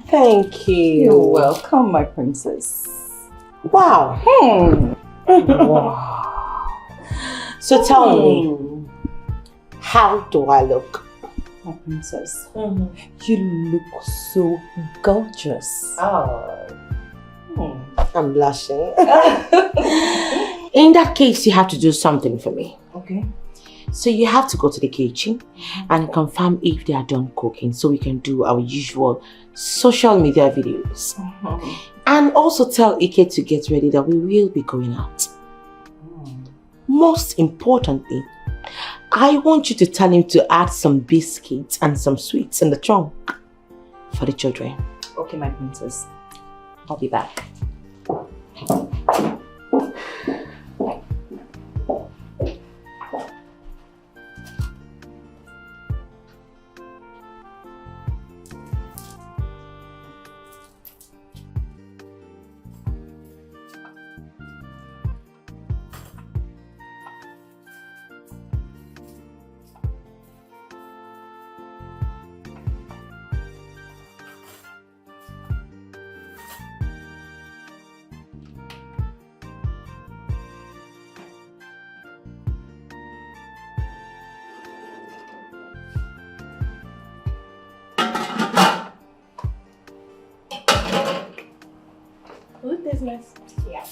Thank you. You're welcome, my princess. Wow. Wow. So tell me, how do I look? My princess, you look so gorgeous. Oh. I'm blushing. In that case, you have to do something for me. Okay. So you have to go to the kitchen and confirm if they are done cooking so we can do our usual social media videos. And also tell Ike to get ready that we will be going out. Most importantly, I want you to tell him to add some biscuits and some sweets in the trunk for the children. Okay, my princess. I'll be back. Good business. Yeah.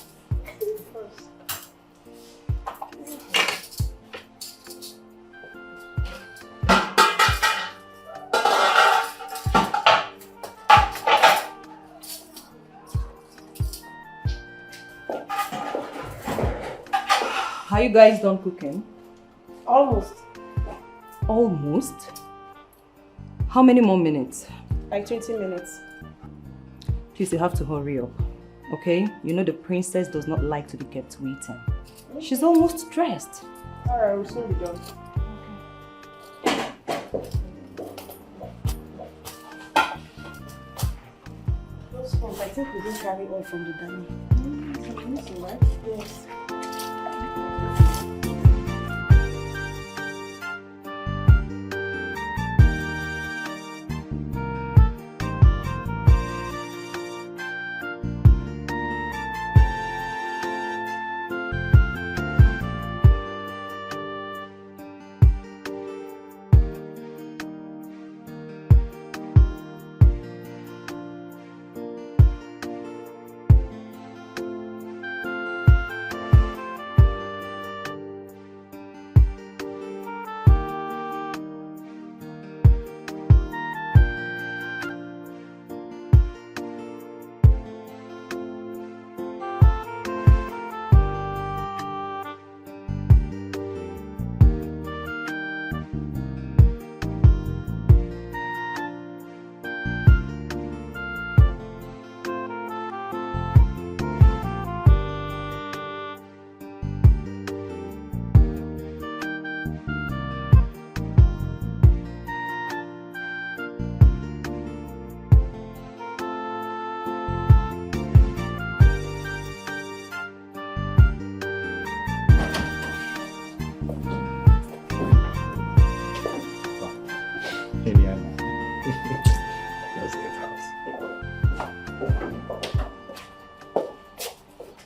Are you guys done cooking? Almost. Almost? How many more minutes? Like 20 minutes. Please, you have to hurry up. Okay? You know the princess does not like to be kept waiting. She's almost dressed. Alright, we'll soon be done. Those phones, I think we didn't carry all from the dining. Right? Yes.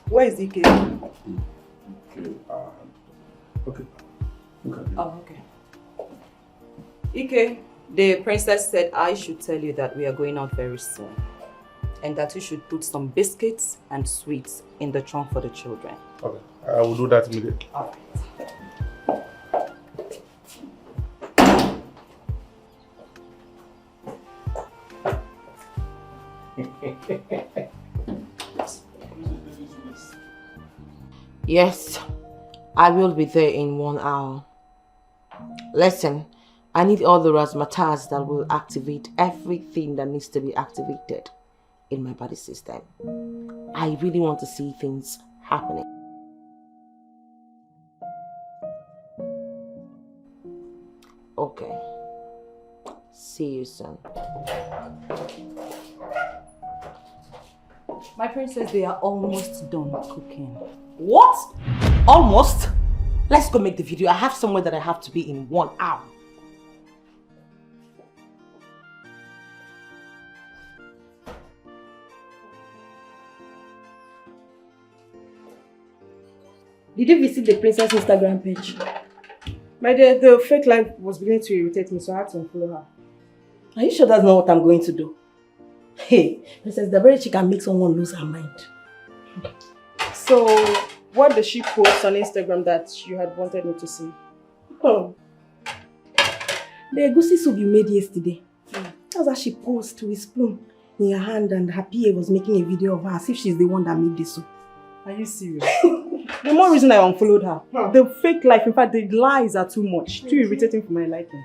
Where is Dikeh? Okay. Oh, okay. Ike, the princess said I should tell you that we are going out very soon. And that you should put some biscuits and sweets in the trunk for the children. Okay. I will do that immediately. Alright. Yes, I will be there in 1 hour. Listen, I need all the razzmatazz that will activate everything that needs to be activated in my body system. I really want to see things happening. Okay. See you soon. My princess, they are almost done cooking. What? Almost? Let's go make the video. I have somewhere that I have to be in 1 hour. Did you visit the princess Instagram page? My dear, the fake life was beginning to irritate me, so I had to unfollow her. Are you sure that's not what I'm going to do? Hey, Princess Dabere, she can make someone lose her mind. So, what did she post on Instagram that you had wanted me to see? Oh. The egusi soup you made yesterday. That's how she posed with spoon in her hand and her PA was making a video of her as if she's the one that made the soup. Are you serious? The more reason I unfollowed her. The fake life, in fact, the lies are too much. Too irritating for my liking.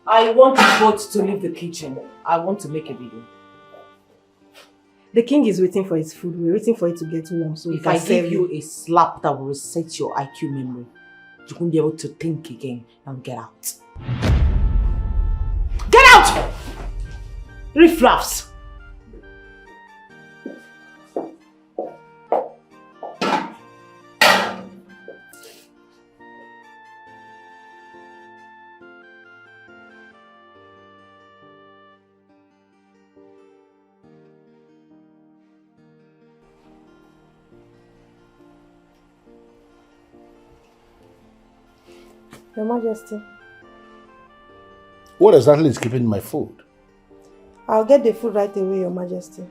I want you both to leave the kitchen. I want to make a video. The king is waiting for his food. We're waiting for it to get warm. So if I give you a slap that will reset your IQ memory, you won't be able to think again. Now get out. Get out! Riffraffs! Your Majesty. What exactly is keeping my food? I'll get the food right away, Your Majesty.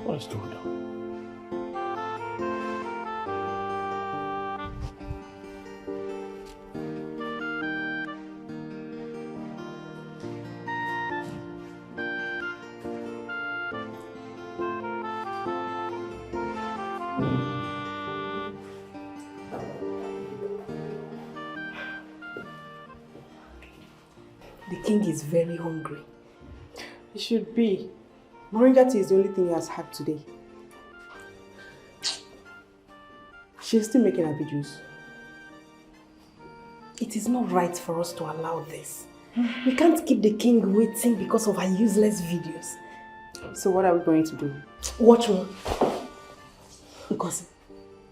What is going on? The king is very hungry. It should be. Moringa tea is the only thing he has had today. She's still making her videos. It is not right for us to allow this. We can't keep the king waiting because of our useless videos. So what are we going to do? Watch me. Because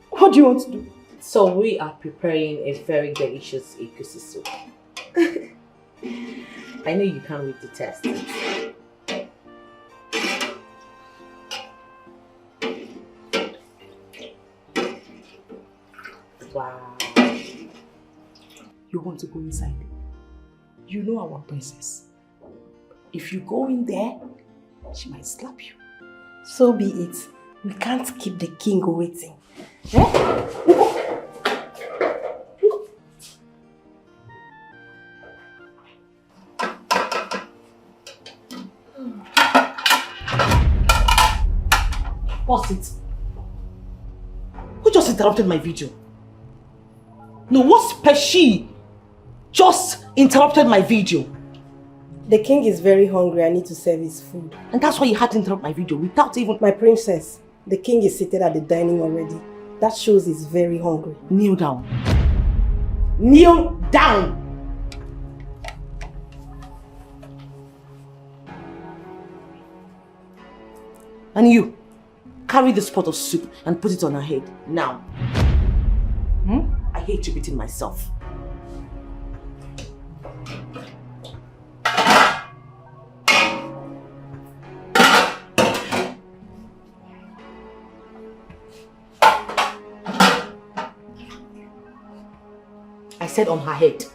what do you want to do? So we are preparing a very delicious egusi soup. I know you can't wait to test it. Wow. you want to go inside. You know our princess. If you go in there, she might slap you. So be it. We can't keep the king waiting. What's it? Who just interrupted my video? No, what's Peshi? Just interrupted my video. The king is very hungry. I need to serve his food. And that's why you had to interrupt my video without even... My princess, the king is seated at the dining already. That shows he's very hungry. Kneel down. Kneel down! And you, carry this pot of soup and put it on her head, now. I hate repeating myself. I said on her head.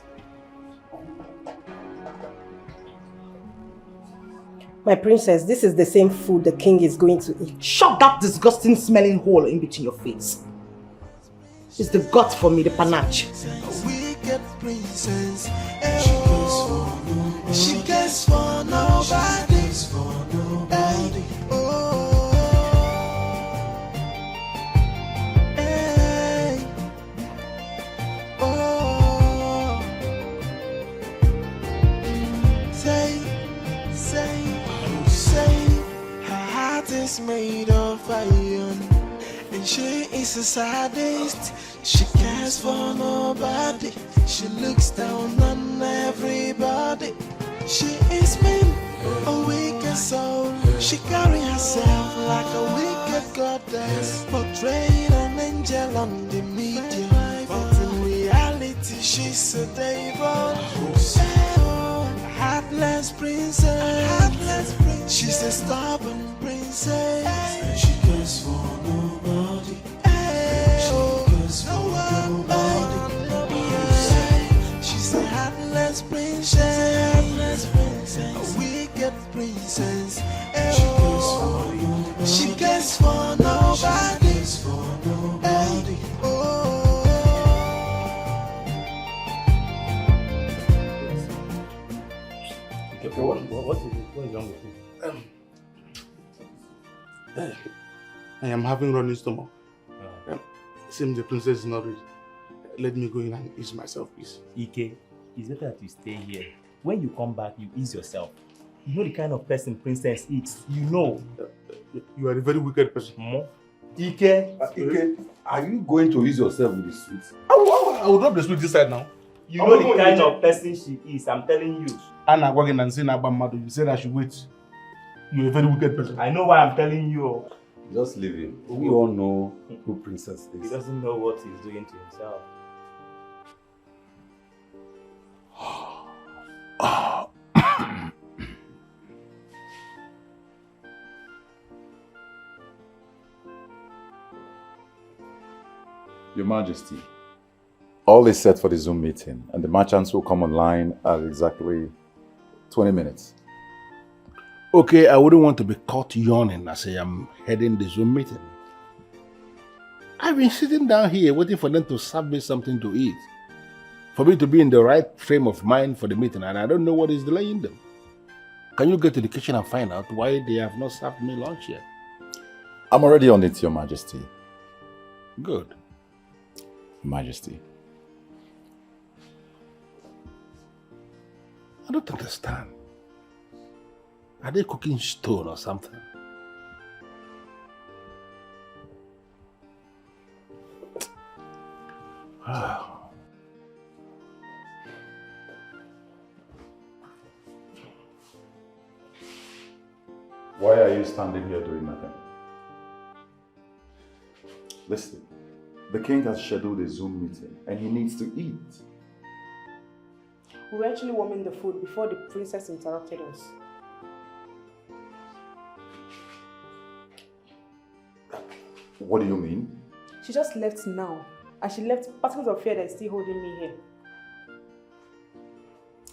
My princess, this is the same food the king is going to eat. Shut that disgusting smelling hole in between your face. It's the gut for me, the panache. Wicked princess, she cares for nobody. Made of iron, and she is a sadist. She cares for nobody. She looks down on everybody. She is mean, a wicked soul. She carries herself like a wicked goddess, portraying an angel on the media, but in reality she's a devil. heartless princess. She's a stubborn princess. And she cares for nobody. She cares for nobody. She's a heartless princess. A wicked princess. She cares for nobody. What is wrong with you? I am having running stomach. Seems the princess is not ready. Let me go in and ease myself, please. Ike, it's better that you stay here. When you come back, you ease yourself. You know the kind of person princess is. You know. You are a very wicked person. More. Ike, are you going to use yourself with the sweets? I will drop the sweet this side now. You know the kind of person she is, I'm telling you. Anna walking and saying about Madu, you said I should wait. You're a very wicked person. I know why I'm telling you. Just leave him. We all know who Princess is. He doesn't know what he's doing to himself. Your Majesty, all is set for the Zoom meeting, and the merchants will come online at exactly 20 minutes. Okay, I wouldn't want to be caught yawning as I am heading the Zoom meeting. I've been sitting down here waiting for them to serve me something to eat, for me to be in the right frame of mind for the meeting, and I don't know what is delaying them. Can you get to the kitchen and find out why they have not served me lunch yet? I'm already on it, Your Majesty. Good. Majesty. I don't understand. Are they cooking stone or something? Why are you standing here doing nothing? Listen, the king has scheduled a Zoom meeting and he needs to eat. We were actually warming the food before the princess interrupted us. What do you mean? She just left now. And she left particles of fear that is still holding me here.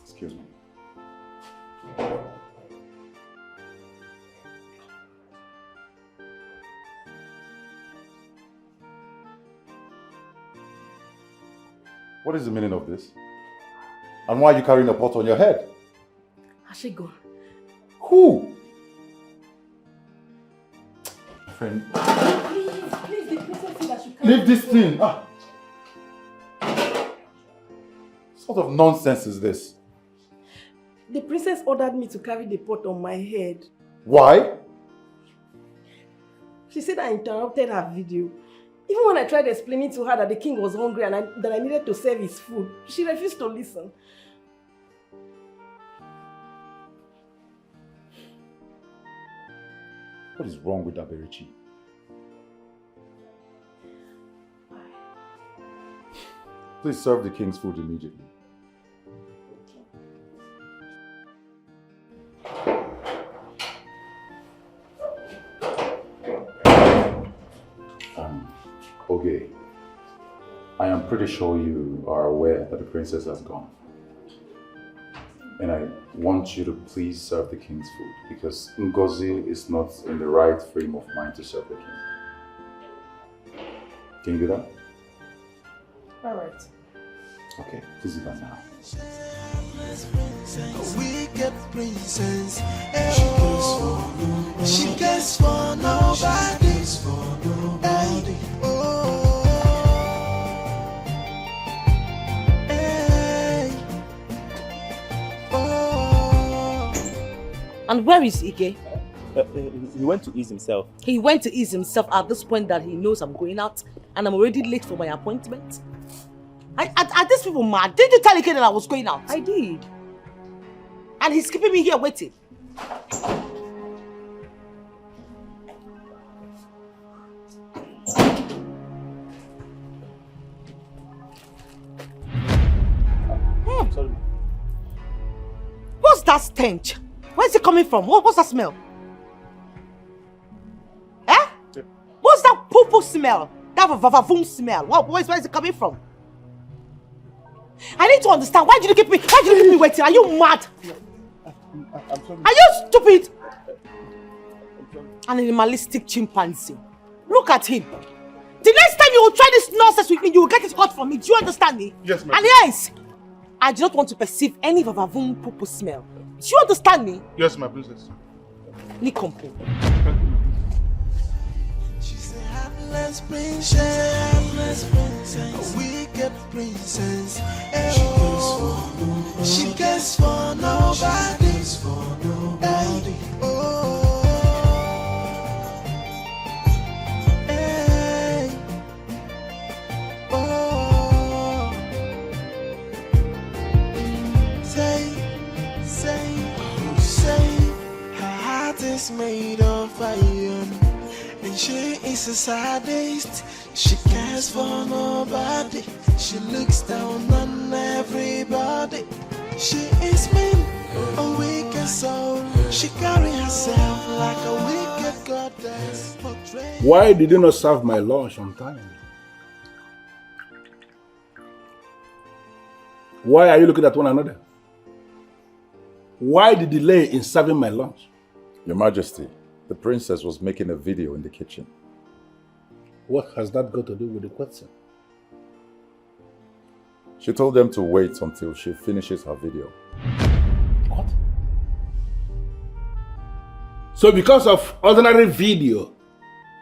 Excuse me. What is the meaning of this? And why are you carrying a pot on your head? Has she gone? Who? Friend. Please, the princess said I should carry. Leave this thing. What sort of nonsense is this? The princess ordered me to carry the pot on my head. Why? She said I interrupted her video. Even when I tried explaining to her that the king was hungry and that I needed to serve his food, she refused to listen. What is wrong with Aberichi? Please serve the king's food immediately. Okay. I am pretty sure you are aware that the princess has gone. And I want you to please serve the king's food because Ngozi is not in the right frame of mind to serve the king. Can you do that? Alright. Okay, please do that now. A wicked princess. She cares for nobody. Hey, oh. Hey. Oh. And where is Ike? He went to ease himself. He went to ease himself at this point that he knows I'm going out and I'm already late for my appointment. Are these people mad? Did you tell Ike that I was going out? I did. And he's keeping me here waiting. Sorry. What's that stench? Where's it coming from? What's that smell? Eh? Yeah. What's that poo-poo smell? That vavavoom smell? Where is it coming from? I need to understand. Why did you keep me waiting? Are you mad? I'm sorry. Are you stupid? An animalistic chimpanzee. Look at him. The next time you will try this nonsense with me, you will get it hot from me. Do you understand me? Yes, ma'am. And yes, I do not want to perceive any vavavoom poo-poo smell. Do you understand me? Yes, my princess. Nikompo. She's a heartless princess, a wicked princess. She cares for nobody. Hey, oh, hey, oh. Say, her heart is made of iron, and she is a sadist. She cares for nobody. She looks down on everybody. She is mean, a wicked soul. She carry herself like a wicked goddess. Why did you not serve my lunch on time? Why are you looking at one another? Why the delay in serving my lunch? Your Majesty, the princess was making a video in the kitchen. What has that got to do with the question? She told them to wait until she finishes her video. What? So because of ordinary video,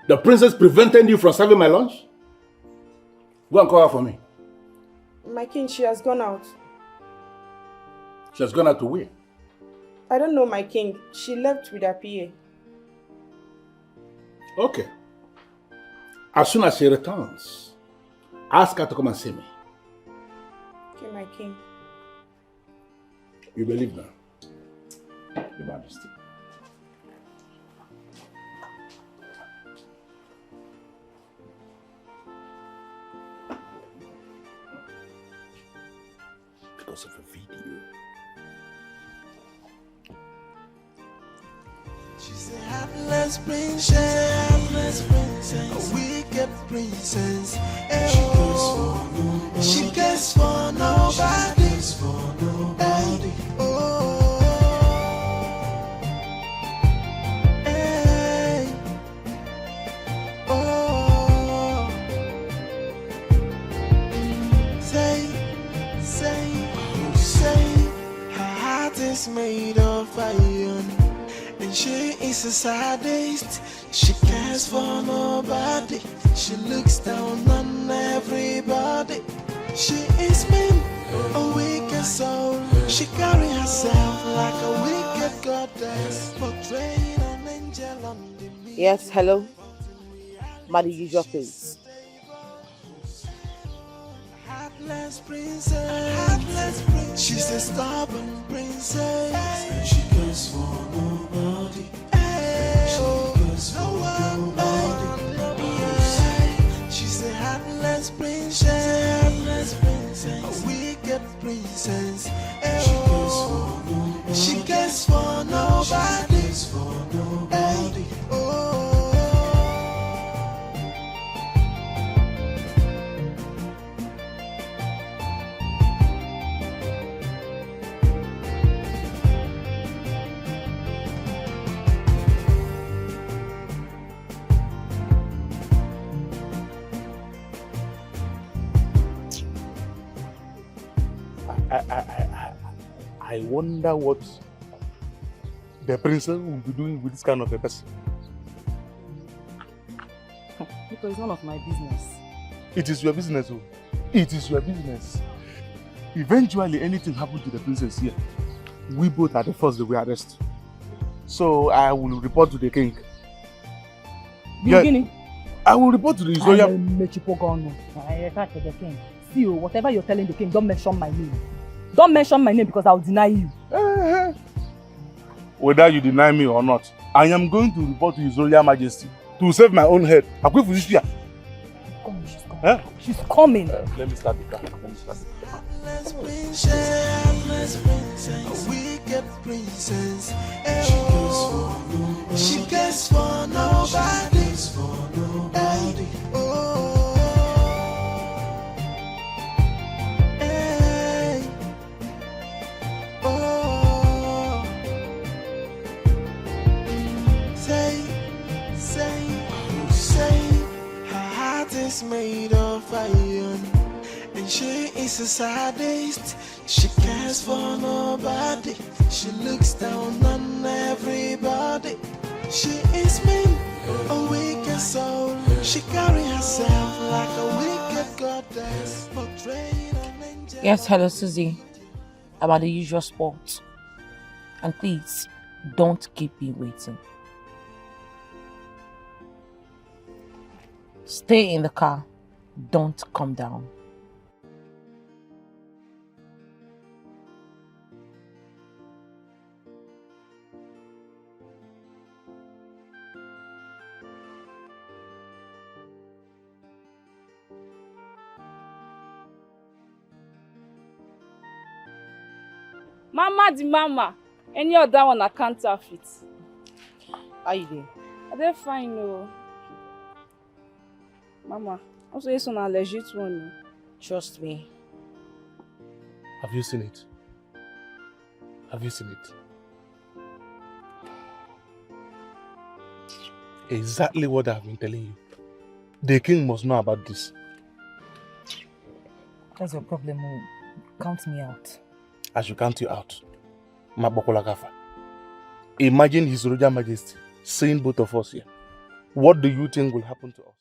the princess prevented you from serving my lunch? Go and call her for me. My king, she has gone out. She has gone out to where? I don't know, my king. She left with her PA. Okay. As soon as she returns, ask her to come and see me. Okay, my king. You believe now? Your Majesty. Because of a video. She's a heartless princess, a wicked princess. She cares for nobody. Hey, oh, hey, oh. Say, her heart is made of iron, and she is a sadist. She cares for nobody. She looks down on everybody. She is mean, a wicked soul. She carry herself like a wicked goddess, portraying an angel on the mirror. Yes, hello. Madam, use your face. Heartless princess, she's a stubborn princess, and she cares for nobody. She's a heartless princess, a wicked princess. She cares for nobody. Hey, oh. I wonder what the princess will be doing with this kind of a person. Because it's none of my business. It is your business, oh. It is your business. Eventually, anything happens to the princess here, we both are the first that we arrest. So I will report to the king. Beginning. I will report to the royal. The king. See you, whatever you're telling the king, don't mention my name. Don't mention my name because I'll deny you. Whether you deny me or not, I am going to report to His Royal Majesty to save my own head. She's coming. She's coming. Let me start the car. wicked princess. She cares for nobody. Hey, oh, hey, oh. Say, her heart is made of iron, and she is a sadist. She cares for nobody. She looks down on everybody. She is mean, a wicked soul. She carry herself like a wicked goddess, portraying an angel. Yes, hello, Susie. About the usual sport. And please, don't keep me waiting. Stay in the car. Don't come down. Mama the mama. Any other one I can't outfit. How you doing? They're fine, no. Mama, also it's on a legit one. Trust me. Have you seen it? Have you seen it? Exactly what I've been telling you. The king must know about this. That's your problem. Count me out. I should count you out. Mabokolagafa. Imagine His Royal Majesty seeing both of us here. What do you think will happen to us?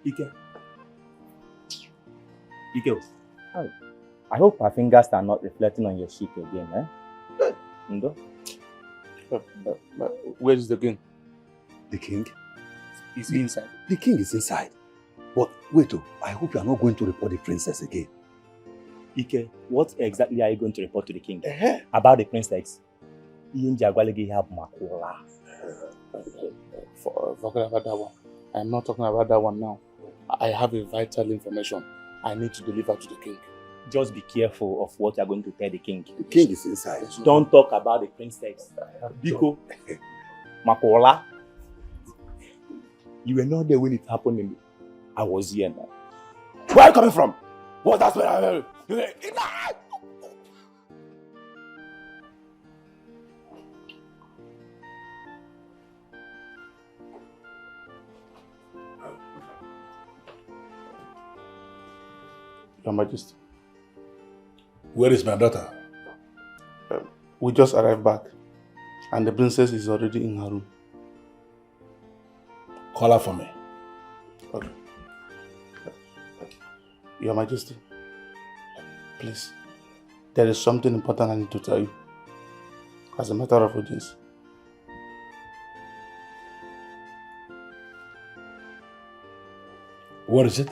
Ike. I hope our fingers are not reflecting on your cheek again, eh? Ndo? Where is the king? The king? Is he inside? The king is inside. But wait, I hope you are not going to report the princess again. Ike, what exactly are you going to report to the king? About the princess? Forget about that one. I'm not talking about that one now. I have a vital information I need to deliver to the king. Just be careful of what you're going to tell the king. The king is inside. Don't talk about the princess. Biko, Makola, you were not there when it happened. I was here now. Where are you coming from? What? That's where I am. Your Majesty. Where is my daughter? We just arrived back, and the princess is already in her room. Call her for me. Okay. Your Majesty, please, there is something important I need to tell you, as a matter of urgency. What is it?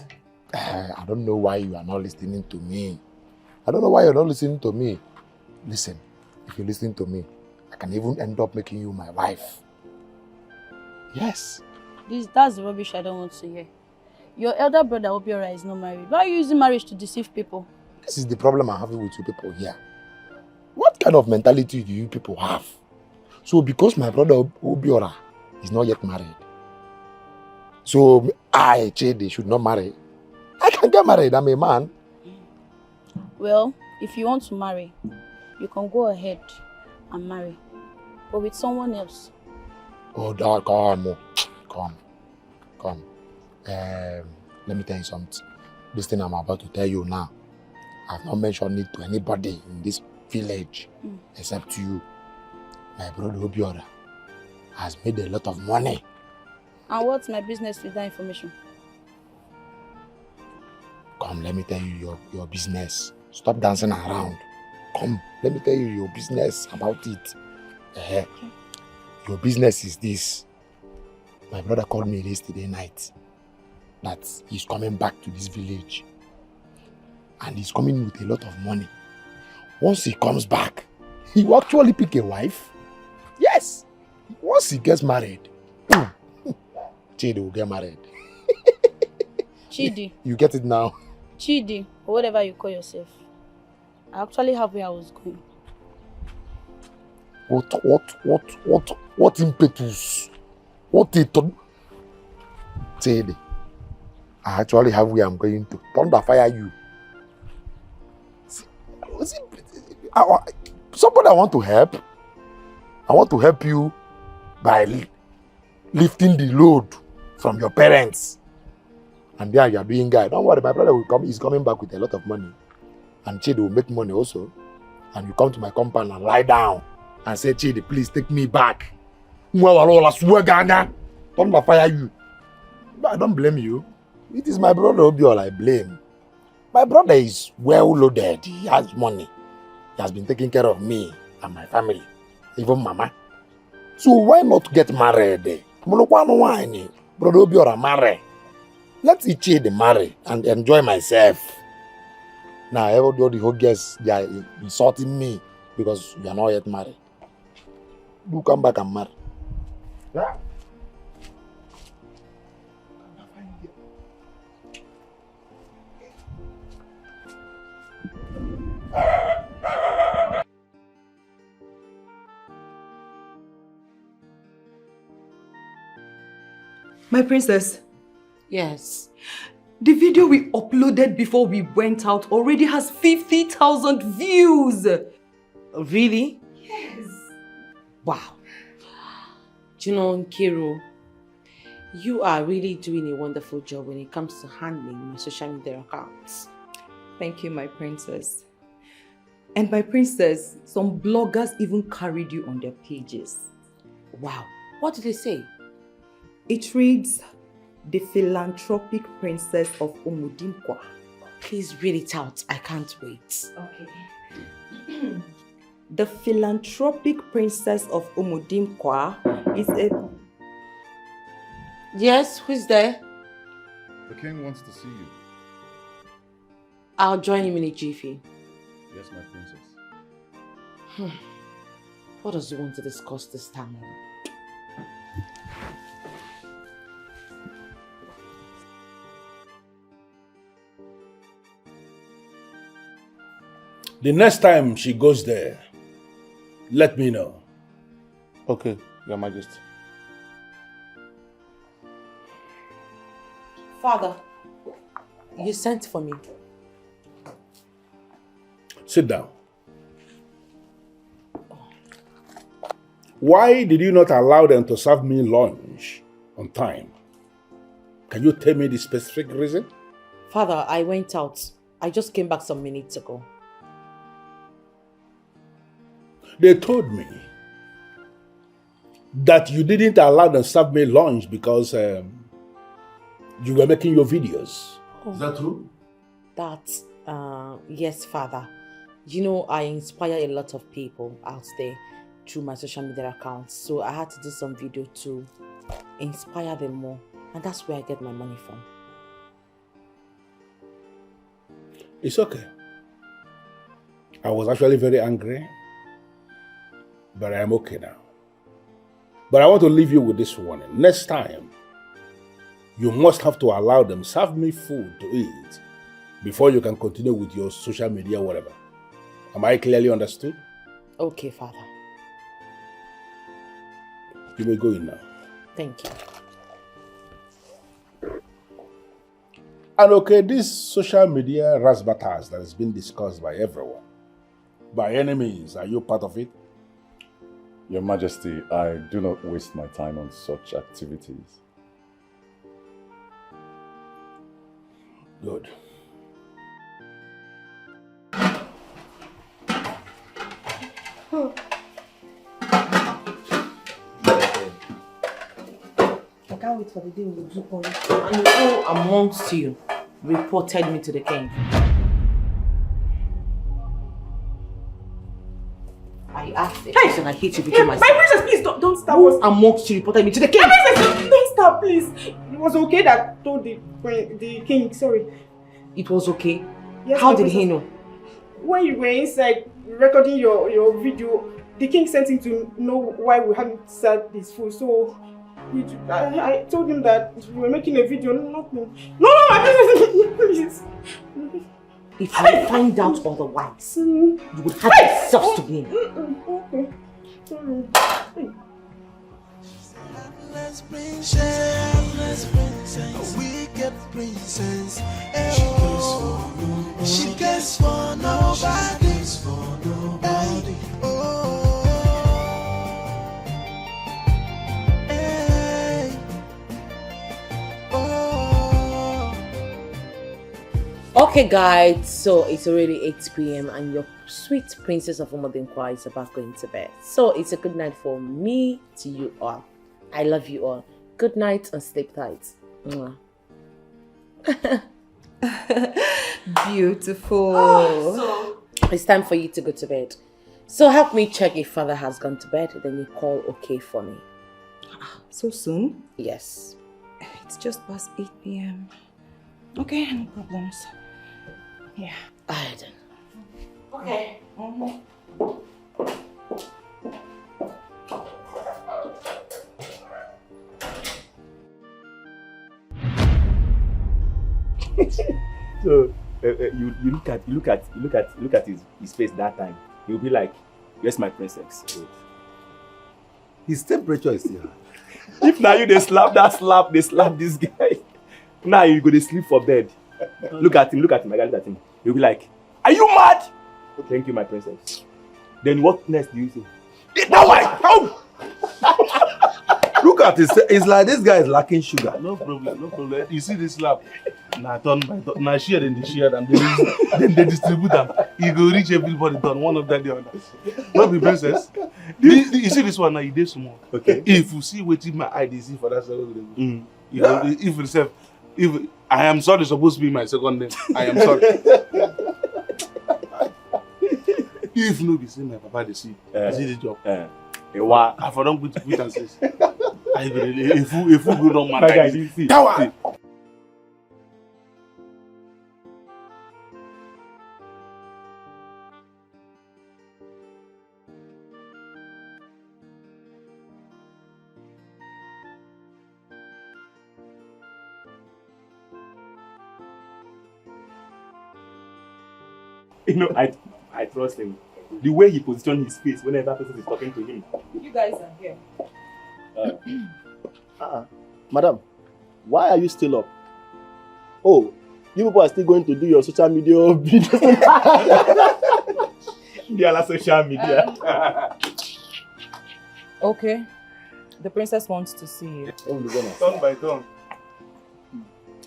I don't know why you are not listening to me. I don't know why you're not listening to me. Listen, if you listen to me, I can even end up making you my wife. Yes. That's the rubbish I don't want to hear. Your elder brother Obiora is not married. Why are you using marriage to deceive people? This is the problem I'm having with you people here. What kind of mentality do you people have? So because my brother Obiora is not yet married, so I, Chede, should not marry. I can get married, I'm a man. Well, if you want to marry, you can go ahead and marry. But with someone else. Oh, dog, come. Let me tell you something. This thing I'm about to tell you now, I've not mentioned it to anybody in this village except you. My brother Obiora has made a lot of money. And what's my business with that information? Come, let me tell you your business. Stop dancing around. Come, let me tell you your business about it. Your business is this. My brother called me yesterday night that he's coming back to this village. And he's coming with a lot of money. Once he comes back, he will actually pick a wife. Yes! Once he gets married, Chidi will get married. Chidi. You get it now? Chidi, or whatever you call yourself. I actually have where I was going. What impetus? What it? Chidi, I actually have where I'm going to. Thunder fire you. Somebody I want to help. I want to help you by lifting the load from your parents. And there you are doing guy. Don't worry, my brother will come. He's coming back with a lot of money. And Chidi will make money also. And you come to my compound and lie down and say, Chidi, please take me back. Don't fire you. But I don't blame you. It is my brother Obiora I blame. My brother is well loaded. He has money. He has been taking care of me and my family. Even mama. So why not get married? Brother Obiora marry. Let's Chidi marry and enjoy myself. Now everybody who guess they are insulting me because you are not yet married. Do come back and marry. Yeah. My princess. Yes. The video we uploaded before we went out already has 50,000 views. Really? Yes. Wow. Do you know, Nkiru, you are really doing a wonderful job when it comes to handling my social media accounts. Thank you, my princess. And my princess, some bloggers even carried you on their pages. Wow. What did they say? It reads, The Philanthropic Princess of Omodinkwa. Please read it out. I can't wait. Okay. The Philanthropic Princess of Omodinkwa is a... Yes, who's there? The king wants to see you. I'll join him in a jiffy. Yes, my princess. What does he want to discuss this time? The next time she goes there, let me know. Okay, Your Majesty. Father, you sent for me. Sit down. Why did you not allow them to serve me lunch on time? Can you tell me the specific reason? Father, I went out. I just came back some minutes ago. They told me that you didn't allow them to serve me lunch because you were making your videos. Oh. Is that true? Yes, Father. You know, I inspire a lot of people out there through my social media accounts. So I had to do some video to inspire them more. And that's where I get my money from. It's okay. I was actually very angry. But I'm okay now. But I want to leave you with this warning. Next time, you must have to allow them serve me food to eat before you can continue with your social media, whatever. Am I clearly understood? Okay, Father. You may go in now. Thank you. And okay, this social media razzmatazz that has been discussed by everyone, by any means, are you part of it? Your Majesty, I do not waste my time on such activities. Good. I can't wait for the day we'll do all this. And who amongst you reported me to the king? I asked a question, I hate you between myself. My princess, please don't stop Who us. amongst you reported me to the king? My princess, don't stop, please. It was okay that I told the king, sorry. It was okay? Yes, How my did princess. he know? When you were inside recording your video, the king sent him to know why we hadn't served his food. So I told him that we were making a video. Nothing. No, my princess, please. If you find out otherwise, you would have yourselves to blame. Okay. Sorry. Let's princess, a wicked princess. She cares for nobody. Hey, oh, hey, oh. Okay guys, so it's already 8 p.m. and your sweet princess of Omodinkwa is about going to bed. So it's a good night for me to you all. I love you all. Good night and sleep tight. Mwah. Beautiful. So it's time for you to go to bed. So help me check if father has gone to bed, then you call okay for me. So soon? Yes. It's just past 8 p.m. Okay, no problems. Yeah. Alright then. Okay. So you look at his face that time. He'll be like, "Yes, my princess." His temperature is still high. If now you they slap this guy. Now you go to sleep for bed. Look at him, my guy, look at him. He'll be like, "Are you mad?" Thank you, my princess. Then what next do you say? Look at this. It's like this guy is lacking sugar. No problem. You see this slap? Nah, turn by turn. Nah, share and they share and then they distribute them. You go reach everybody turn, one of that the other. Not be princess. You see this one now, you did small. Okay. If you see what my eye they see for that second, you know, if yourself, if I am sorry supposed to be my second name, I am sorry. If no be say my papa they see the job. I for don't quit and say. I really if you go down my guy, you see. You know, I trust him. The way he positions his face whenever person is talking to him. You guys are here. Madam, why are you still up? Oh, you people are still going to do your social media videos. They are social media. Okay. The princess wants to see you. Turn by turn.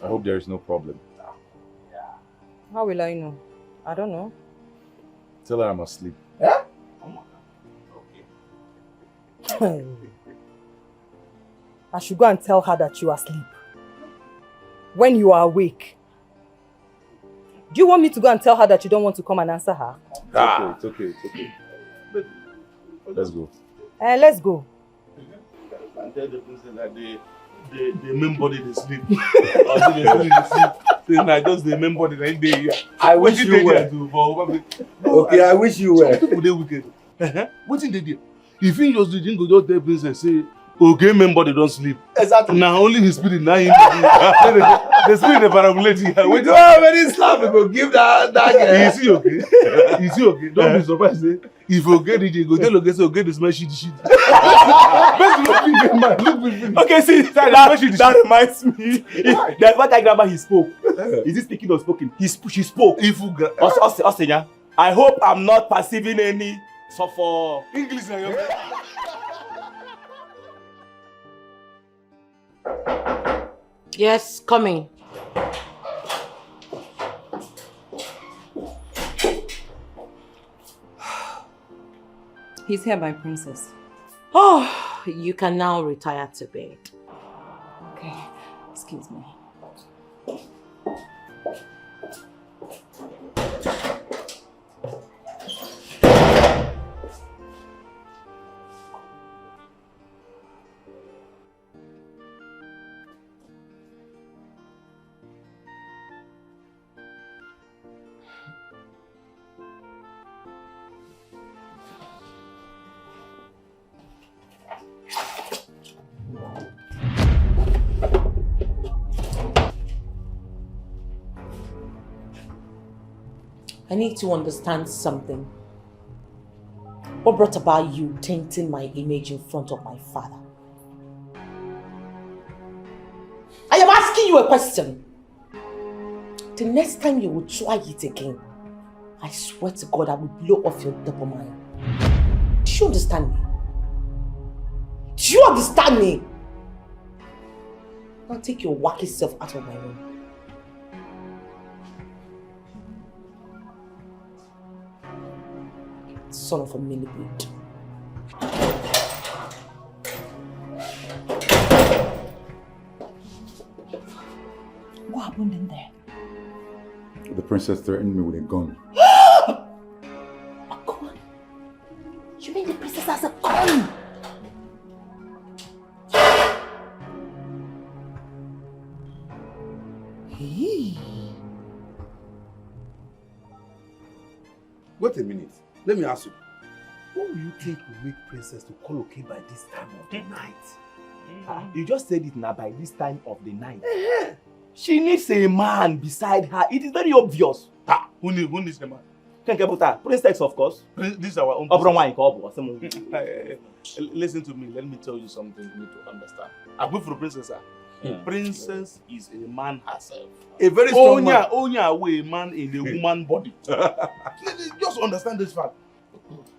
I hope there is no problem. How will I know? I don't know. Tell her I'm asleep. Yeah? I should go and tell her that you are asleep. When you are awake. Do you want me to go and tell her that you don't want to come and answer her? It's okay. Let's go. Let's go. And tell the princess that the main body they sleep. Or they sleep. Then I just the main body that they. I wish you were. Okay, I wish you were. People they wicked. What did they do? If he just didn't go just tell princess say, okay, main body don't sleep. Exactly. Now only his spirit now him. The spirit the parabolating. We don't have any slap. We go give that guy. Is he okay? Is he okay? Don't be surprised. If you get DJ, go tell okay, so get this man shit. Okay, see, that reminds me. There's one guy grandma he spoke. Is he speaking or spoken? She spoke. If you I hope I'm not perceiving any so for English. Yes, coming. He's here, my princess. Oh, you can now retire to bed. Okay, excuse me. I need to understand something. What brought about you tainting my image in front of my father? I am asking you a question. The next time you will try it again, I swear to God I will blow off your dopamine. Do you understand me? Do you understand me? Now take your wacky self out of my room. Son of a millipede. What happened in there? The princess threatened me with a gun. A gun? You mean the princess has a gun? Hey. Wait a minute. Let me ask you. What will you think will make princess to call okay by this time of the night? You just said it now, by this time of the night. She needs a man beside her. It is very obvious. Who needs a man? Princess, of course. This is our own Listen to me. Let me tell you something you need to understand. I go for the princess. A princess is a man herself. A very strong man. Only a man in a woman body. Just understand this fact.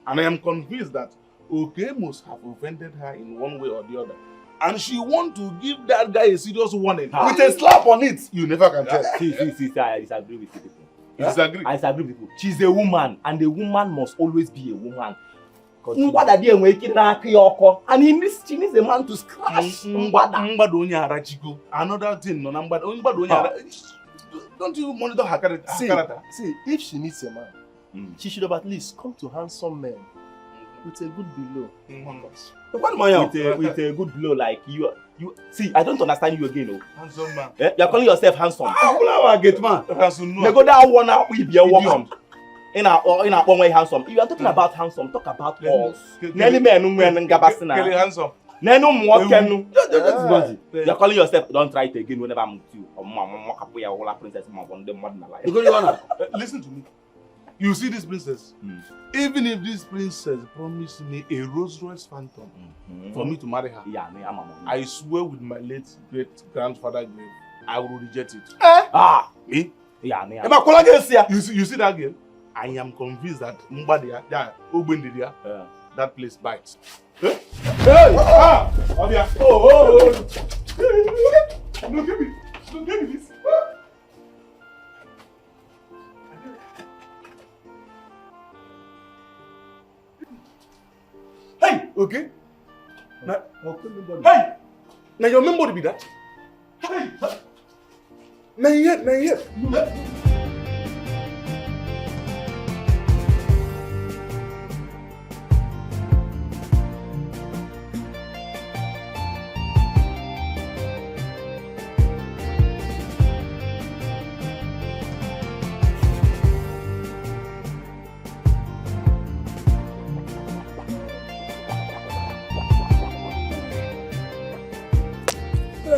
And I am convinced that Oke must have offended her in one way or the other. And she wants to give that guy a serious warning. With a slap on it. You never can tell. See, I disagree with you people. You disagree? I disagree with you. She's a woman, and a woman must always be a woman. And she needs a man to scratch. Another thing, don't you monitor her character? See, if she needs a man, she should have at least come to handsome men with a good below. With a good blow like you. See, I don't understand you again. Handsome man. You're calling yourself handsome. Get man. They go that one out with your woman. In our one way handsome. You are talking about handsome. Talk about us. Nelly men handsome. You're calling yourself. Don't try it again whenever I'm with you. Listen to me. You see this princess? Even if this princess promised me a Rolls Royce Phantom for me to marry her, I swear with my late great grandfather, I will reject it. Me? You see that girl? I am convinced that that place bites. Hey! Look at me this. Hey, okay? Hey! Now your memory be that? Hey! Now yet.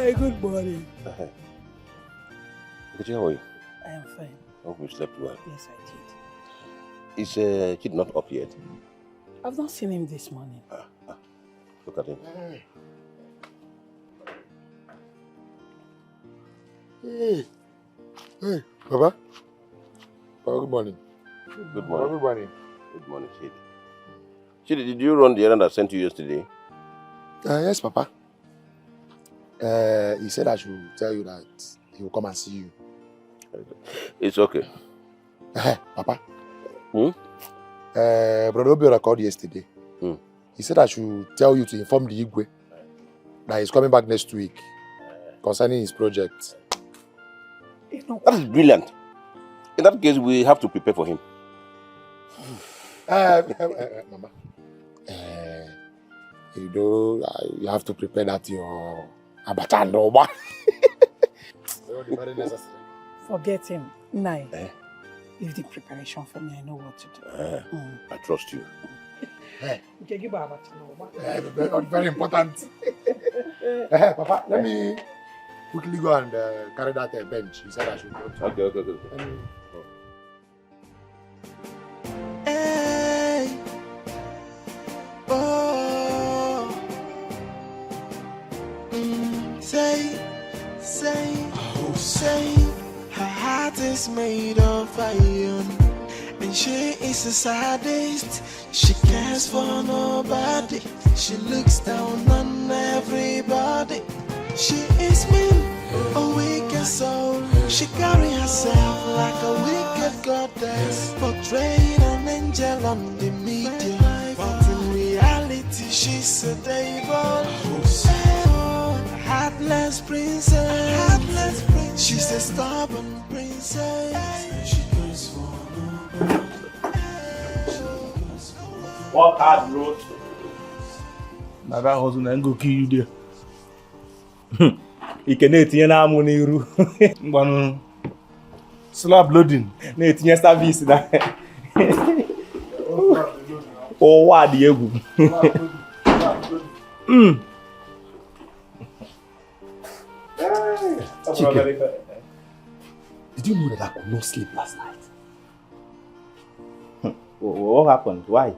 Good morning. How are you? I am fine. I hope you slept well. Yes, I did. Is Kid not up yet? I've not seen him this morning. Look at him. Hey, Baba. Good morning. Good morning. Everybody. Good morning, Chidi. Chidi, did you run the errand I sent you yesterday? Yes, Papa. He said I should tell you that he will come and see you. It's okay. Papa. Brother Obiora called yesterday. He said I should tell you to inform the Igwe that he's coming back next week concerning his project. That is brilliant. In that case, we have to prepare for him. Mama. You know, you have to prepare that your abacha and oba. Very necessary. Forget him. Nai. Leave the preparation for me. I know what to do. I trust you. Okay, give abacha and oba. Very important. Papa, let me quickly go and carry that bench. He said I should go. Okay. Hey. Oh. Say, her heart is made of iron, and she is a sadist. She cares for nobody. She looks down on everybody. She is mean, a wicked soul. She carry herself like a wicked goddess, portraying an angel on the media, but in reality she's a devil. Heartless princess. She's a stubborn princess. She goes for nobody. Walk hard, bro. Now that hustle and go kill you there. You can etinye na amu n'iru. Mbanu slab loading. Na etinye service na. Oh, what the egwu. Chicken, did you know that I could not sleep last night? What happened? Why?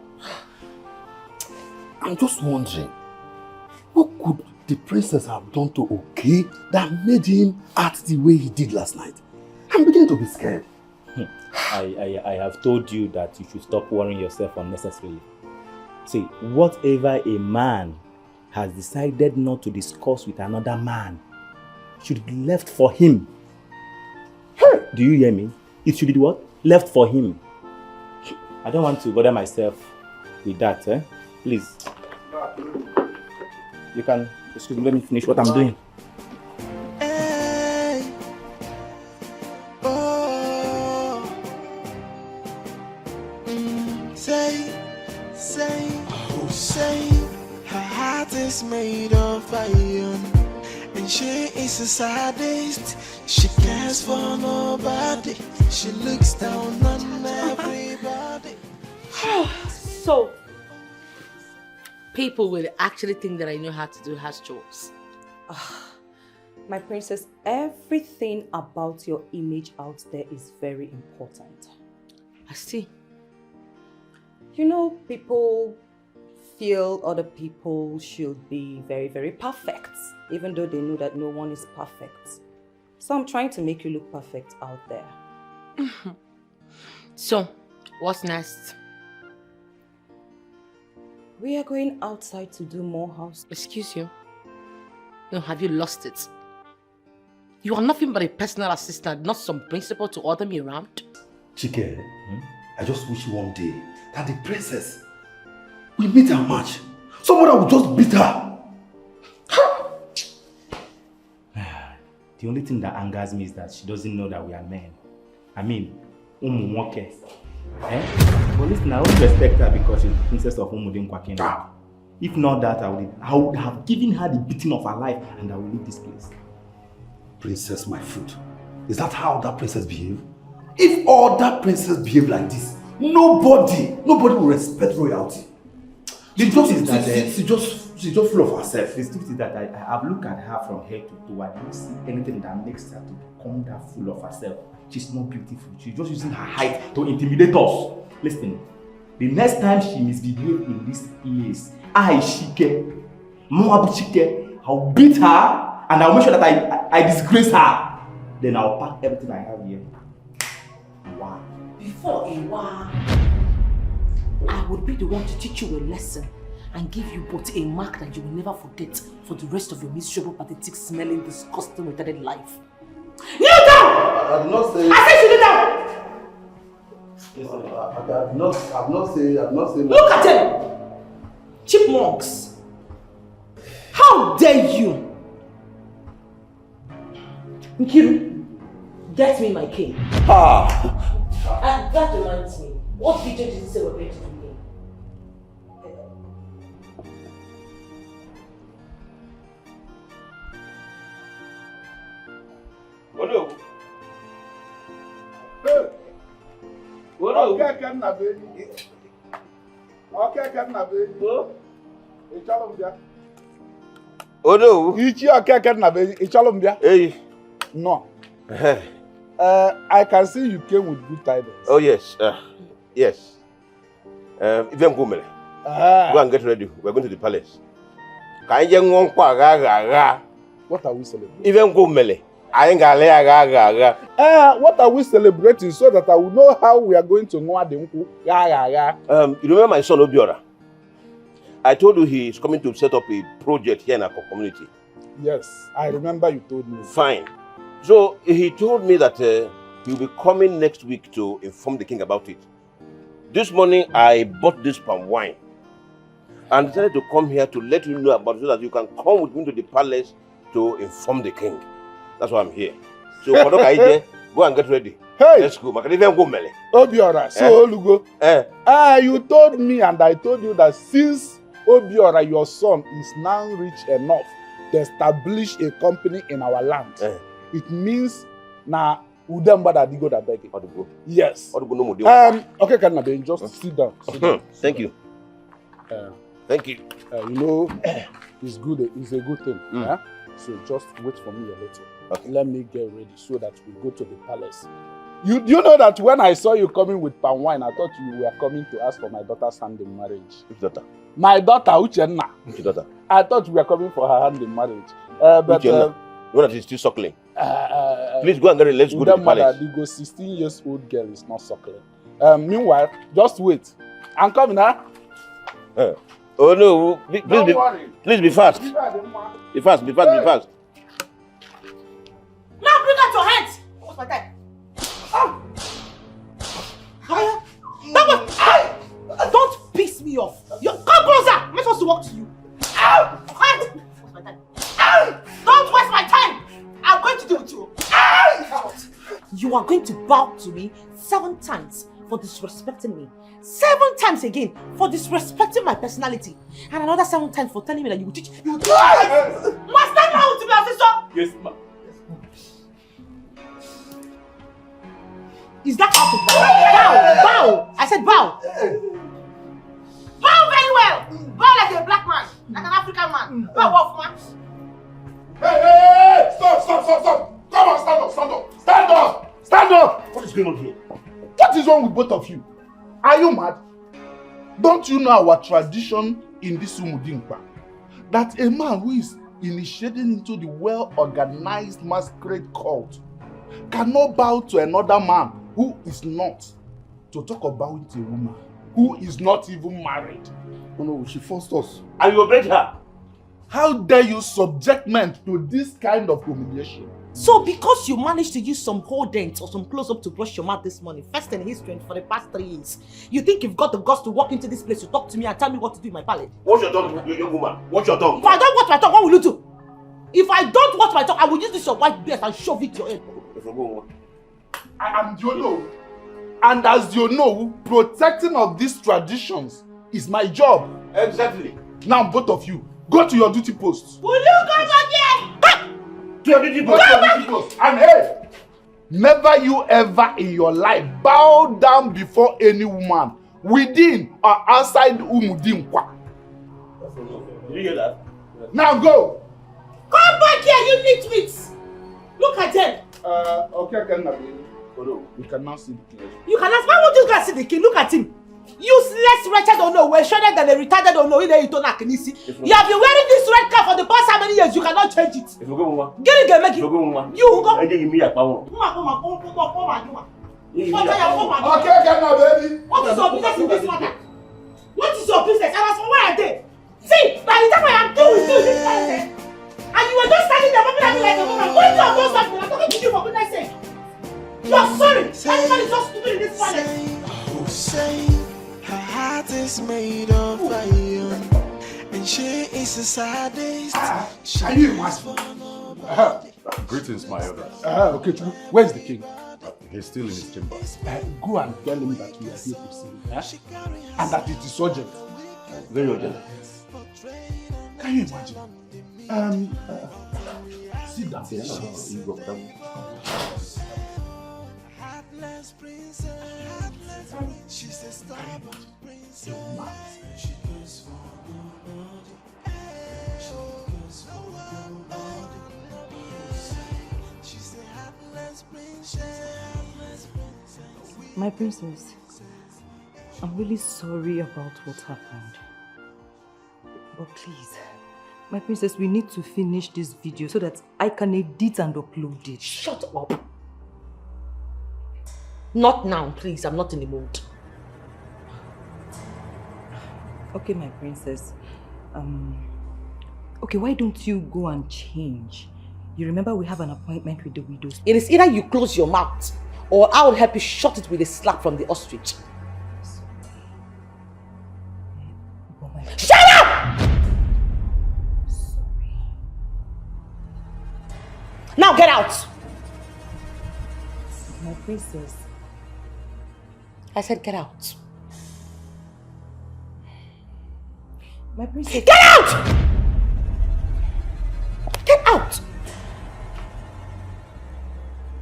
I'm just wondering, what could the princess have done to Oke that made him act the way he did last night? I'm beginning to be scared. I have told you that you should stop worrying yourself unnecessarily. See, whatever a man has decided not to discuss with another man should be left for him. Do you hear me? It should be what? Left for him. I don't want to bother myself with that, eh? Please. You can, excuse me, let me finish what I'm doing. Hey. Oh. Say, her heart is made of iron, and she is a sadist. She cares for nobody. She looks down on everybody. So, people will actually think that I know how to do house chores. My princess, everything about your image out there is very important. I see. You know, people feel other people should be very, very perfect, even though they know that no one is perfect. So I'm trying to make you look perfect out there. So, what's next? We are going outside to do more house. Excuse you? No, have you lost it? You are nothing but a personal assistant, not some principal to order me around. Chike, I just wish one day that the princess will meet her match. Someone will just beat her. The only thing that angers me is that she doesn't know that we are men. I mean, Umumoke. Eh? But listen, I only respect her because she's the princess of Umudinkwakena. If not that, I would have given her the beating of her life and I will leave this place. Princess, my foot. Is that how that princess behave? If all that princess behave like this, nobody will respect royalty. She's just full of herself. The truth is that I have looked at her from head to toe. I don't see anything that makes her to become that full of herself. She's not beautiful. She's just using her height to intimidate us. Listen, the next time she misbehaves in this place, Shike, I'll beat her and I'll make sure that I disgrace her. Then I'll pack everything I have here. Wow. Before a while, I would be the one to teach you a lesson. and give you both a mark that you will never forget for the rest of your miserable, pathetic, smelling, disgusting, retarded life. Kneel down! I did not say... I said you kneel down! Yes, I've not said... Look at them! Chipmunks! How dare you! Nkiru, get me my cane. And that reminds me, what video did you say we're going to do here? What do? Okay, can na baby. Okay, can na baby. Ichalom Odo. Ichi okay, can na baby. Ichalom bia. Hey. No. I can see you came with good tidings. Oh yes. Yes. Even go mele. Go and get ready. We're going to the palace. What are we celebrating? Even go mele. What are we celebrating so that I will know how we are going to know Ademku? You remember my son Obiora? I told you he is coming to set up a project here in our community. Yes, I remember you told me. Fine. So he told me that he will be coming next week to inform the king about it. This morning I bought this palm wine and decided to come here to let you know about it so that you can come with me to the palace to inform the king. That's why I'm here. So go and get ready. Hey! Let's go. Obiora, so Olugo. You told me and I told you that since Obiora, your son, is now rich enough to establish a company in our land, it means now Udamba that digo that beg. Yes. Okay, can I just sit down? Sit down. Thank you. Thank you. You know, it's good. It's a good thing. So just wait for me a little. Okay. Let me get ready so that we go to the palace. You know that when I saw you coming with palm wine, I thought you were coming to ask for my daughter's hand in marriage. Which daughter? My daughter, Uchenna. Which daughter? I thought you were coming for her hand in marriage. But Uchenna? You know that she's still suckling. Please go and get it. Let's go to the palace. The 16-year-old girl is not suckling. Meanwhile, just wait. I'm coming, huh? Oh no! Please be fast. Be fast. Be fast. Now bring out your hands. What's my time? Don't piss me off. You come closer. I'm not supposed to walk to you. What's my time? Don't waste my time. I'm going to deal with you. You are going to bow to me 7 times for disrespecting me. 7 times again for disrespecting my personality. And another 7 times for telling me that you will teach. You will teach. Must I know to be a sister? Yes, ma'am. Is that how to bow? Bow! I said bow! Bow very well! Bow like a black man, like an African man. Bow off, man. Hey! Stop! Come on, stand up! What is going on here? What is wrong with both of you? Are you mad? Don't you know our tradition in this Umudinkwa? That a man who is initiating into the well-organized masquerade cult cannot bow to another man who is not, to talk about a woman who is not even married. Oh no, she forced us. And you obeyed her. How dare you subject men to this kind of humiliation? So because you managed to use some whole dent or some close-up to brush your mouth this morning, first in history and for the past 3 years, you think you've got the guts to walk into this place to talk to me and tell me what to do in my palace? Watch your tongue, young woman. Watch your tongue. If I don't watch my tongue, what will you do? If I don't watch my tongue, I will use this your white beard and shove it to your head. And you know, and as you know, protecting of these traditions is my job. Exactly. Now both of you, go to your duty posts. Will you go back here? To your duty post. And hey, never you ever in your life bow down before any woman within or outside Umudinkwa. Did you hear that? Now go. Come back here, you nitwits. Look at them. Okay, we can now see the king. You can ask, why would you guys see the king? Look at him. Useless, wretched, don't know, we're shorter than a retarded, don't know. You have been wearing this red cap for the past how many years? You cannot change it. Get it, make it. You go. Okay, baby. What is your business in this matter? What is your business? I was from where are they? See, by the time I am through with you this time, and you were just standing there looking at me like a woman, going to have done something, I'm talking to you for goodness sake. You're sorry. Everybody is just stupid in this planet. Say her heart is made of iron, and she is a sadist. Can you imagine? Greetings, my elders. Okay, where's the king? He's still in his chamber. Go and tell him that we are here to see him, and that it is urgent. Very urgent. Can you imagine? Sit down. She's a stubborn princess. She goes for nobody. She goes for nobody. She's a heartless princess. My princess, I'm really sorry about what happened. But please, my princess, we need to finish this video so that I can edit and upload it. Shut up. Not now, please. I'm not in the mood. Okay, my princess. Okay, why don't you go and change? You remember we have an appointment with the widows. It is either you close your mouth or I will help you shut it with a slap from the ostrich. Shut up! Sorry. Now get out! My princess. I said get out. My princess. Get out! Get out!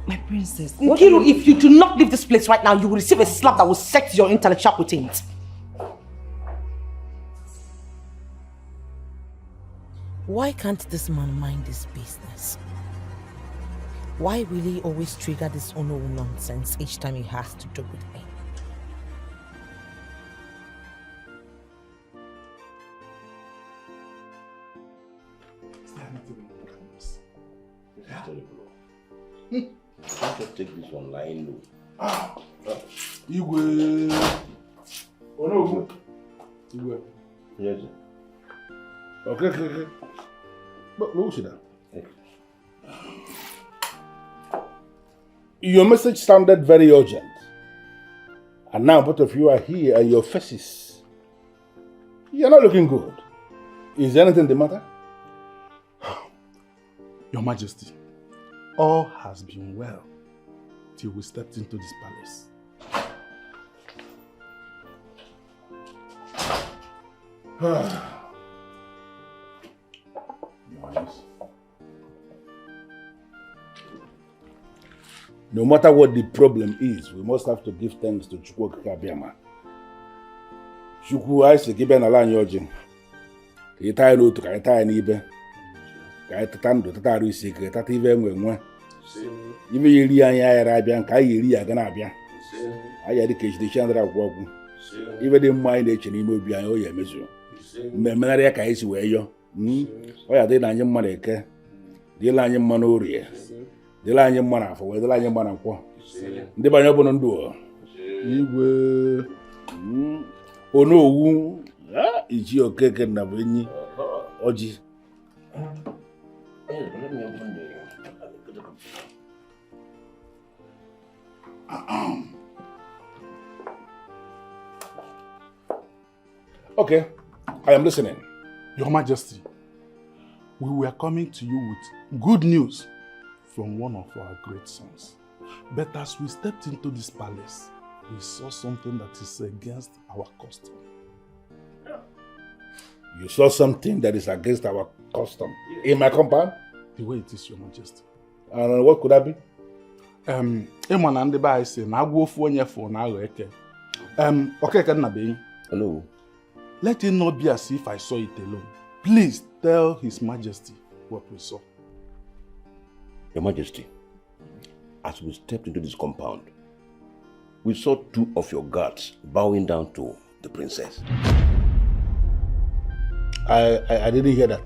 My princess. Nkiru, if you do not leave this place right now, you will receive a slap that will set your intellectual routines. Why can't this man mind his business? Why will he always trigger this unknown nonsense each time he has to do with me? Can't just take this online, no. Igwe. Oh no. Igwe. Yes. Okay. But look at that. Your message sounded very urgent. And now both of you are here and your faces. You're not looking good. Is anything the matter? Your Majesty, all has been well till we stepped into this palace. No matter what the problem is, we must have to give thanks to Chukwu Kabiama. Chukwu aise gibe na la anyoji. Ita no to ita ni ibe. Ka ita ndo tata aru isi ka tata ibe enwe. Ibe yiri anya ayara abia ka yiri ya ga na abia. Aya di keji di chandra gwagwu. Ibe di mma ina eche n'ime obi anya o ya emezu. Mmemmegharị ya ka isi wee yo. O ya dị na anyị mma na eke. Dịla anyị mma n'orie. Dịla anyị mma n'afọ, wee dịla anyị mma na nkwọ. Ndị banye ọbụla ndụ Igwe Onowu Iji Okeke na bụ enyi Ọjị. Okay, I am listening. Your Majesty, we were coming to you with good news from one of our great sons. But as we stepped into this palace, we saw something that is against our custom. You saw something that is against our custom in my compound? The way it is, Your Majesty. And what could that be? Hello. Let it not be as if I saw it alone. Please tell His Majesty what we saw. Your Majesty, as we stepped into this compound, we saw two of your guards bowing down to the princess. I didn't hear that.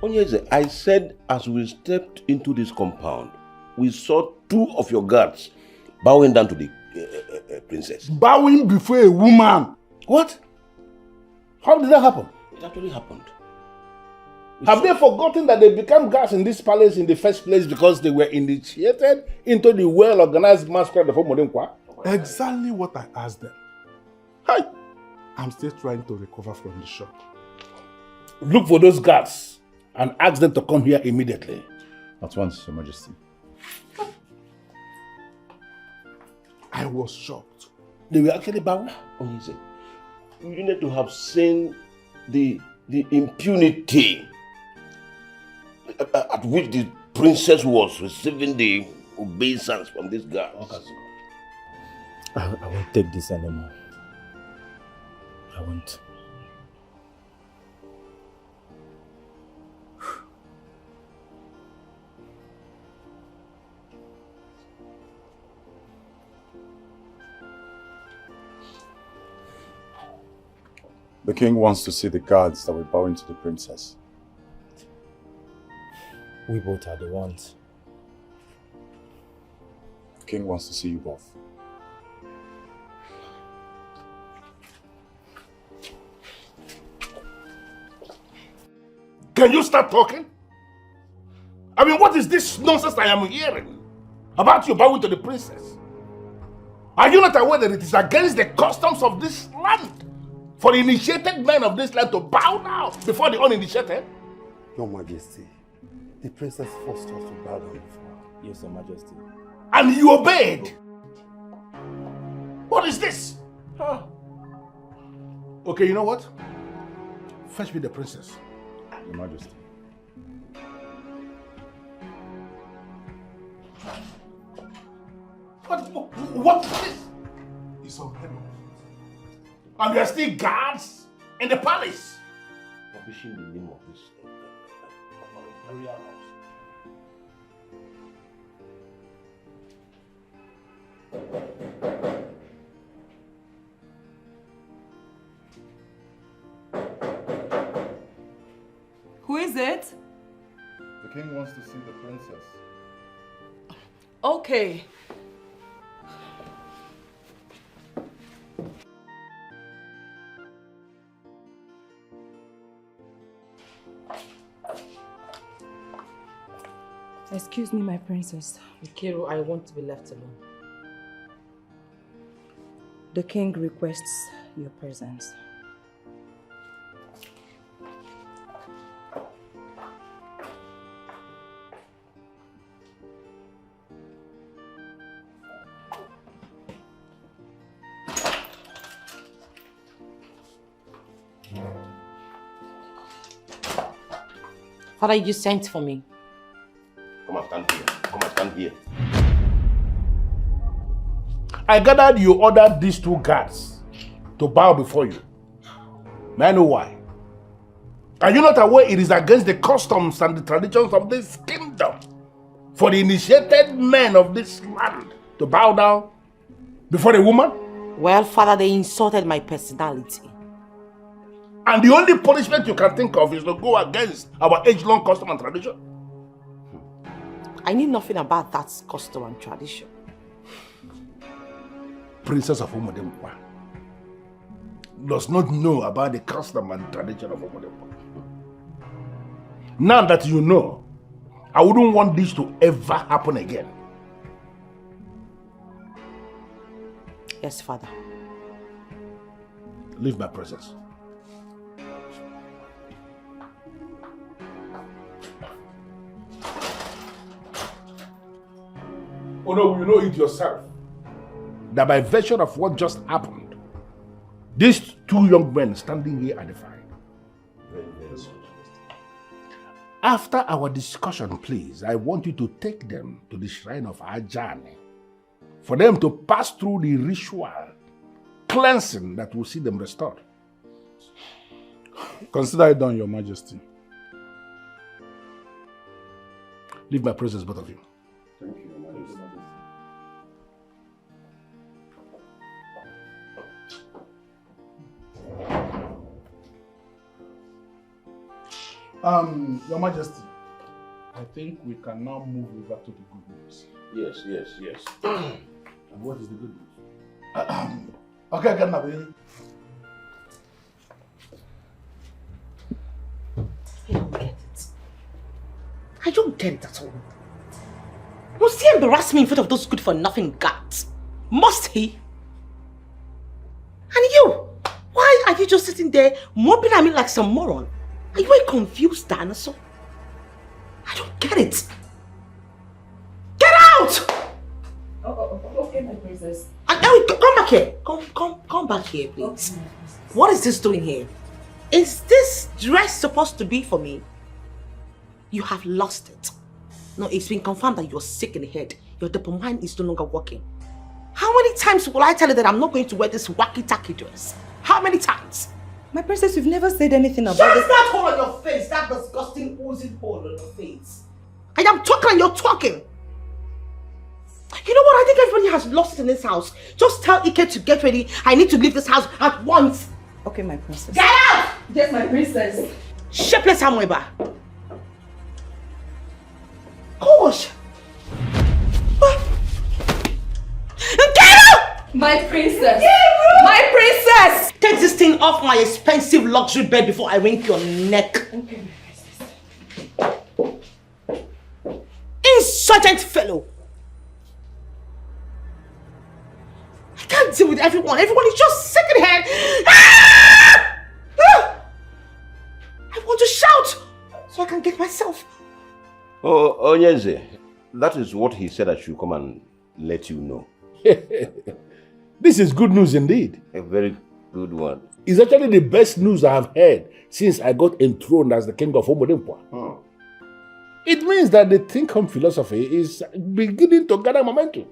Onyeze, I said as we stepped into this compound, we saw two of your guards bowing down to the princess. Bowing before a woman? What? How did that happen? It actually happened. Have they forgotten that they became guards in this palace in the first place because they were initiated into the well-organized masquerade of Omodinkwa? Exactly what I asked them. Hi. I'm still trying to recover from the shock. Look for those guards and ask them to come here immediately. At once, Your Majesty. I was shocked. They were actually bowing. You need to have seen the impunity at which the princess was receiving the obeisance from this guy. I won't take this anymore. I won't. The king wants to see the guards that will bow into the princess. We both are the ones. The king wants to see you both. Can you start talking? I mean, what is this nonsense I am hearing about you bowing to the princess? Are you not aware that it is against the customs of this land for the initiated men of this land to bow down before the uninitiated? Your Majesty, the princess forced us to bow down before her. Yes, Your Majesty. And you obeyed? What is this? Okay, you know what? Fetch me the princess. Your Majesty. What is this? It's unheard of. And there are still guards in the palace. Publishing the name of this imperial house. Who is it? The king wants to see the princess. Okay. Excuse me, my princess. Nkiru, I want to be left alone. The king requests your presence. Father, you sent for me. Come and stand here. Come and stand here. I gathered you ordered these two guards to bow before you. May I know why? Are you not aware it is against the customs and the traditions of this kingdom for the initiated men of this land to bow down before a woman? Well, Father, they insulted my personality. And the only punishment you can think of is to go against our age-long custom and tradition. I knew nothing about that custom and tradition. Princess of Omodinkwa does not know about the custom and tradition of Omodinkwa. Now that you know, I wouldn't want this to ever happen again. Yes, Father. Leave my presence. Oh no, you know it yourself. That by virtue of what just happened, these two young men standing here are defiant. After our discussion, please, I want you to take them to the shrine of Ajani for them to pass through the ritual cleansing that will see them restored. Consider it done, Your Majesty. Leave my presence, both of you. Thank you, Your Majesty. Your Majesty, I think we can now move over to the good news. Yes, yes, yes. And what is the good news? Okay, Ganabi. I don't get it at all. Must he embarrass me in front of those good-for-nothing guts? Must he? And you? Why are you just sitting there moping at me like some moron? Are you a confused dinosaur? I don't get it. Get out! Okay, my princess. Come back here. Come back here, please. Okay. What is this doing here? Is this dress supposed to be for me? You have lost it. No, it's been confirmed that you're sick in the head. Your dopamine is no longer working. How many times will I tell you that I'm not going to wear this wacky-tacky dress? How many times? My princess, you've never said anything about Shut this. that hole on your face, that disgusting oozing hole on your face. I am talking and you're talking. You know what? I think everybody has lost it in this house. Just tell Ike to get ready. I need to leave this house at once. Okay, my princess. Get out! Yes, my princess. Shapeless Amweba. Gosh. Get out! My princess. My princess! Take this thing off my expensive luxury bed before I wring your neck. Okay, my princess. Insurgent fellow. I can't deal with everyone. Everyone is just sick in the head. I want to shout so I can get myself. Oh, Onyeze, that is what he said I should come and let you know. This is good news indeed. A very good one. It's actually the best news I have heard since I got enthroned as the king of Omodimpwa. It means that the think home philosophy is beginning to gather momentum.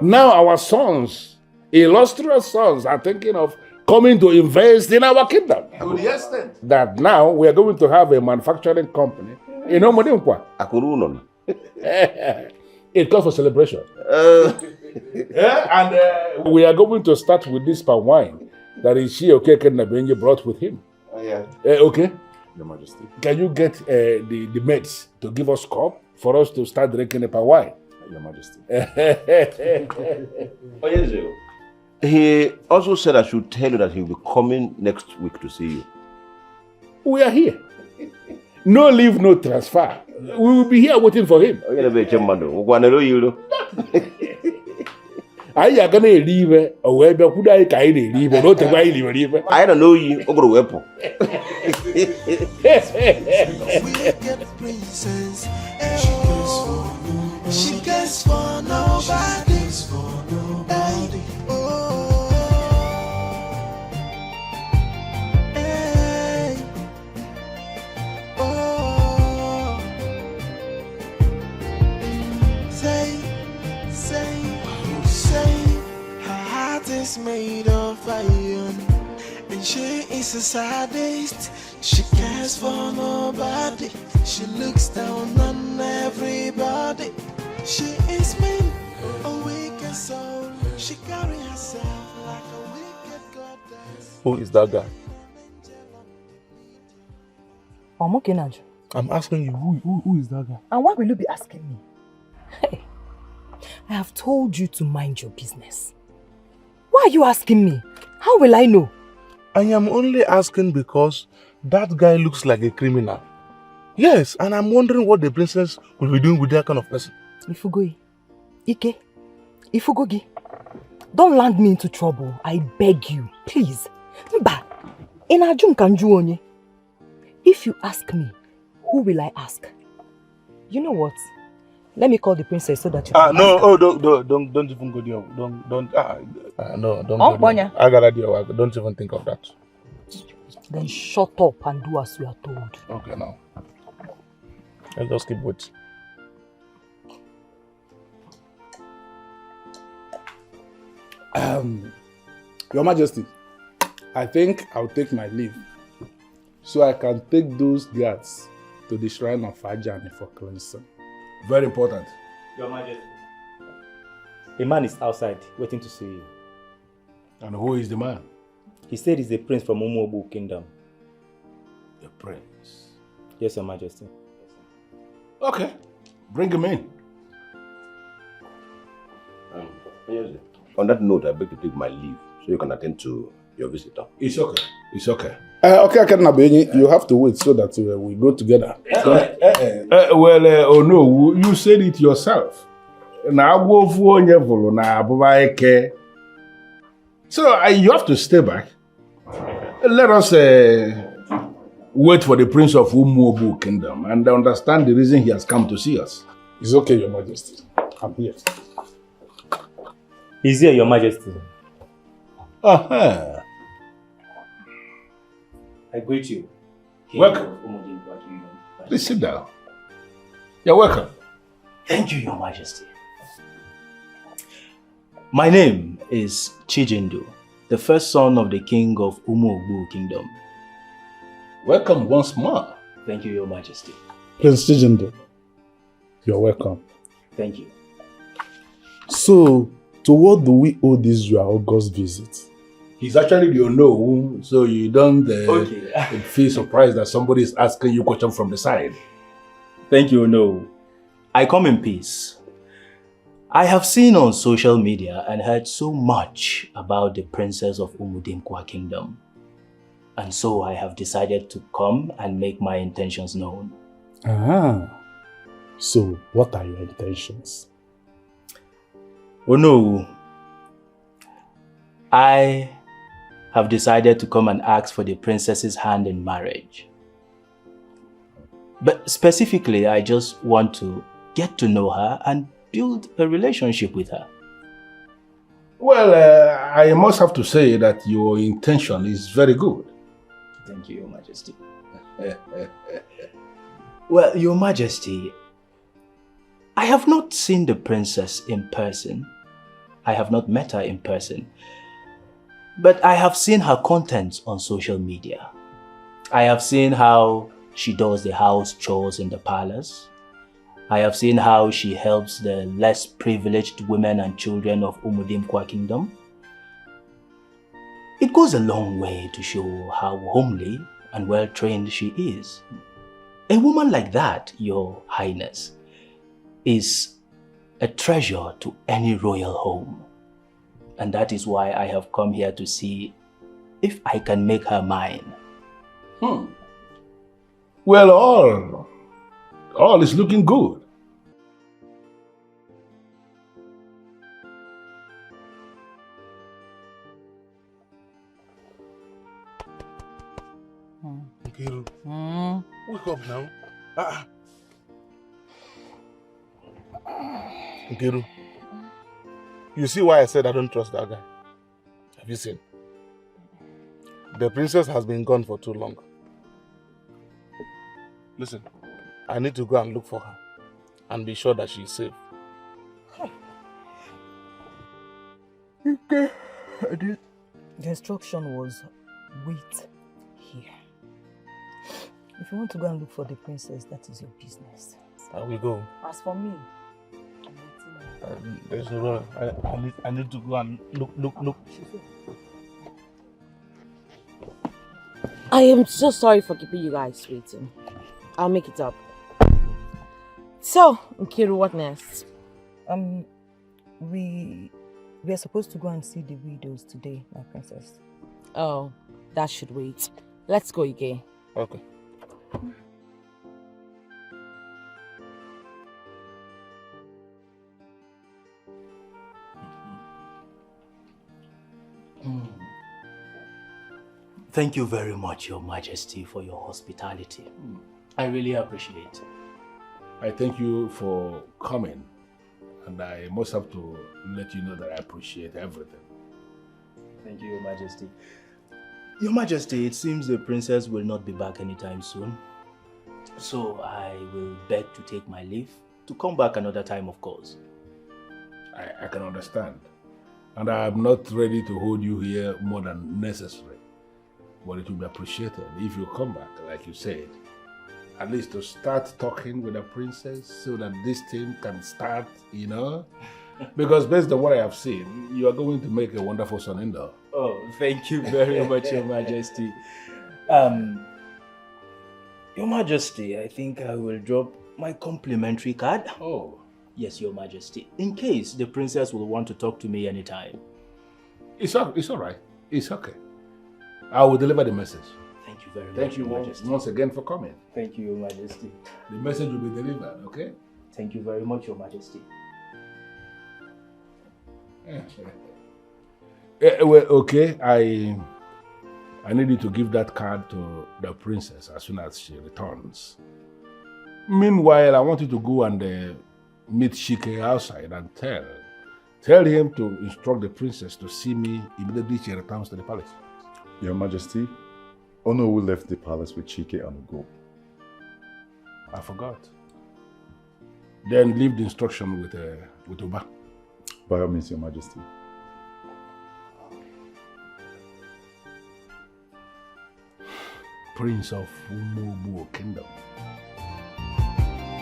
Now our sons, illustrious sons, are thinking of coming to invest in our kingdom. To the extent that now we are going to have a manufacturing company in Omodimpwa. Akurunon. It calls for celebration. And we are going to start with this palm wine that Ishi Okeke Nabenye brought with him. yeah. Okay? Your Majesty. Can you get the maids to give us cup for us to start drinking the palm wine? Your Majesty. He also said I should tell you that he'll be coming next week to see you. We are here. No leave, no transfer. We will be here waiting for him. I are going to leave or could I leave or not why leave? I don't know you. Weapon. She cares for nobody. Is made of iron, and she is a sadist. She cares for nobody. She looks down on everybody. She is mean, a wicked soul. She carries herself like a wicked goddess. Who is that guy? I'm asking you, who is that guy? And why will you be asking me? Hey, I have told you to mind your business. Why are you asking me? How will I know? I am only asking because that guy looks like a criminal. Yes, and I'm wondering what the princess will be doing with that kind of person. Ifugoyi, Ike, Ifugogi, don't land me into trouble. I beg you, please. Mba, inajum kanju onye. If you ask me, who will I ask? You know what? Let me call the princess so that you can don't even go there. Don't go there. I got idea. Don't even think of that. Then shut up and do as you are told. Okay, now. Let's just keep waiting. Your Majesty, I think I'll take my leave so I can take those guards to the shrine of Ajani for cleansing. Very important. Your Majesty, a man is outside waiting to see you. And who is the man? He said he's a prince from Umuobu Kingdom. A prince? Yes, Your Majesty. Okay, bring him in. On that note, I beg to take my leave so you can attend to your visitor. It's okay. It's okay. Okay, Akenabenyi, you have to wait so that we go together. Oh no, you said it yourself. So you have to stay back. Let us wait for the Prince of Umuobu Kingdom and understand the reason he has come to see us. It's okay, Your Majesty. I'm here. He's here, Your Majesty. Uh-huh. I greet you. Welcome. Please sit down. You're welcome. Thank you, Your Majesty. My name is Chijindu, the first son of the king of Umuobu Kingdom. Welcome once more. Thank you, Your Majesty. Prince Chijindu, you're welcome. Thank you. So, to what do we owe this your August visit? He's actually the unknown, so you don't feel surprised that somebody is asking you questions from the side. Thank you, no. I come in peace. I have seen on social media and heard so much about the princess of Umudimkwa Kingdom. And so I have decided to come and make my intentions known. So what are your intentions? Oh no. I have decided to come and ask for the princess's hand in marriage. But specifically, I just want to get to know her and build a relationship with her. Well, I must have to say that your intention is very good. Thank you, Your Majesty. Well, Your Majesty, I have not seen the princess in person. I have not met her in person. But I have seen her content on social media. I have seen how she does the house chores in the palace. I have seen how she helps the less privileged women and children of Umudimkwa Kingdom. It goes a long way to show how homely and well-trained she is. A woman like that, Your Highness, is a treasure to any royal home. And that is why I have come here to see if I can make her mine. Well, all is looking good. Nkiru, wake up now. Nkiru, you see why I said I don't trust that guy? Have you seen? The princess has been gone for too long. Listen, I need to go and look for her and be sure that she is safe. Okay. The instruction was wait here. If you want to go and look for the princess, that is your business. I will go. As for me, there's no way. I need to go and look. I am so sorry for keeping you guys waiting. I'll make it up. So, Nkiru, what next? We are supposed to go and see the widows today, my princess. Oh, that should wait. Let's go, Igwe. Okay. Thank you very much, Your Majesty, for your hospitality. I really appreciate it. I thank you for coming, and I must have to let you know that I appreciate everything. Thank you, Your Majesty. Your Majesty, it seems the princess will not be back anytime soon. So I will beg to take my leave to come back another time, of course. I can understand. And I am not ready to hold you here more than necessary. But it will be appreciated if you come back, like you said. At least to start talking with the princess so that this thing can start, you know? Because based on what I have seen, you are going to make a wonderful son-in-law. Oh, thank you very much, Your Majesty. Your Majesty, I think I will drop my complimentary card. Oh. Yes, Your Majesty. In case the princess will want to talk to me anytime. It's all right. It's okay. I will deliver the message. Thank you very much. Thank you once again for coming. Thank you, Your Majesty. The message will be delivered, okay? Thank you very much, Your Majesty. Well, okay, I need you to give that card to the princess as soon as she returns. Meanwhile, I want you to go and meet Shike outside and tell him to instruct the princess to see me immediately she returns to the palace. Your Majesty, Onowu left the palace with Chike on the go. I forgot. Then leave the instruction with Oba. By all means, Your Majesty. Prince of Umubu Kingdom.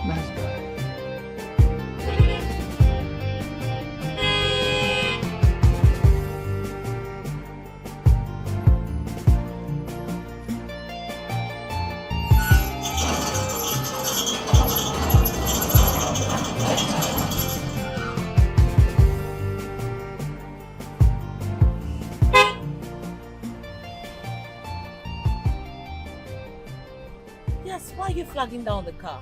Nice guy. Yes, why are you flagging down the car?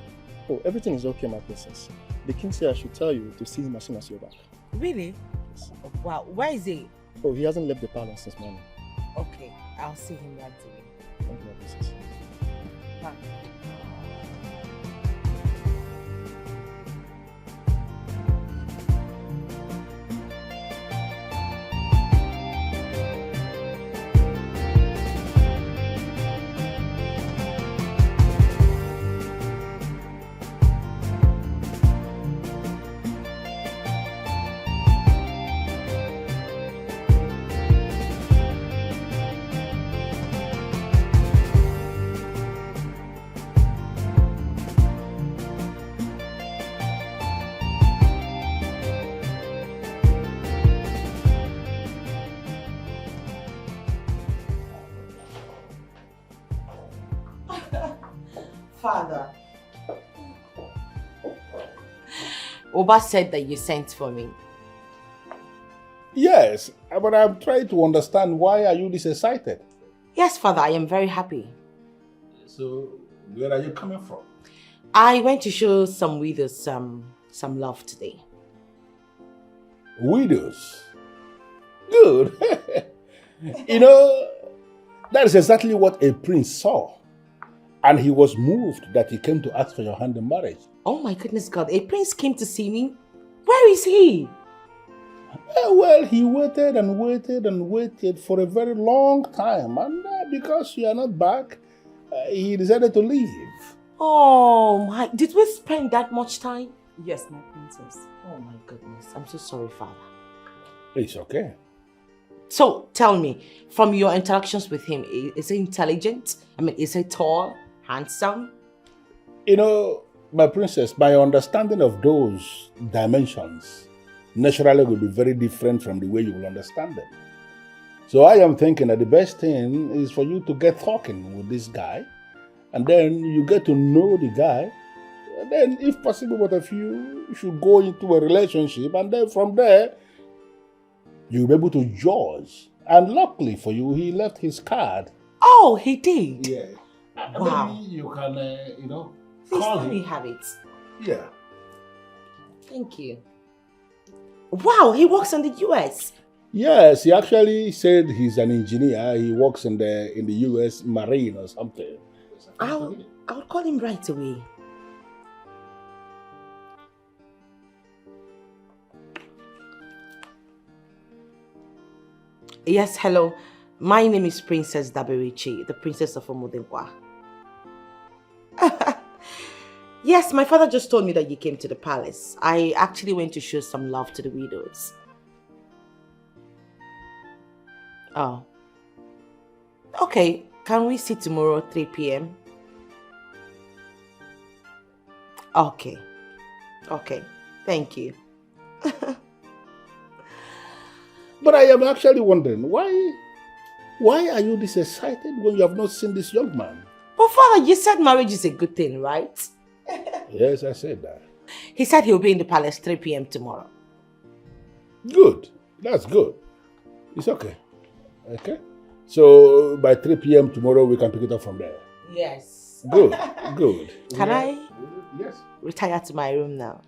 Oh, everything is okay, my princess. The king said I should tell you to see him as soon as you're back. Really? Yes. Oh, wow, where is he? Oh, he hasn't left the palace since morning. Okay, I'll see him right away. Thank you, my princess. Bye. Father. Oba said that you sent for me. Yes, but I'm trying to understand why are you this excited? Yes, Father, I am very happy. So, where are you coming from? I went to show some widows some love today. Widows? Good. You know, that is exactly what a prince saw. And he was moved that he came to ask for your hand in marriage. Oh my goodness God, a prince came to see me? Where is he? Well, he waited and waited and waited for a very long time. And because you are not back, he decided to leave. Oh my, did we spend that much time? Yes, my princess. Oh my goodness, I'm so sorry, Father. It's okay. So, tell me, from your interactions with him, is he intelligent? I mean, is he tall, handsome? You know, my princess, my understanding of those dimensions naturally will be very different from the way you will understand them. So I am thinking that the best thing is for you to get talking with this guy, and then you get to know the guy, and then if possible, both of you should go into a relationship, and then from there, you'll be able to judge. And luckily for you, he left his card. Oh, he did? Yeah. Wow. Maybe you can, you know, Please call let him. me have it. Yeah. Thank you. Wow, he works in the US. Yes, he actually said he's an engineer. He works in the US Marine or something. I'll call him right away. Yes, hello. My name is Princess Daberichi, the Princess of Omodenkwa. Yes, my father just told me that you came to the palace. I actually went to show some love to the widows. Oh. Okay, can we see tomorrow 3 p.m.? Okay. Okay, thank you. But I am actually wondering, why are you this excited when you have not seen this young man? But father, you said marriage is a good thing, right? Yes, I said that. He said he'll be in the palace 3 p.m. tomorrow. Good. That's good. It's okay. Okay? So by 3 p.m. tomorrow, we can pick it up from there. Yes. Good, good. Can I Yes. retire to my room now?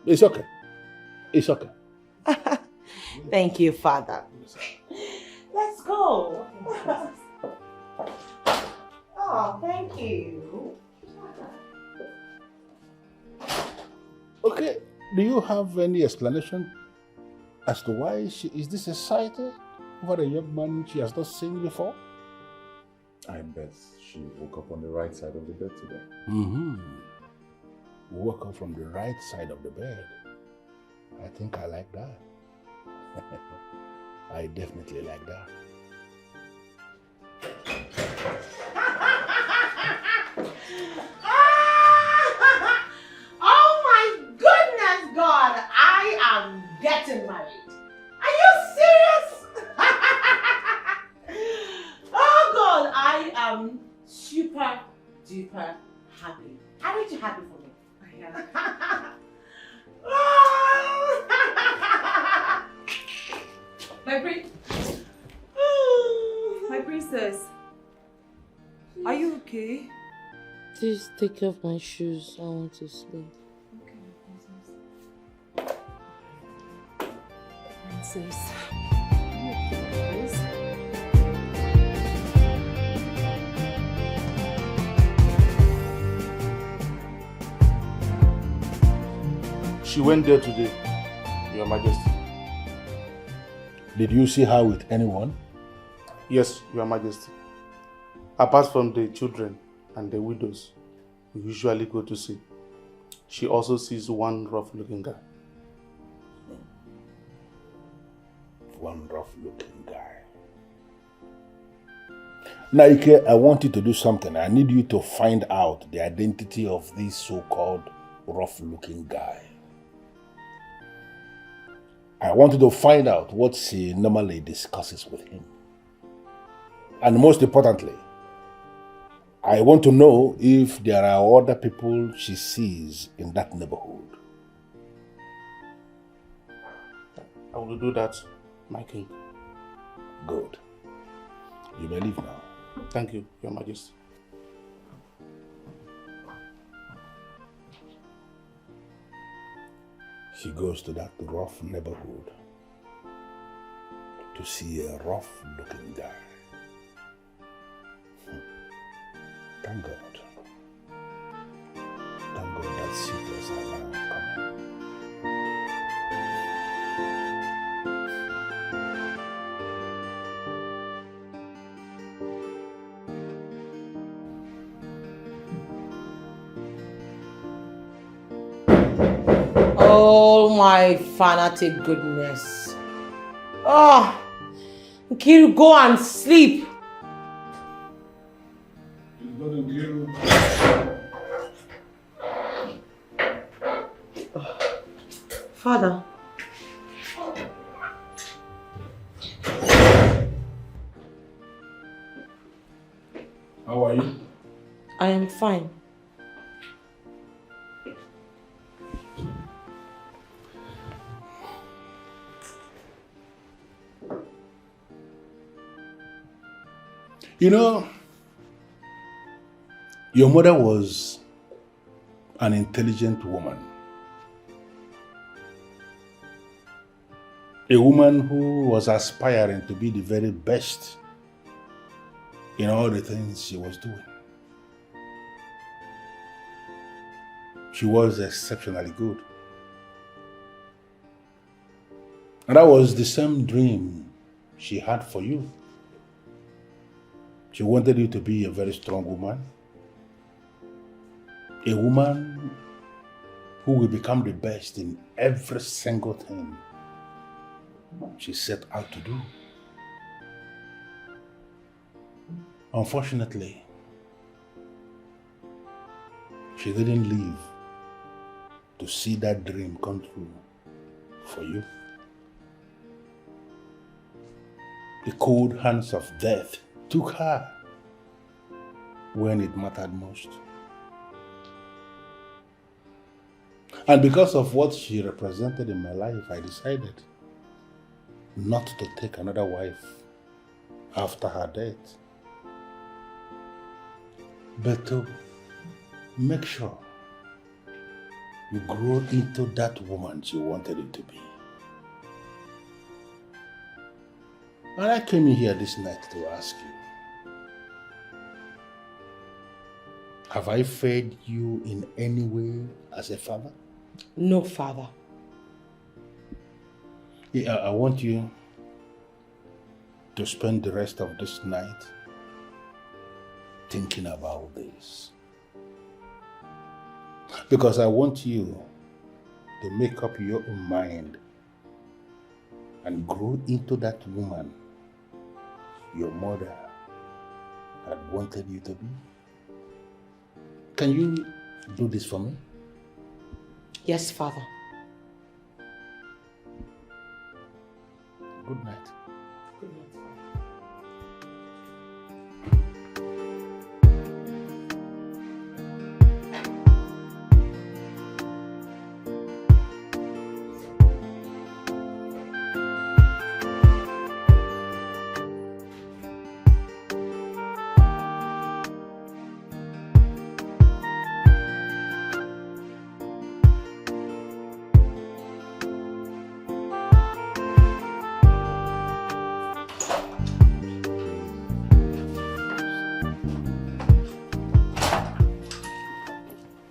It's okay. It's okay. Thank you, Father. Let's go. Oh, thank you. Okay. Do you have any explanation as to why she is this excited over a young man she has not seen before? I bet she woke up on the right side of the bed today. Mm-hmm. Woke up from the right side of the bed. I think I like that. I definitely like that. Oh my goodness, God! I am getting married. Are you serious? Oh God, I am super duper happy. Aren't you happy for me? I am. My princess, are you okay? Please take off my shoes. I want to sleep. Princess. She went there today, Your Majesty. Did you see her with anyone? Yes, Your Majesty. Apart from the children and the widows we usually go to see, she also sees one rough-looking guy. One rough-looking guy. Now, Ike, I want you to do something. I need you to find out the identity of this so-called rough-looking guy. I want you to find out what she normally discusses with him. And most importantly, I want to know if there are other people she sees in that neighborhood. I will do that, my king. Good. You may leave now. Thank you, Your Majesty. She goes to that rough neighborhood to see a rough-looking guy. Thank God. Thank God that suitors are now coming. Oh my fanatic goodness. Oh, Nkiru, go and sleep. Father. How are you? I am fine. You know, your mother was an intelligent woman. A woman who was aspiring to be the very best in all the things she was doing. She was exceptionally good. And that was the same dream she had for you. She wanted you to be a very strong woman. A woman who will become the best in every single thing she set out to do. Unfortunately, she didn't live to see that dream come true for you. The cold hands of death took her when it mattered most. And because of what she represented in my life, I decided not to take another wife after her death. But to make sure you grow into that woman she wanted you to be. And I came in here this night to ask you, have I failed you in any way as a father? No, father. Yeah, I want you to spend the rest of this night thinking about this. Because I want you to make up your own mind and grow into that woman your mother had wanted you to be. Can you do this for me? Yes, father. Good night. Good night.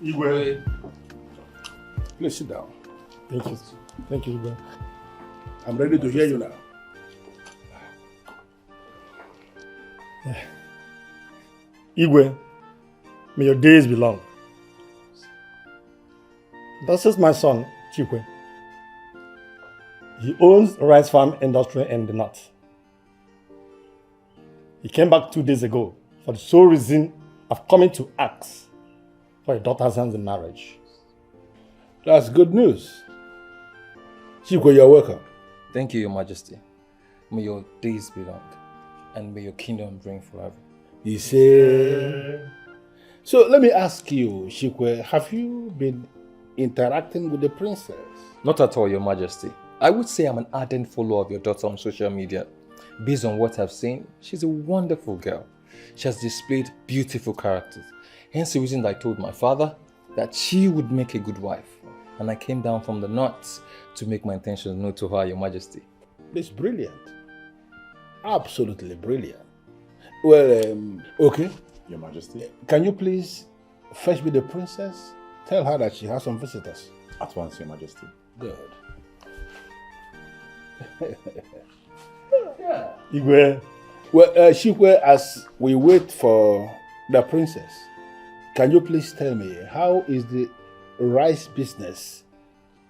Igwe, please sit down. Thank you. Thank you, Igwe. I'm ready to hear you now. Igwe, may your days be long. This is my son, Chikwe. He owns a rice farm industry in the north. He came back 2 days ago for the sole reason of coming to ask for a daughter's hand in marriage. That's good news. Chikwe, you're welcome. Thank you, Your Majesty. May your days be long, and may your kingdom reign forever. He said. So let me ask you, Chikwe, have you been interacting with the princess? Not at all, Your Majesty. I would say I'm an ardent follower of your daughter on social media. Based on what I've seen, she's a wonderful girl. She has displayed beautiful characters. Hence the reason I told my father that she would make a good wife. And I came down from the north to make my intentions known to her, Your Majesty. It's brilliant. Absolutely brilliant. Well, okay. Your Majesty. Can you please fetch me the princess? Tell her that she has some visitors. At once, Your Majesty. Good. Igwe. Well, Chikwe, as we wait for the princess, can you please tell me, how is the rice business?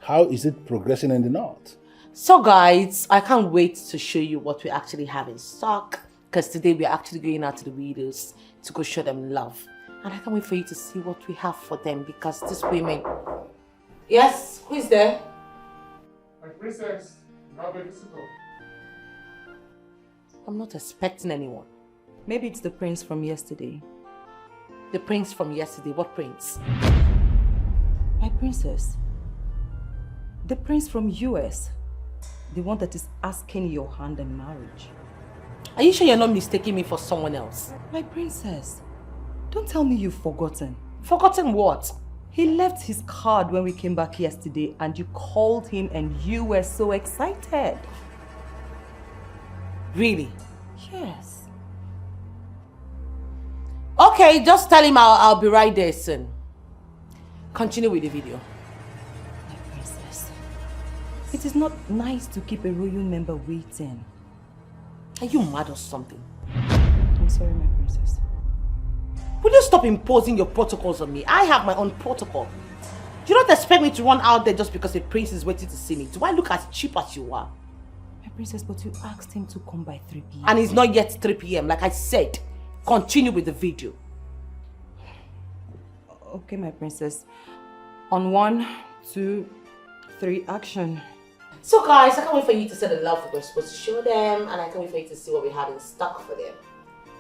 How is it progressing in the north? So guys, I can't wait to show you what we actually have in stock, because today we're actually going out to the widows to go show them love. And I can't wait for you to see what we have for them, because these women... Yes, who is there? My princess, you have a visitor. I'm not expecting anyone. Maybe it's the prince from yesterday. The prince from yesterday? What prince? My princess. The prince from US. The one that is asking your hand in marriage. Are you sure you're not mistaking me for someone else? My princess, don't tell me you've forgotten. Forgotten what? He left his card when we came back yesterday and you called him and you were so excited. Really? Yes. Okay, just tell him I'll be right there soon. Continue with the video. My princess, it is not nice to keep a royal member waiting. Are you mad or something? I'm sorry, my princess. Will you stop imposing your protocols on me? I have my own protocol. You don't expect me to run out there just because a prince is waiting to see me. Do I look as cheap as you are? My princess, but you asked him to come by 3 p.m. And it's not yet 3 p.m. Like I said. Continue with the video. Okay, my princess. On 1, 2, 3, action. So guys, I can't wait for you to see the love we're supposed to show them, and I can't wait for you to see what we have in stock for them.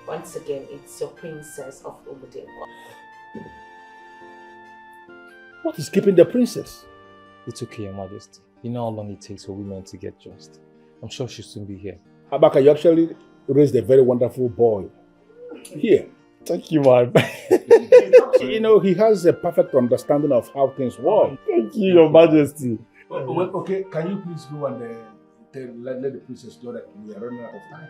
Once again, it's your princess of Umudenwa. What is keeping the princess? It's okay, Your Majesty. You know how long it takes for women to get dressed. I'm sure she'll soon be here. Abaka, you actually raised a very wonderful boy. Here. Thank you, man. You know, he has a perfect understanding of how things work. Thank you, Your Majesty. Well, okay, can you please go and let the princess know that we are running out of time?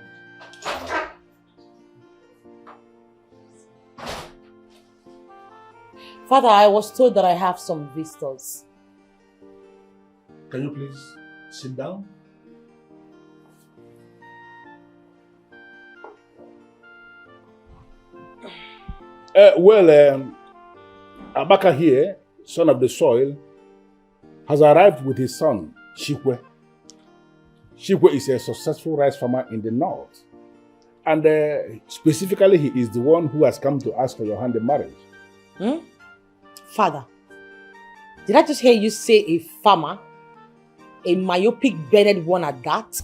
Father, I was told that I have some visitors. Can you please sit down? Abaka here, son of the soil, has arrived with his son, Shikwe. Shikwe is a successful rice farmer in the north. And specifically, he is the one who has come to ask for your hand in marriage. Father, did I just hear you say a farmer? A myopic bearded one at that?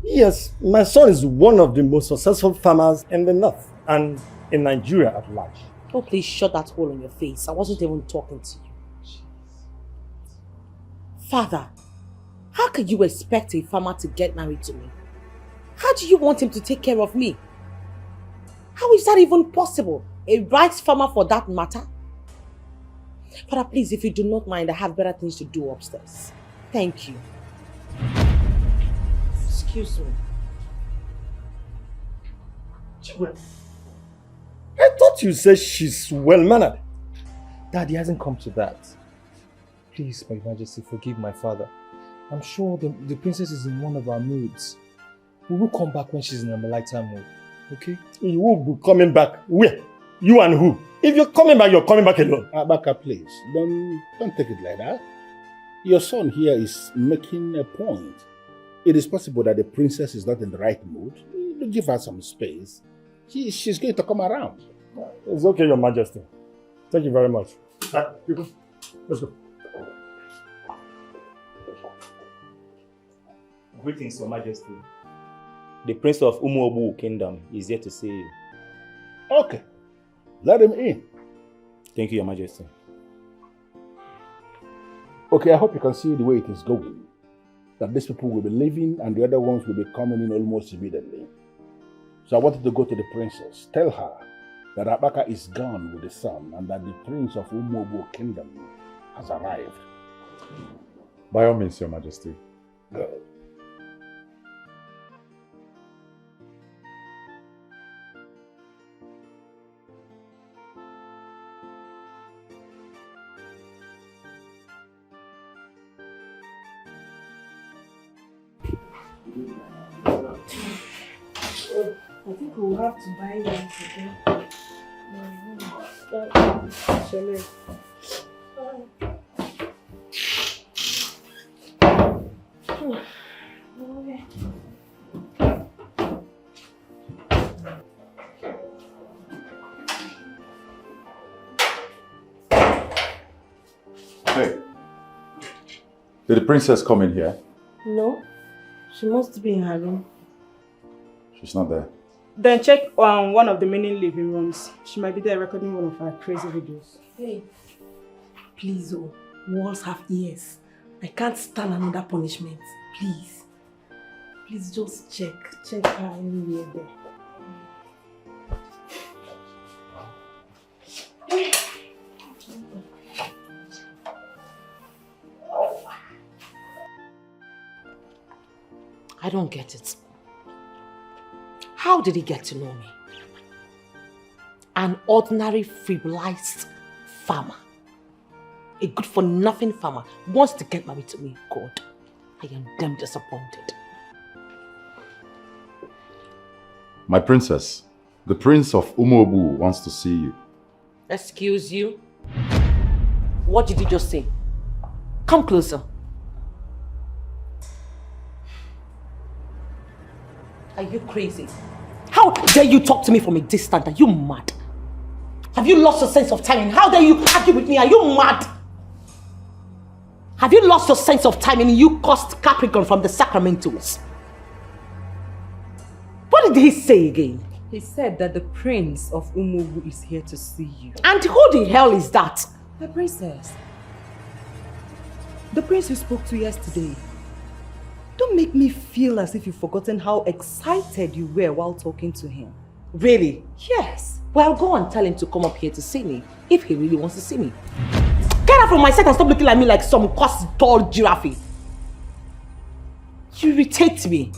Yes, my son is one of the most successful farmers in the north and in Nigeria at large. Oh, please shut that hole in your face. I wasn't even talking to you. Father, how could you expect a farmer to get married to me? How do you want him to take care of me? How is that even possible? A rice farmer for that matter? Father, please, if you do not mind, I have better things to do upstairs. Thank you. Excuse me. I thought you said she's well-mannered. Daddy hasn't come to that. Please, my Majesty, forgive my father. I'm sure the princess is in one of our moods. We will come back when she's in a lighter mood. Okay? You will be coming back. Where? You and who? If you're coming back alone. Abaka, please. Don't take it like that. Your son here is making a point. It is possible that the princess is not in the right mood. Give her some space. She's going to come around. It's okay, Your Majesty. Thank you very much. Let's go. Greetings, Your Majesty. The Prince of Umuobu Kingdom is here to see you. Okay. Let him in. Thank you, Your Majesty. Okay, I hope you can see the way it is going. That these people will be leaving and the other ones will be coming in almost immediately. So I wanted to go to the princess. Tell her that Abaka is gone with the son and that the Prince of Umuobu Kingdom has arrived. By all means, Your Majesty. Good. I think we'll have to buy rice again. Hey, did the princess come in here? No, she must be in her room. She's not there. Then check one of the many living rooms. She might be there recording one of her crazy videos. Hey, please, oh, walls have ears. I can't stand another punishment. Please. Please just check her anywhere there. I don't get it. How did he get to know me? An ordinary, frivolized farmer. A good-for-nothing farmer wants to get married to me. God, I am damn disappointed. My princess, the Prince of Umuobu wants to see you. Excuse you? What did you just say? Come closer. Are you crazy? How dare you talk to me from a distance? Are you mad? Have you lost your sense of timing? How dare you argue with me? Are you mad? Have you lost your sense of timing? You cursed Capricorn from the Sacramentos. What did he say again? He said that the Prince of Umuobu is here to see you. And who the hell is that? The princess. The prince you spoke to yesterday. Don't make me feel as if you've forgotten how excited you were while talking to him. Really? Yes. Well, go and tell him to come up here to see me, if he really wants to see me. Get out from my sight and stop looking at me like some cursed tall giraffe. You irritate me.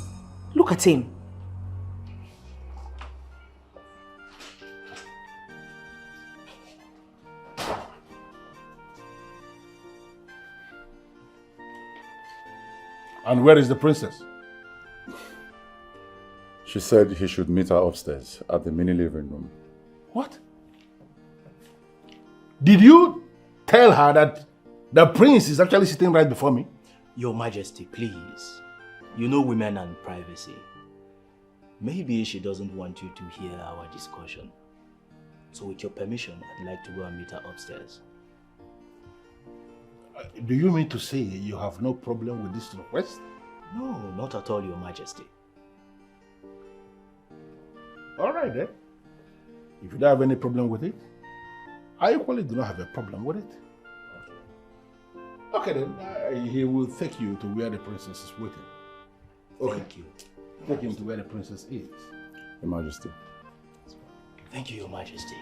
Look at him. And where is the princess? She said he should meet her upstairs at the mini living room. What? Did you tell her that the prince is actually sitting right before me? Your Majesty, please. You know women and privacy. Maybe she doesn't want you to hear our discussion. So with your permission, I'd like to go and meet her upstairs. Do you mean to say you have no problem with this request? No, not at all, Your Majesty. All right then. If you don't have any problem with it, I equally do not have a problem with it. Okay then, he will take you to where the princess is waiting. Okay. Thank you. Take him to where the princess is. Your Majesty. Thank you, Your Majesty.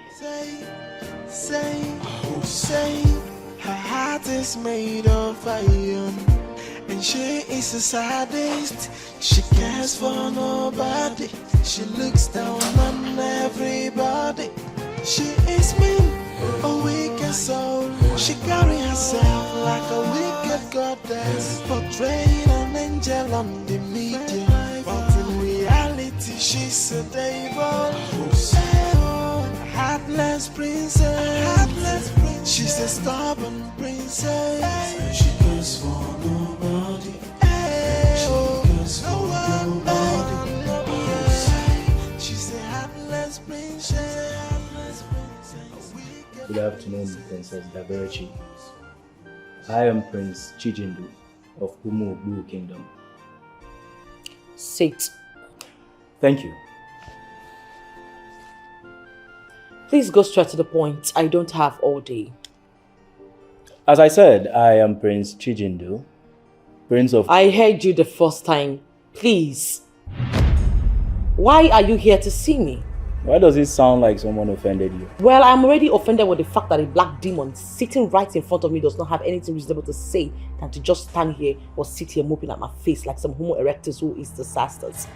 Say, her heart is made of iron, and she is a sadist. She cares for nobody. She looks down on everybody. She is mean, a wicked soul. She carries herself like a wicked goddess, portraying an angel on the media, but in reality she's a devil. Heartless princess. She's a stubborn princess. She cares for nobody. She cares for nobody. She's a heartless princess. Good afternoon, Princess Daberechi. I am Prince Chijindu of Blue Kingdom. Sit. Thank you. Please go straight to the point. I don't have all day. As I said, I am Prince Chijindu, Prince of... I heard you the first time. Please. Why are you here to see me? Why does it sound like someone offended you? Well, I'm already offended with the fact that a black demon sitting right in front of me does not have anything reasonable to say than to just stand here or sit here moping at my face like some Homo erectus who is disasters.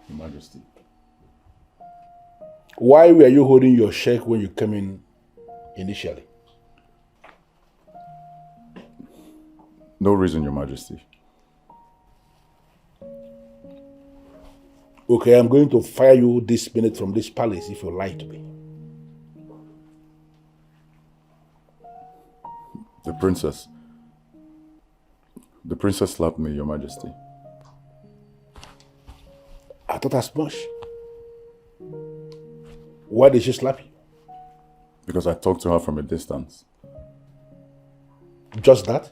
Your Majesty. Why were you holding your sheikh when you came in initially? No reason, Your Majesty. Okay, I'm going to fire you this minute from this palace if you lie to me. The princess slapped me, Your Majesty. I thought as much. Why did she slap you? Because I talked to her from a distance. Just that?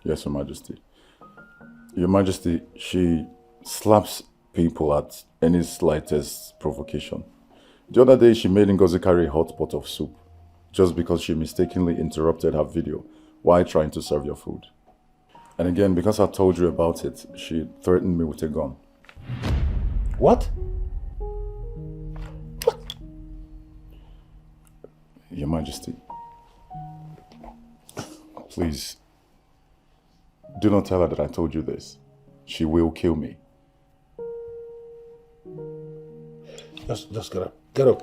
Yes, Your Majesty. Your Majesty, she slaps people at any slightest provocation. The other day, she made Ngozi carry a hot pot of soup just because she mistakenly interrupted her video while trying to serve your food. And again, because I told you about it, she threatened me with a gun. What? Your Majesty, please, do not tell her that I told you this. She will kill me. Just get up. Get up.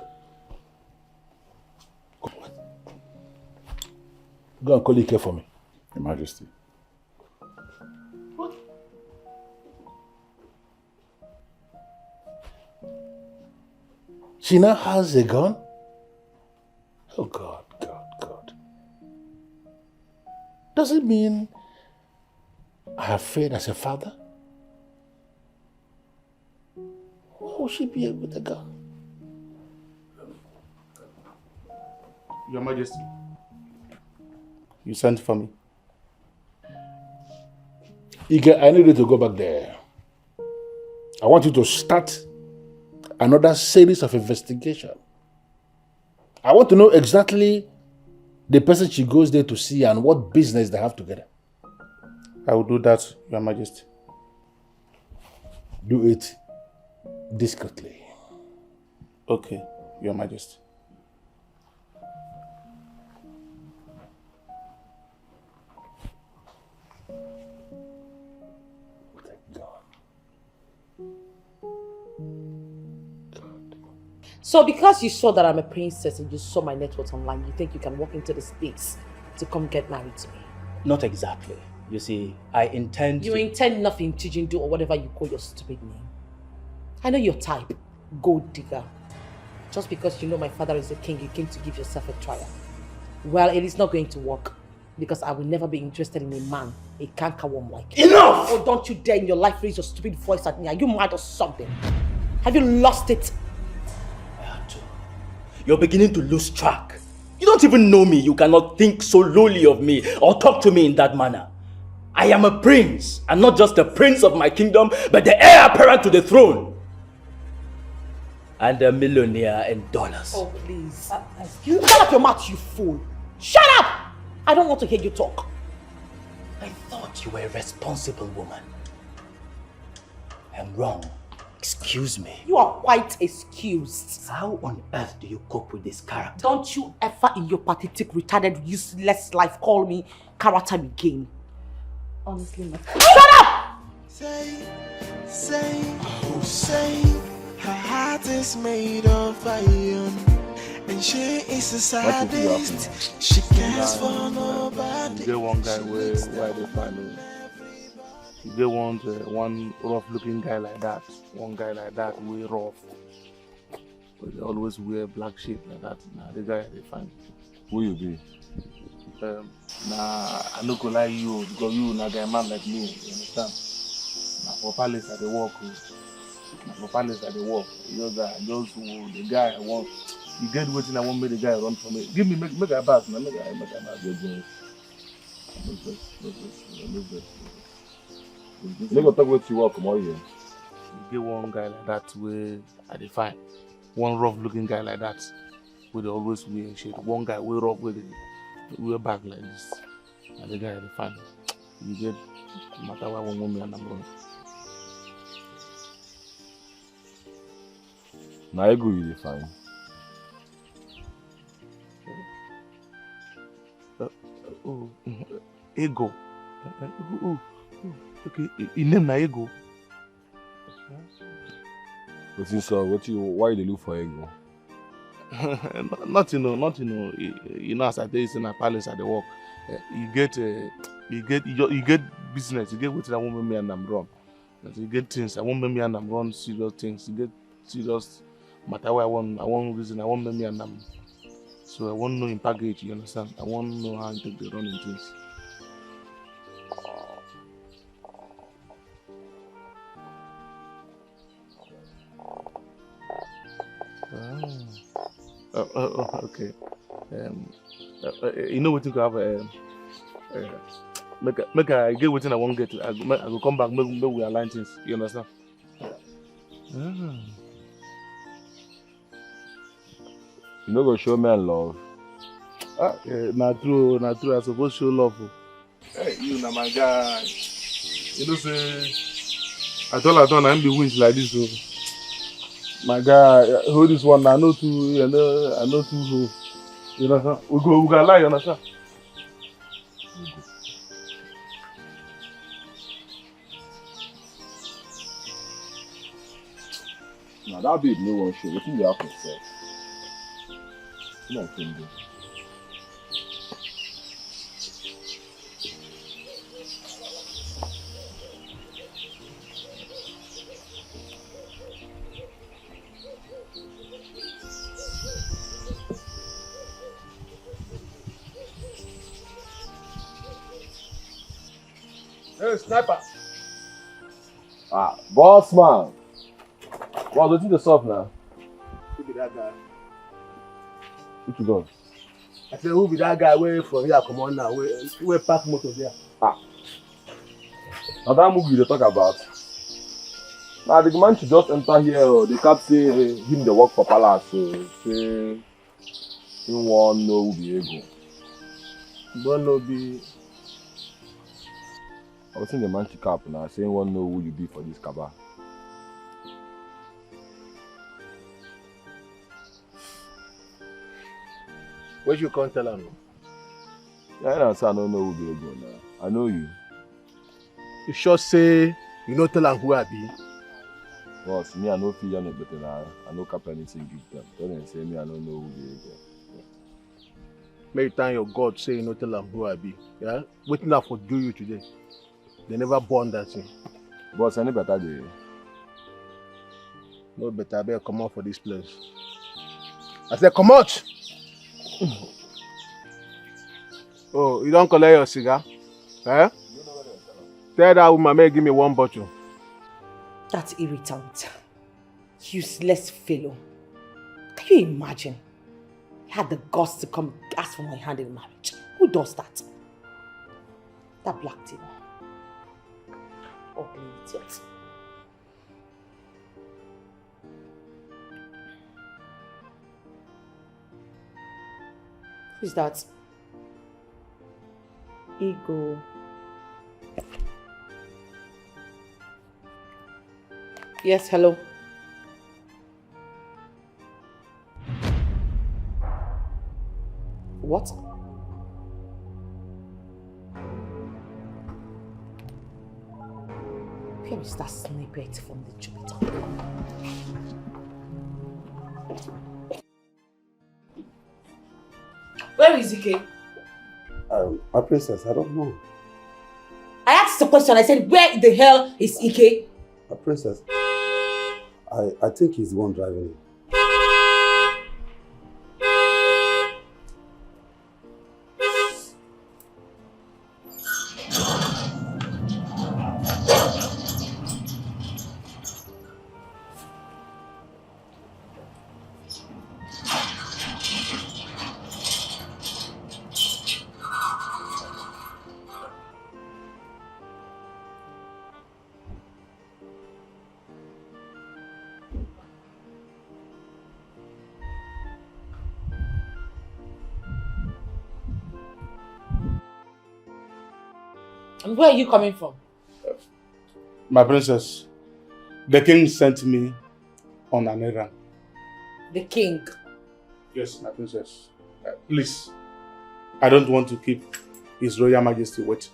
Go and call Dikeh for me. Your Majesty. She now has a gun? Oh God, God, God. Does it mean I have failed as a father? Why would she be here with a gun? Your Majesty. You sent for me. Igwe, I need you to go back there. I want you to start another series of investigation. I want to know exactly the person she goes there to see and what business they have together. I will do that, Your Majesty. Do it discreetly. Okay, Your Majesty. So because you saw that I'm a princess and you saw my net worth online, you think you can walk into the space to come get married to me? Not exactly. You see, I intend You intend nothing, Chijindu, or whatever you call your stupid name. I know your type, gold digger. Just because you know my father is a king, you came to give yourself a trial. Well, it is not going to work because I will never be interested in a man, a cankerworm like you. Enough! Oh, don't you dare in your life raise your stupid voice at me. Are you mad or something? Have you lost it? You're beginning to lose track. You don't even know me. You cannot think so lowly of me or talk to me in that manner. I am a prince, and not just the prince of my kingdom, but the heir apparent to the throne. And a millionaire in dollars. Oh, please. You shut up your mouth, you fool. Shut up! I don't want to hear you talk. I thought you were a responsible woman. I'm wrong. Excuse me. You are quite excused. How on earth do you cope with this character? Don't you ever in your pathetic, retarded, useless life call me character again. Honestly, my... Shut up! Say, her heart is made of iron, and she is a sadist. She cares for nobody. You get one guy where they find him. You get one rough-looking guy like that. One guy like that, way rough. But they always wear black shit like that. Nah, the guy they find. Who you be? Nah, I no go lie you because you na guy man like me. You understand? Nah, for palace at the walk. Nah, for palace at the walk. Just the guy I want. You get waiting. I want me the guy run for me. Give me make a bath. Nah, make a bath. You go talk with you walk come on here. You get one guy like that where I define. One rough looking guy like that where they always wear shit. One guy way rough with they wear back like this. And the guy I define. You get no matter what one woman and I'm wrong. Now you go you define. Ego. Okay, in name na Ego. Why you look for Ego? Nothing. You know, as I tell you, in a palace at the work, you get business. You get what I want me and I'm wrong. You get things. I want me and I'm wrong. Serious things. You get serious matter. Why I want reason. I want me and I'm. So I want to know in package. You understand? I want to know how to take the running things. Okay. You know what you have? Make I get what I want to get. I go come back. Make we align things. You understand? You know go show me love. Not true. I suppose show love. Hey, you na my guy. You know say I told I'm be winch like this. So. My guy, hold this one. I know too. I know too. You know, we go lie. You understand? Now that babe no one show. What you have to say? No thing. Hey, sniper. Boss man. Wow, don't you the soft now? Who be that guy? What you got? I said, who be that guy where from here come on now? Where park motor there? Now that movie they talk about. Now the man should just enter here. They can't say him the work for palace. So say him want know who be ego. Don't know be. I was saying the man kick up now. Saying want know who you be for this cabal. Where you can't tell him? Yeah, I don't know who be ego now. I know you. You sure say you no tell them who I be? Boss, me I no feel you better now. I no cap anything give them. Tell them say me I don't know who be ego. May you thank your God say you no tell them who I be. Yeah? Waiting up for do you today. They never born that thing. Boss, any better day? No better, I better come out for this place. I said come out! Oh, you don't collect your cigar? Eh? Tell that woman, may give me one bottle. That's irritant. Useless fellow. Can you imagine? He had the guts to come ask for my hand in marriage. Who does that? That black thing. Ugly idiot. Who is that? Ego. Yes, hello. What? Where is that snippet from the Jupiter? Where is Ike? My princess, I don't know. I asked the question. I said, where the hell is Ike? My princess, I think he's the one driving it. And where are you coming from? My princess, the king sent me on an errand. The king? Yes, my princess. Please, I don't want to keep His Royal Majesty waiting.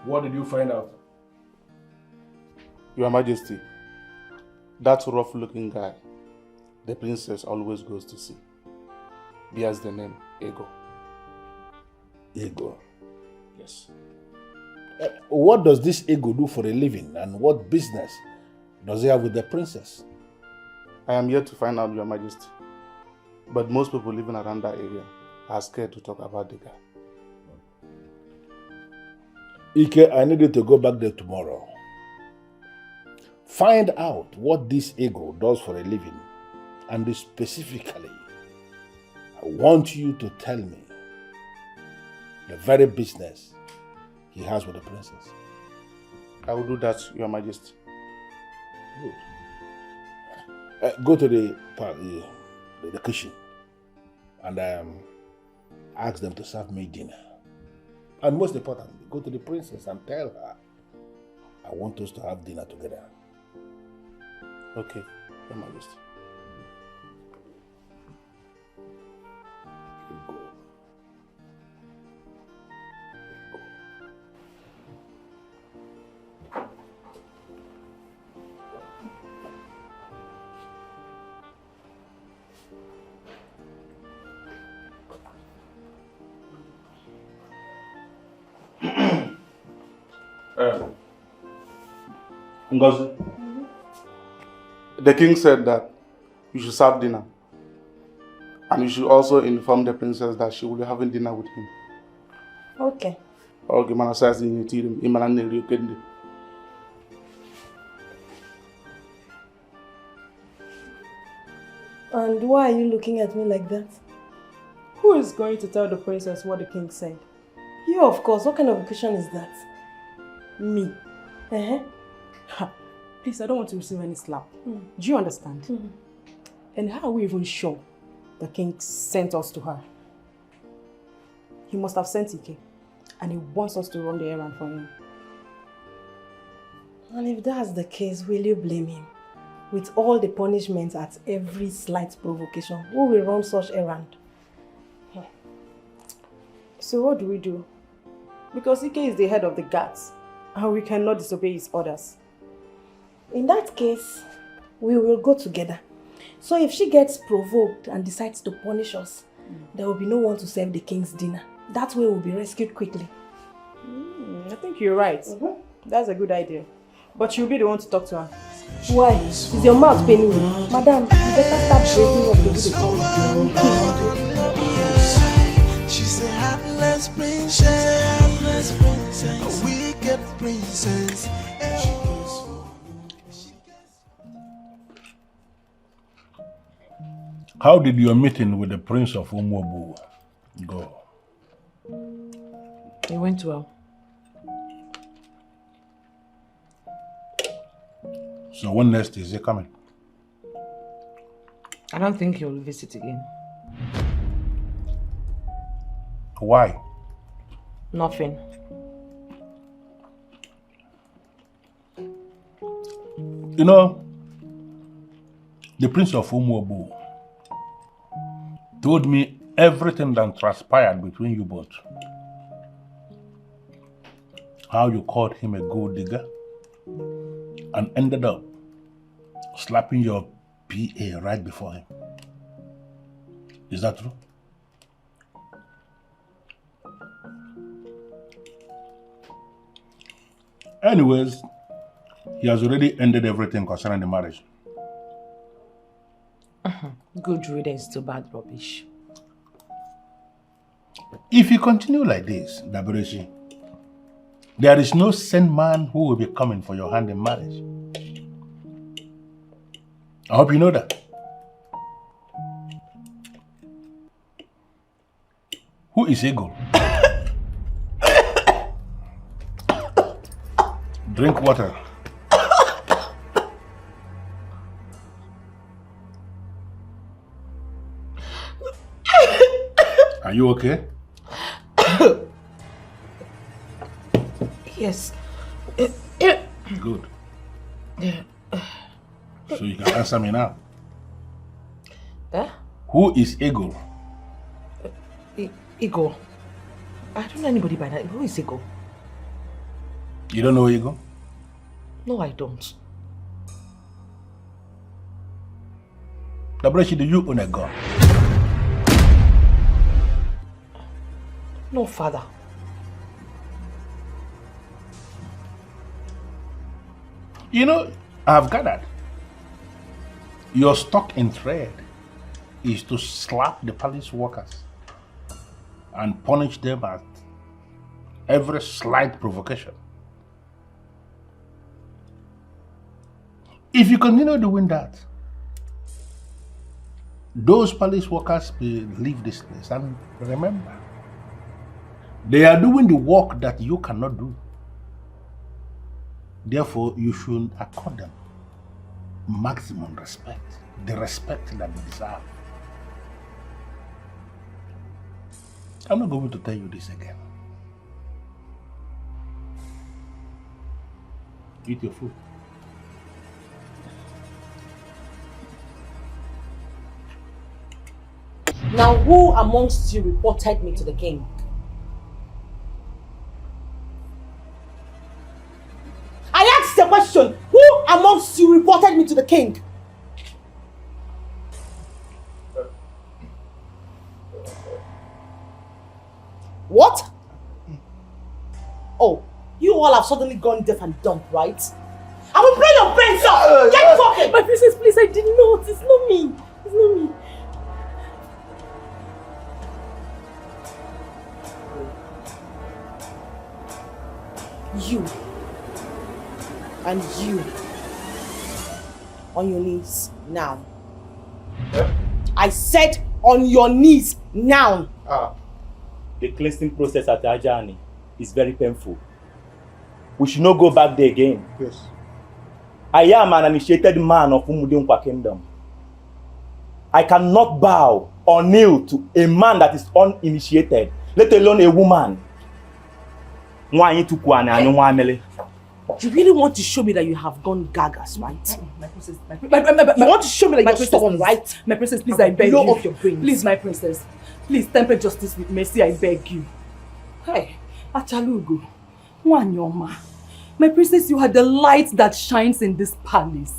What did you find out? Your Majesty, that rough-looking guy, the princess always goes to see, bears the name Ego. Ego. Yes. What does this Ego do for a living, and what business does he have with the princess? I am yet to find out, Your Majesty. But most people living around that area are scared to talk about the guy. Ike, I need you to go back there tomorrow. Find out what this Ego does for a living, and specifically, I want you to tell me the very business he has with the princess. I will do that, Your Majesty. Good. Go to the kitchen and ask them to serve me dinner. And most importantly, go to the princess and tell her, I want us to have dinner together. Okay, Your Majesty. Ngozi, the king said that you should serve dinner. And you should also inform the princess that she will be having dinner with him. Okay. Okay, man, says in your team, And why are you looking at me like that? Who is going to tell the princess what the king said? You, of course. What kind of a question is that? Me. Uh-huh. Please, I don't want to receive any slap. Do you understand? And how are we even sure the king sent us to her? He must have sent Ike, and he wants us to run the errand for him. And if that's the case, will you blame him? With all the punishments at every slight provocation, who will run such errand? So what do we do? Because Ike is the head of the guards, and we cannot disobey his orders. In that case, we will go together. So if she gets provoked and decides to punish us, there will be no one to serve the king's dinner. That way we'll be rescued quickly. I think you're right. That's a good idea. But you'll be the one to talk to her. Why? Is your mouth paining you? Madam, you better start breaking up the She's a heartless princess, a wicked princess. How did your meeting with the Prince of Umuobu go? It went well. So when next is he coming? I don't think he'll visit again. Why? Nothing. You know, the Prince of Umuobu told me everything that transpired between you both. How you called him a gold digger and ended up slapping your PA right before him. Is that true? Anyways, he has already ended everything concerning the marriage. Good riddance to bad rubbish. If you continue like this, Dabereshi, there is no sane man who will be coming for your hand in marriage. I hope you know that. Who is Eagle? Drink water. Are you okay? Yes. Good. So you can answer me now. Who is Eagle? Igor. I don't know anybody by that. Who is Igor? You don't know Eagle? No, I don't. Dabrashi, do you own a gun? No, father. You know, I've gathered. Your stock in trade is to slap the palace workers and punish them at every slight provocation. If you continue doing that, those palace workers will leave this place. And remember, they are doing the work that you cannot do. Therefore, you should accord them maximum respect, the respect that they deserve. I'm not going to tell you this again. Eat your food. Now, who amongst you reported me to the king? I asked the question. Who amongst you reported me to the king? What? Oh, you all have suddenly gone deaf and dumb, right? I will blow your brains out! Get talking! My princess, please, I did not. It's not me. It's not me. You. And you. On your knees now. I said on your knees now. The cleansing process at Ajani is very painful. We should not go back there again. Yes. I am an initiated man of Umudinkwa Kingdom. I cannot bow or kneel to a man that is uninitiated, let alone a woman. You really want to show me that you have gone gagas, right? My princess, you want to show me that you're stubborn, right? My princess, please, I beg you. Blow off your brains. Please, my princess. Please, temper justice with mercy, I beg you. Hey, Achalugo, Wanyoma. My princess, you are the light that shines in this palace.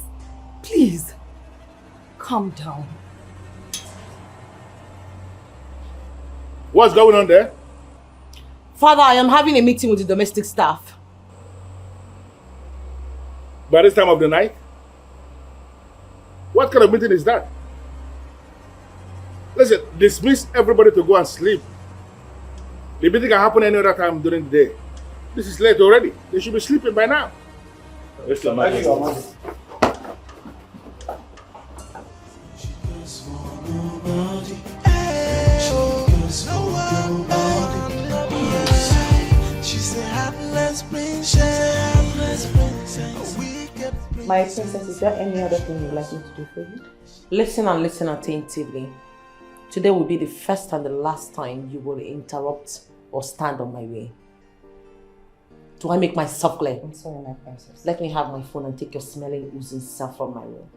Please, calm down. What's going on there? Father, I am having a meeting with the domestic staff. By this time of the night? What kind of meeting is that? Listen, dismiss everybody to go and sleep. The meeting can happen any other time during the day. This is late already. They should be sleeping by now. Yes, Your Majesty. My princess, is there any other thing you'd like me to do for you? Listen and listen attentively. Today will be the first and the last time you will interrupt or stand on my way. Do I make myself clear? I'm sorry, my princess. Let me have my phone and take your smelling, oozing self from my room.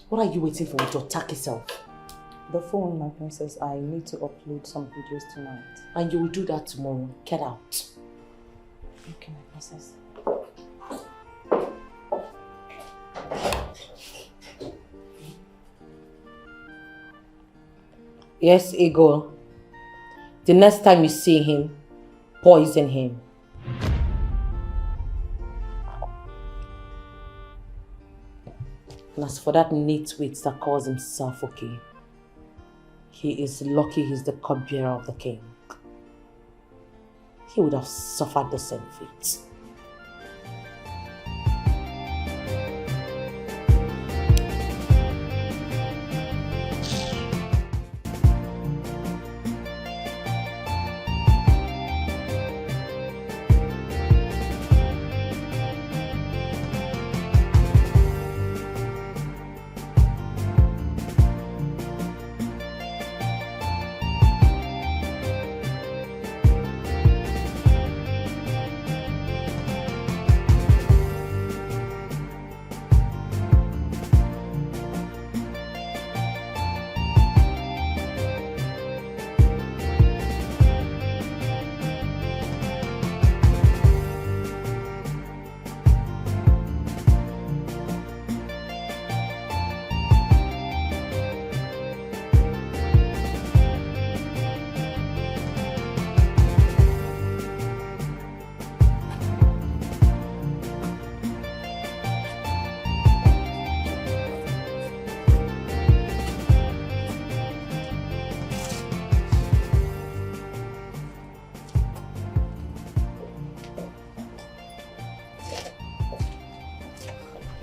What are you waiting for to attack yourself? The phone, my princess. I need to upload some videos tonight. And you will do that tomorrow. Get out. Okay, my princess. Yes, Igwe. The next time you see him, poison him. And as for that nitwit that calls himself okay, he is lucky he's the cupbearer of the king. He would have suffered the same fate.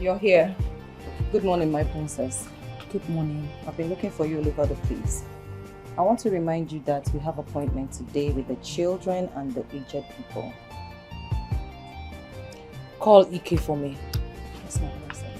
You're here. Good morning, my princess. Good morning. I've been looking for you all over the place. I want to remind you that we have appointment today with the children and the aged people. Call Ike for me. Yes, my princess.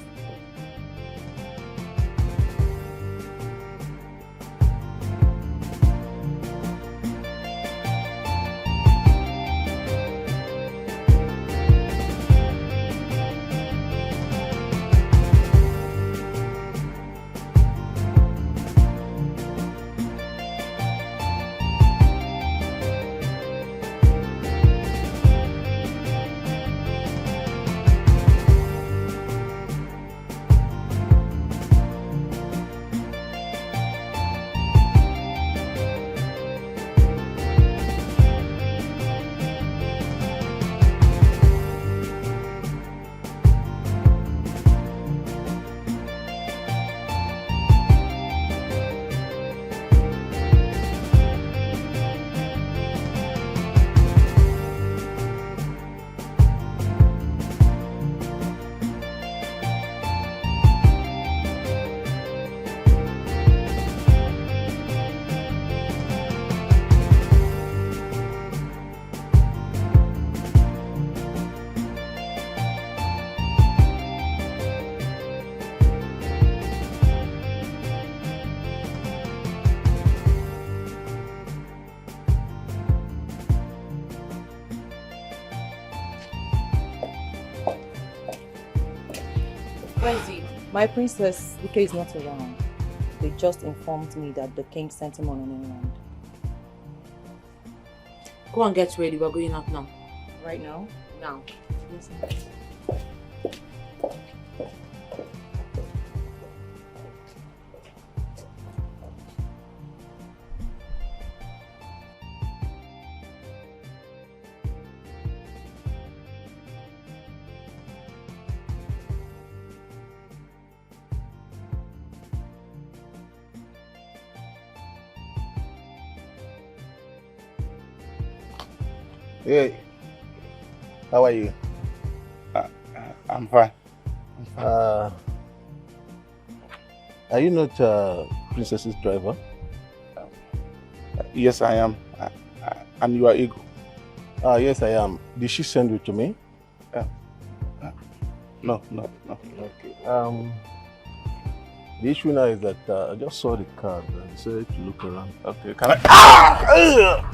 My princess, Dikeh is not around. They just informed me that the king sent him on an errand. Go and get ready. We're going out now. Right now? Now. Yes, ma'am. Hey, how are you? I'm fine. Are you not Princess's driver? Yes, I am. And you are Igwe? Yes, I am. Did she send you to me? No. Okay. The issue now is that I just saw the card and decided to look around. Okay, can I?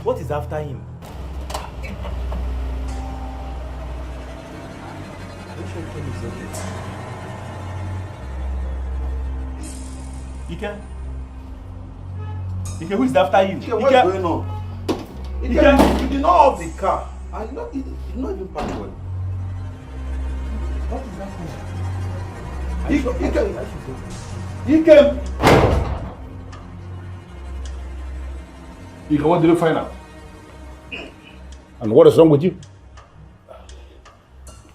What is after him? Dikeh? Dikeh, who is after you? Dikeh, what's going on? Dikeh, you did not off the car. And you did not even park well. What is Dikeh, happening? Dikeh, what did you find out? And what is wrong with you?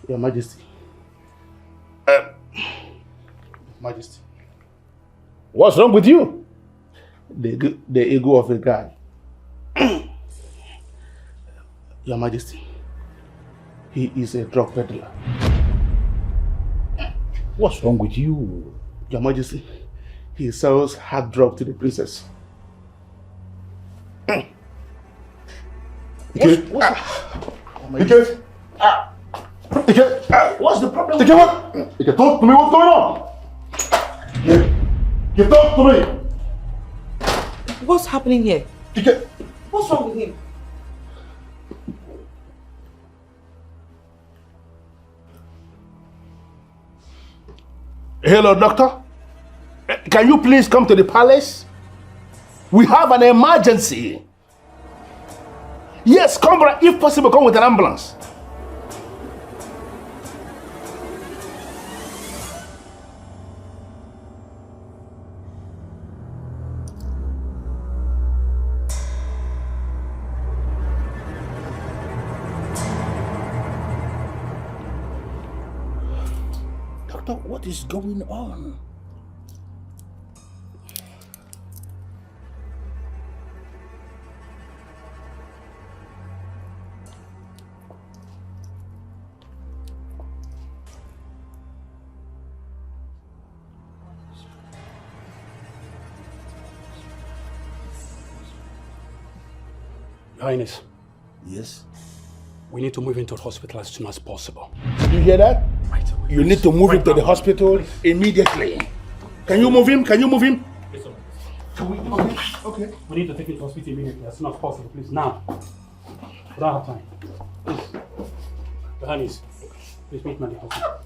Your Majesty. Majesty. What's wrong with you? The ego of a guy. Your Majesty. He is a drug peddler. What's wrong with you? Your Majesty. He sells hard drugs to the princess. Dikeh, what's the problem? Dikeh, what? Dikeh, talk to me, what's going on? Dikeh, talk to me. What's happening here? Dikeh. What's wrong with him? Hello, doctor. Can you please come to the palace? We have an emergency. Yes, come, if possible, come with an ambulance. Doctor, what is going on? Your Highness. Yes? We need to move into the hospital as soon as possible. You hear that? Right. You need to move him to the hospital immediately. Can you move him? Can you move him? Yes, sir. Okay. We need to take him to hospital immediately as soon as possible, please. Now. We don't have time. Please. Your Highness, please meet me at the hospital.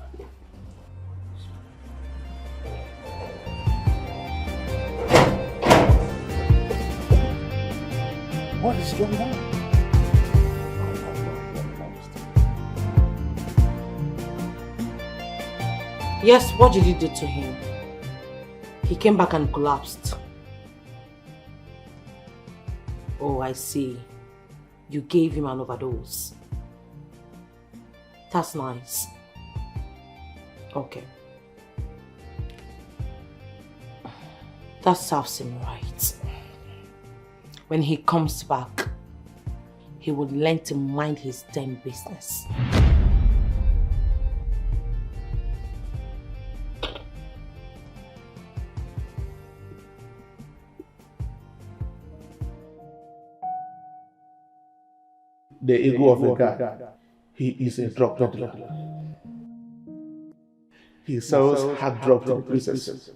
What is going on? Yes, what did you do to him? He came back and collapsed. Oh, I see. You gave him an overdose. That's nice. Okay. That serves him right. When he comes back, he would learn to mind his damn business. The ego of a guy. He is a drug dealer. He sells hard drugs to the princess.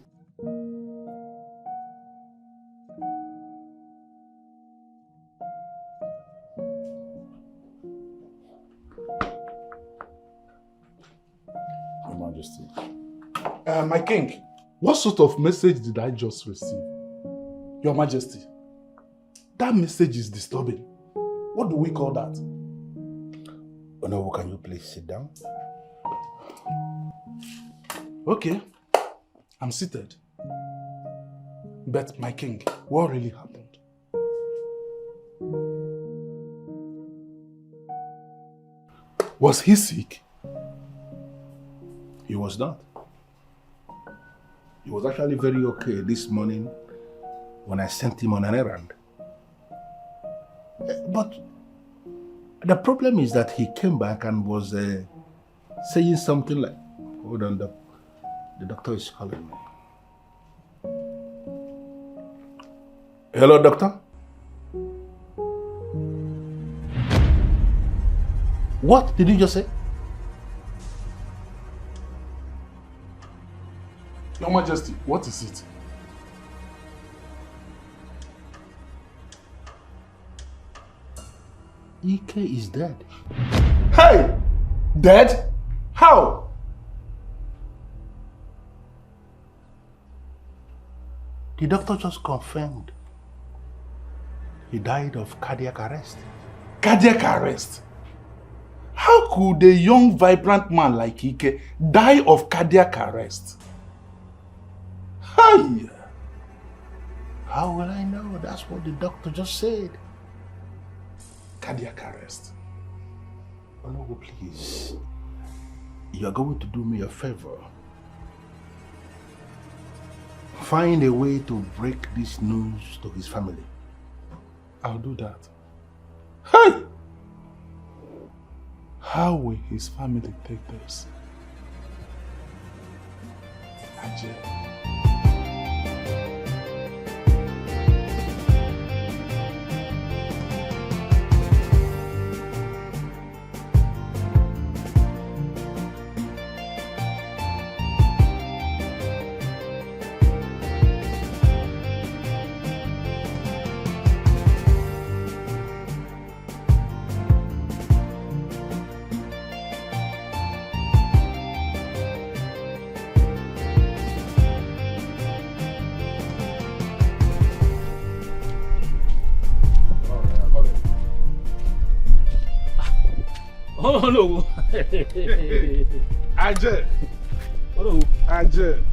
Your Majesty. My king, what sort of message did I just receive? Your Majesty, that message is disturbing. What do we call that? Honorable, can you please sit down? Okay, I'm seated. But my king, what really happened? Was he sick? He was not. He was actually very okay this morning when I sent him on an errand. But the problem is that he came back and was saying something like, hold on, the doctor is calling me. Hello, doctor? What did you just say? Your Majesty, what is it? Ike is dead. Hey! Dead? How? The doctor just confirmed he died of cardiac arrest. Cardiac arrest? How could a young, vibrant man like Ike die of cardiac arrest? Hey! How will I know? That's what the doctor just said. Cardiac arrest. Honorable, please. You are going to do me a favor. Find a way to break this news to his family. I'll do that. Hey! How will his family take this? Ajay. Oh no! Ajay! Oh no! Ajay!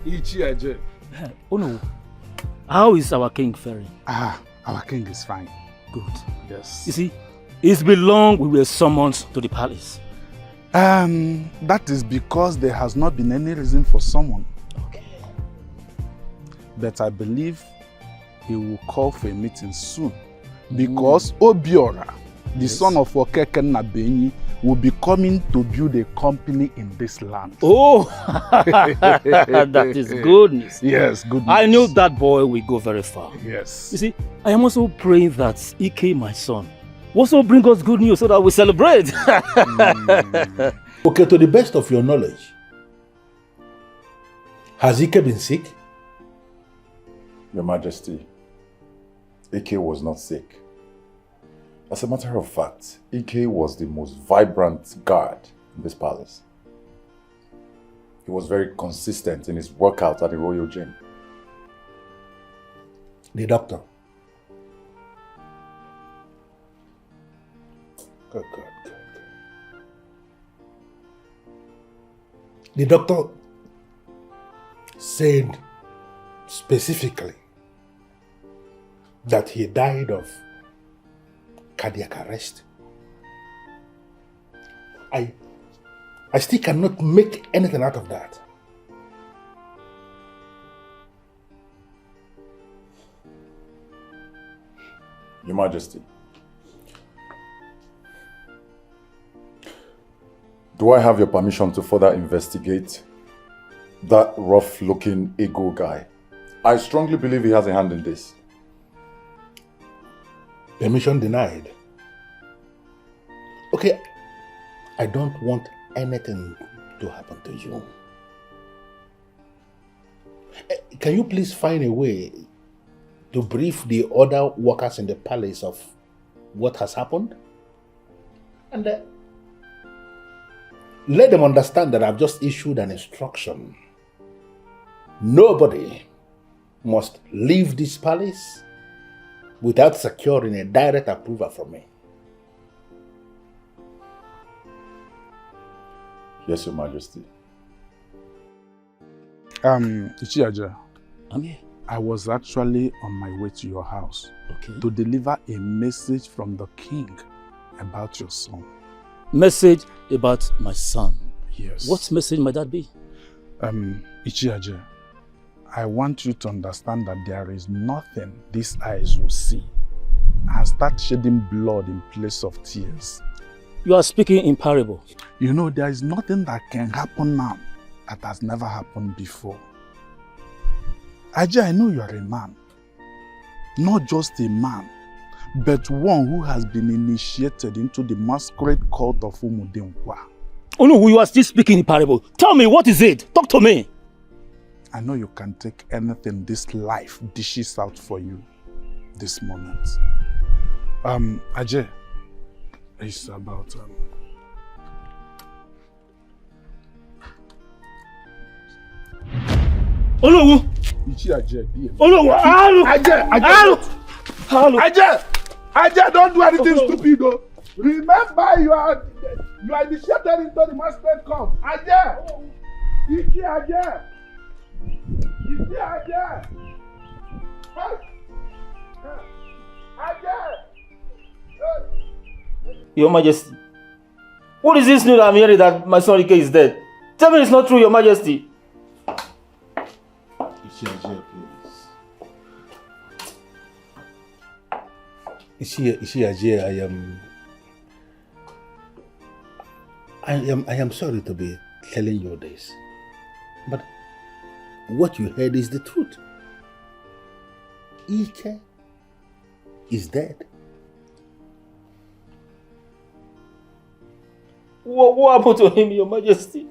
Ichi Ajay. Oh no! How is our king faring? Our king is fine. Good. Yes. You see, it's been long we were summoned to the palace. That is because there has not been any reason for someone. Okay. But I believe he will call for a meeting soon. Because Obiora, the son of Okeke Nabenyi, will be coming to build a company in this land. Oh, that is good news. Yes, good news. I knew that boy will go very far. Yes. You see, I am also praying that Ike, my son, also bring us good news so that we celebrate. Okay, to the best of your knowledge, has Ike been sick? Your Majesty, Ike was not sick. As a matter of fact, Ike was the most vibrant guard in this palace. He was very consistent in his workout at the royal gym. The doctor. Good. The doctor said specifically that he died of cardiac arrest. I still cannot make anything out of that. Your Majesty, do I have your permission to further investigate that rough-looking ego guy? I strongly believe he has a hand in this. Permission denied. Okay, I don't want anything to happen to you. Can you please find a way to brief the other workers in the palace of what has happened? And let them understand that I've just issued an instruction. Nobody must leave this palace without securing a direct approval from me. Yes, Your Majesty. Ichiaja, I'm here. I was actually on my way to your house to deliver a message from the king about your son. Message about my son? Yes. What message might that be? Ichiaja, I want you to understand that there is nothing these eyes will see and start shedding blood in place of tears. You are speaking in parable. You know, there is nothing that can happen now that has never happened before. Aja, I know you are a man. Not just a man, but one who has been initiated into the masquerade cult of Umudinkwa. Oh no, you are still speaking in parable. Tell me, what is it? Talk to me. I know you can take anything this life dishes out for you this moment. Ajay, it's about Olowu! Ajay, don't do anything stupid though. Remember, you are initiated into the masquerade cult. Ajay! Iki Ajay! Iki Ajay! Ajay! Your Majesty, what is this news I'm hearing that my son Ike is dead? Tell me it's not true, Your Majesty. Ajay, please. Ajay, I am sorry to be telling you this, but what you heard is the truth. Ike is dead. What happened to him, Your Majesty?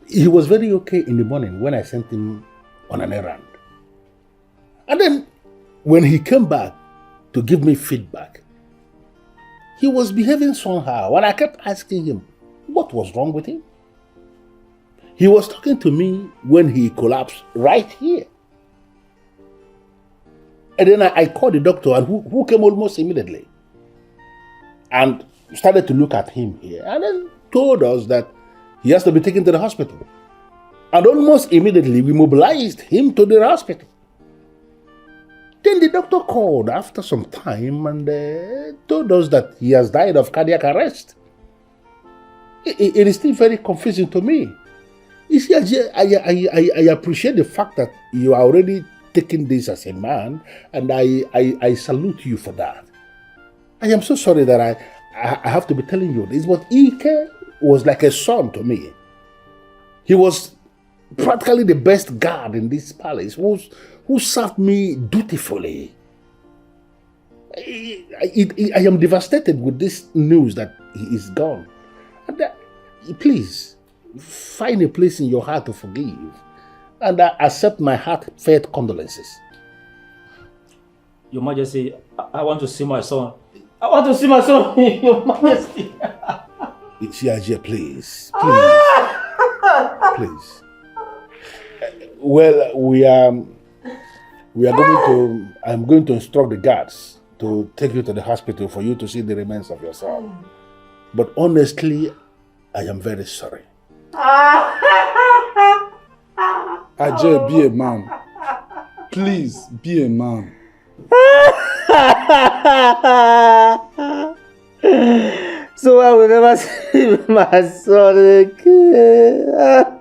He was very okay in the morning when I sent him on an errand. And then when he came back to give me feedback, he was behaving somehow, and I kept asking him what was wrong with him. He was talking to me when he collapsed right here. And then I called the doctor, and who came almost immediately and started to look at him here, and then told us that he has to be taken to the hospital. And almost immediately we mobilized him to the hospital. Then the doctor called after some time and told us that he has died of cardiac arrest. It is still very confusing to me. You see, I appreciate the fact that you are already taking this as a man, and I salute you for that. I am so sorry that I have to be telling you this, but Ike was like a son to me. He was practically the best guard in this palace, who served me dutifully. I am devastated with this news that he is gone. And please, find a place in your heart to forgive and accept my heartfelt condolences. Your Majesty, I want to see my son. I want to see my son, Your Majesty. Ichiaje, please. Please. Well, I'm going to instruct the guards to take you to the hospital for you to see the remains of your son. But honestly, I am very sorry. Ajay, be a man. Please, be a man. So I will never see my son again.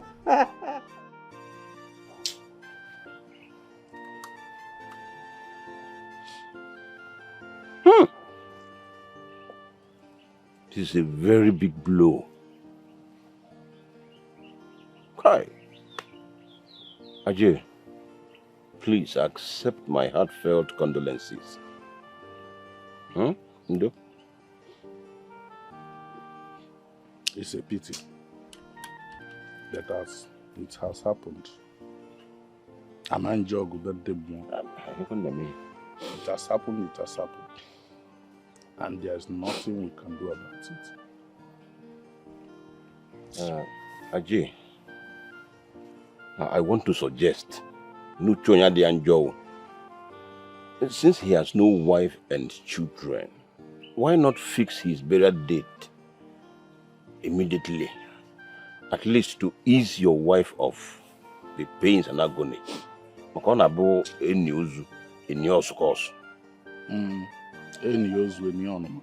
This is a very big blow. Kai. Ajay, please accept my heartfelt condolences. Ndo? It's a pity that it has happened. I'm enjoying that day more. It has happened, it has happened. And there's nothing we can do about it. Ajay, I want to suggest Nuchonya de Anjo. Since he has no wife and children, why not fix his burial date immediately? At least to ease your wife of the pains and agony. Makonabo eni ozu eni osukos. Eni ozu eni onuma.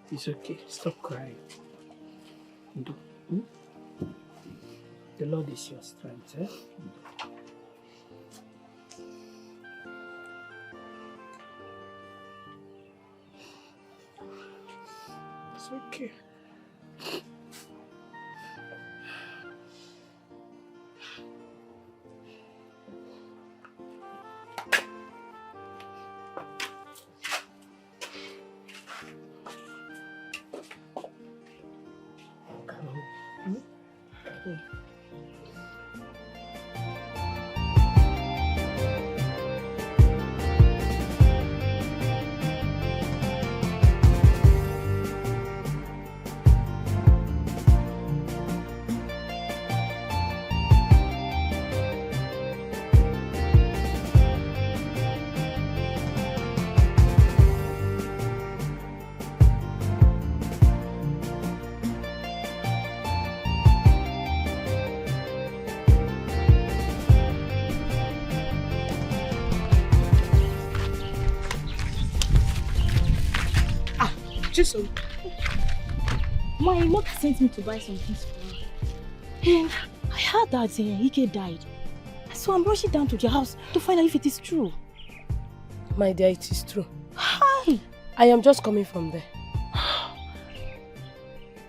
It's okay. Stop crying. The Lord is your strength, eh? It's okay. Chisom, my mother sent me to buy some things for her. And I heard that Ike died. So I'm rushing down to the house to find out if it is true. My dear, it is true. Hi! I am just coming from there.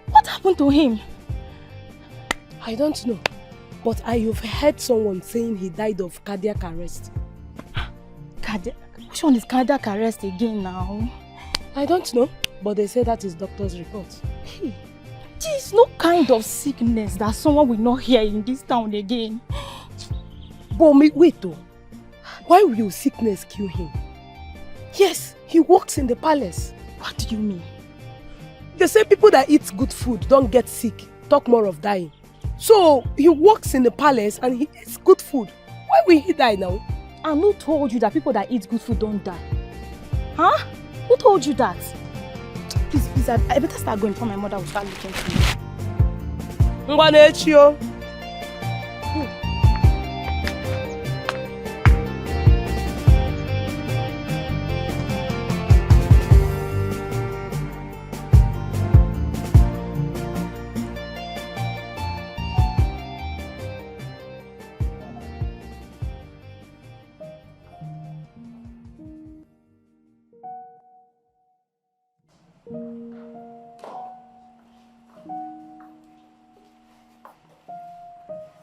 What happened to him? I don't know. But I have heard someone saying he died of cardiac arrest. Which one is cardiac arrest again now? I don't know. But they say that is doctor's report. Hey, there is no kind of sickness that someone will not hear in this town again. But wait though. Why will sickness kill him? Yes, he works in the palace. What do you mean? They say people that eat good food don't get sick, talk more of dying. So he works in the palace and he eats good food. Why will he die now? And who told you that people that eat good food don't die? Huh? Who told you that? Please, I better start going before my mother will start looking for me. Ngwanechio.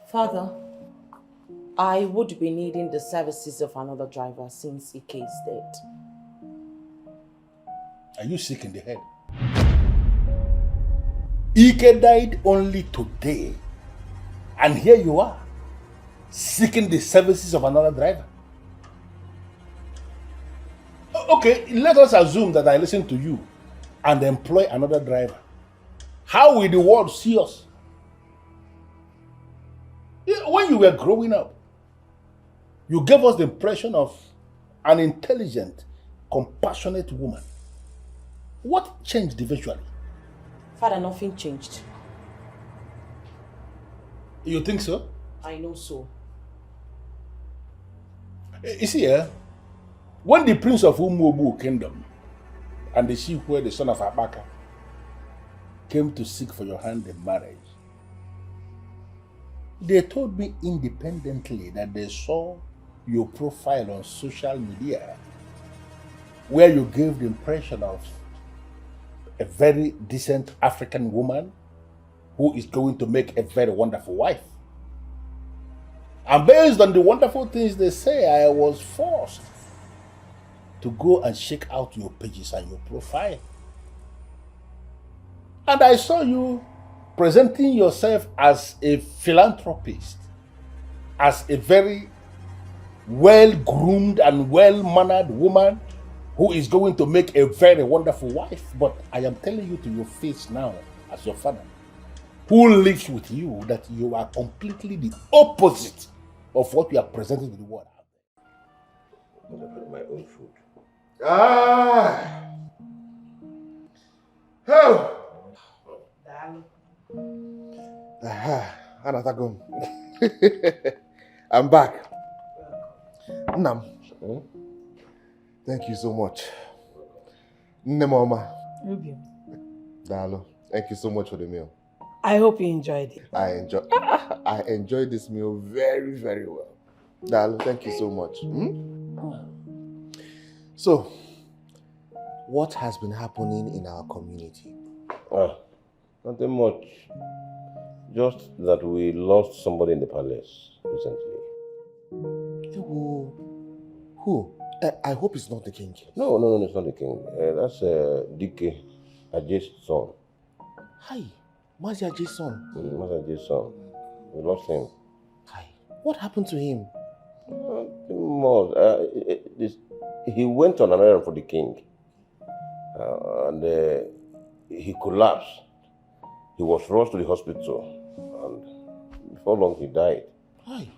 Father, I would be needing the services of another driver since Ike is dead. Are you sick in the head? Ike died only today. And here you are, seeking the services of another driver. Okay, let us assume that I listen to you and employ another driver. How will the world see us? When you were growing up, you gave us the impression of an intelligent, compassionate woman. What changed eventually? Father, nothing changed. You think so? I know so. You see, when the prince of Umuobu kingdom and the chief where the son of Abaka came to seek for your hand in marriage, They told me independently that they saw your profile on social media where you gave the impression of a very decent African woman who is going to make a very wonderful wife. And based on the wonderful things they say, I was forced to go and check out your pages and your profile. And I saw you presenting yourself as a philanthropist, as a very well-groomed and well-mannered woman who is going to make a very wonderful wife. But I am telling you to your face now, as your father, who lives with you, that you are completely the opposite of what you are presenting to the world. I'm going to put my own food. Oh! Anatagum. I'm back. Nam. Thank you so much. Nemoma. Dalo. Thank you so much for the meal. I hope you enjoyed it. I enjoyed this meal very, very well. Dalo, thank you so much. So, what has been happening in our community? Nothing much. Just that we lost somebody in the palace recently. Who? I hope it's not the king. No, it's not the king. That's Dikeh, Ajay's son. Hi, Mazi Ajay's son. Mazi Ajay's son. We lost him. What happened to him? He went on an errand for the king. And he collapsed. He was rushed to the hospital. And before long, he died. Hi.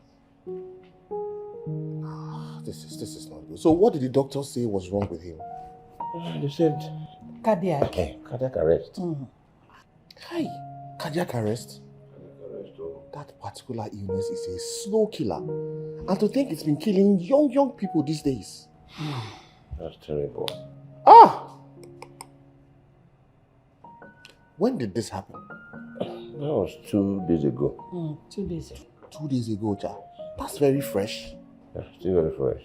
This is not good. So what did the doctor say was wrong with him? They said cardiac. Cardiac arrest. Hi. Cardiac arrest? That particular illness is a slow killer. And to think it's been killing young people these days. That's terrible. When did this happen? That was 2 days ago. 2 days ago. 2 days ago, Ja. That's very fresh. Yeah, still very fresh.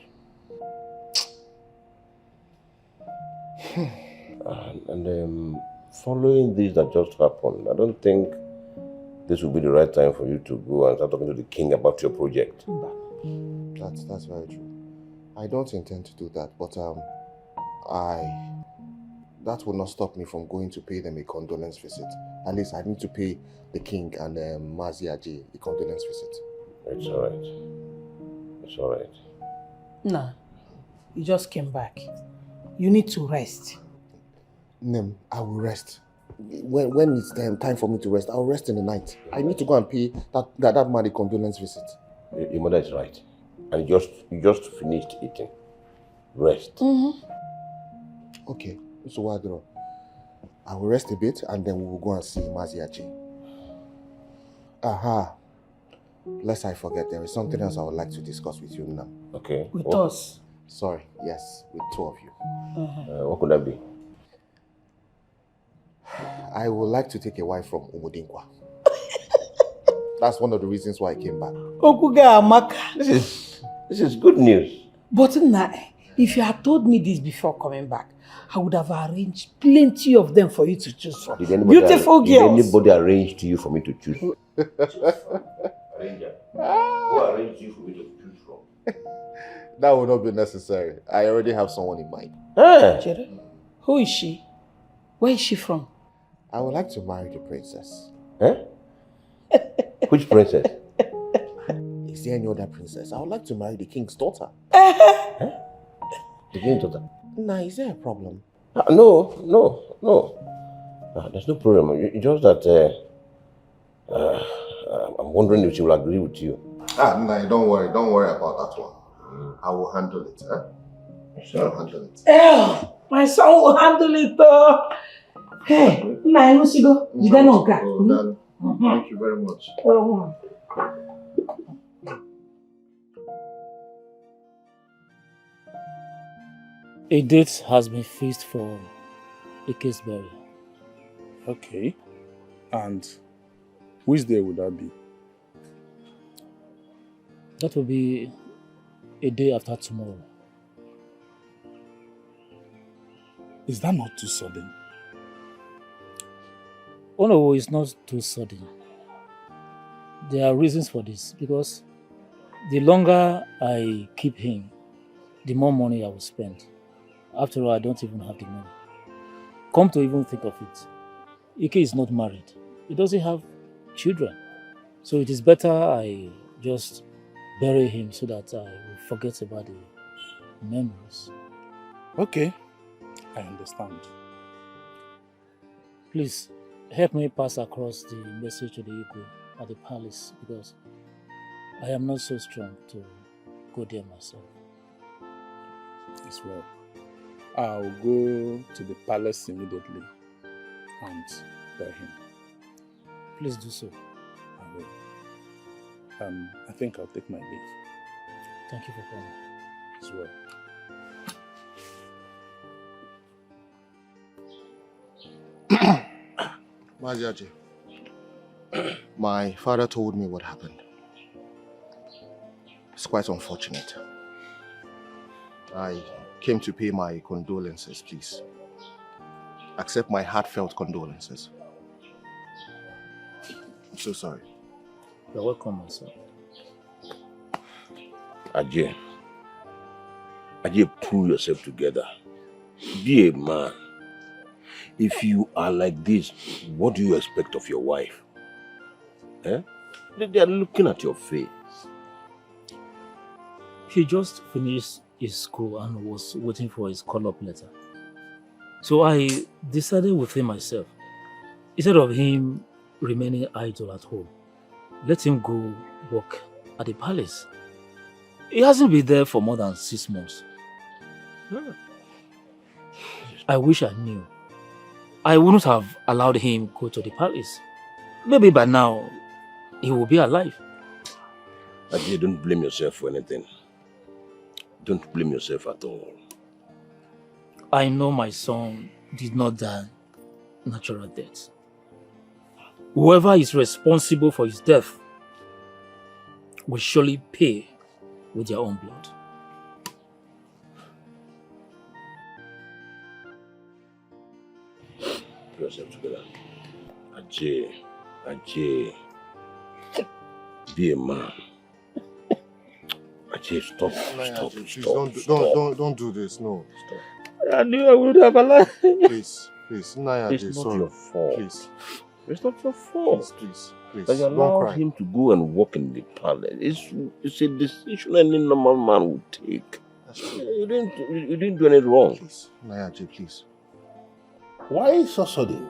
And following this that just happened, I don't think this will be the right time for you to go and start talking to the king about your project. That's very true. I don't intend to do that, but that will not stop me from going to pay them a condolence visit. At least I need to pay the king and Mazi Ajay a condolence visit. It's alright. It's alright. Nah, you just came back. You need to rest. Nem, I will rest. When it's time for me to rest, I'll rest in the night. I need to go and pay that man a condolence visit. Your mother is right. And you just finished eating. Rest. Okay, so what do I will rest a bit and then we will go and see Mazi Ajay. Lest I forget, there is something else I would like to discuss with you now. Okay. With us? Sorry, yes, with 2 of you. What could that be? I would like to take a wife from Umudinkwa. That's one of the reasons why I came back. This is good news. But if you had told me this before coming back, I would have arranged plenty of them for you to choose from. Beautiful girls. Did anybody arrange to you for me to choose? Arranger. Who arranged you for me to choose from? That would not be necessary. I already have someone in mind. Jerry, who is she? Where is she from? I would like to marry the princess. Which princess? Is there any other princess? I would like to marry the king's daughter. The king's daughter? Nah, is there a problem? No. There's no problem. It's just that I'm wondering if she will agree with you. Nah, don't worry about that one. I will handle it. Sure. I'll handle it. My son will handle it though. Hey, Thank you very much. A date has been fixed for Ike's burial. Okay. And which day would that be? That will be a day after tomorrow. Is that not too sudden? Oh no, it's not too sudden. There are reasons for this because the longer I keep him, the more money I will spend. After all, I don't even have the money. Come to even think of it, Ike is not married. He doesn't have children. So it is better I just bury him so that I will forget about the memories. Okay, I understand. Please, help me pass across the message to the Igwe at the palace because I am not so strong to go there myself. As well. I'll go to the palace immediately and bury him. Please do so. I will. I think I'll take my leave. Thank you for coming. As well. Maziaji, my father told me what happened. It's quite unfortunate. I came to pay my condolences, please. Accept my heartfelt condolences. I'm so sorry. You're welcome, my son. Ajay, pull yourself together. Be a man. If you are like this, what do you expect of your wife? Eh? They are looking at your face. He just finished his school and was waiting for his call-up letter. So I decided within myself, instead of him remaining idle at home, let him go work at the palace. He hasn't been there for more than 6 months. I wish I knew. I wouldn't have allowed him go to the palace. Maybe by now, he will be alive. Ajay, don't blame yourself for anything. Don't blame yourself at all. I know my son did not die natural death. Whoever is responsible for his death will surely pay with their own blood. Put yourself together. Ajay, be a man. Ajay, stop. Don't do this, no. Stop. I knew I would have allowed. Please, Naya, it's not sorry. your fault. Please. It's not your fault. Please. But you allowed him to go and work in the palace. It's a decision any normal man would take. You didn't do anything wrong. Please. Naya, please. Why so sudden?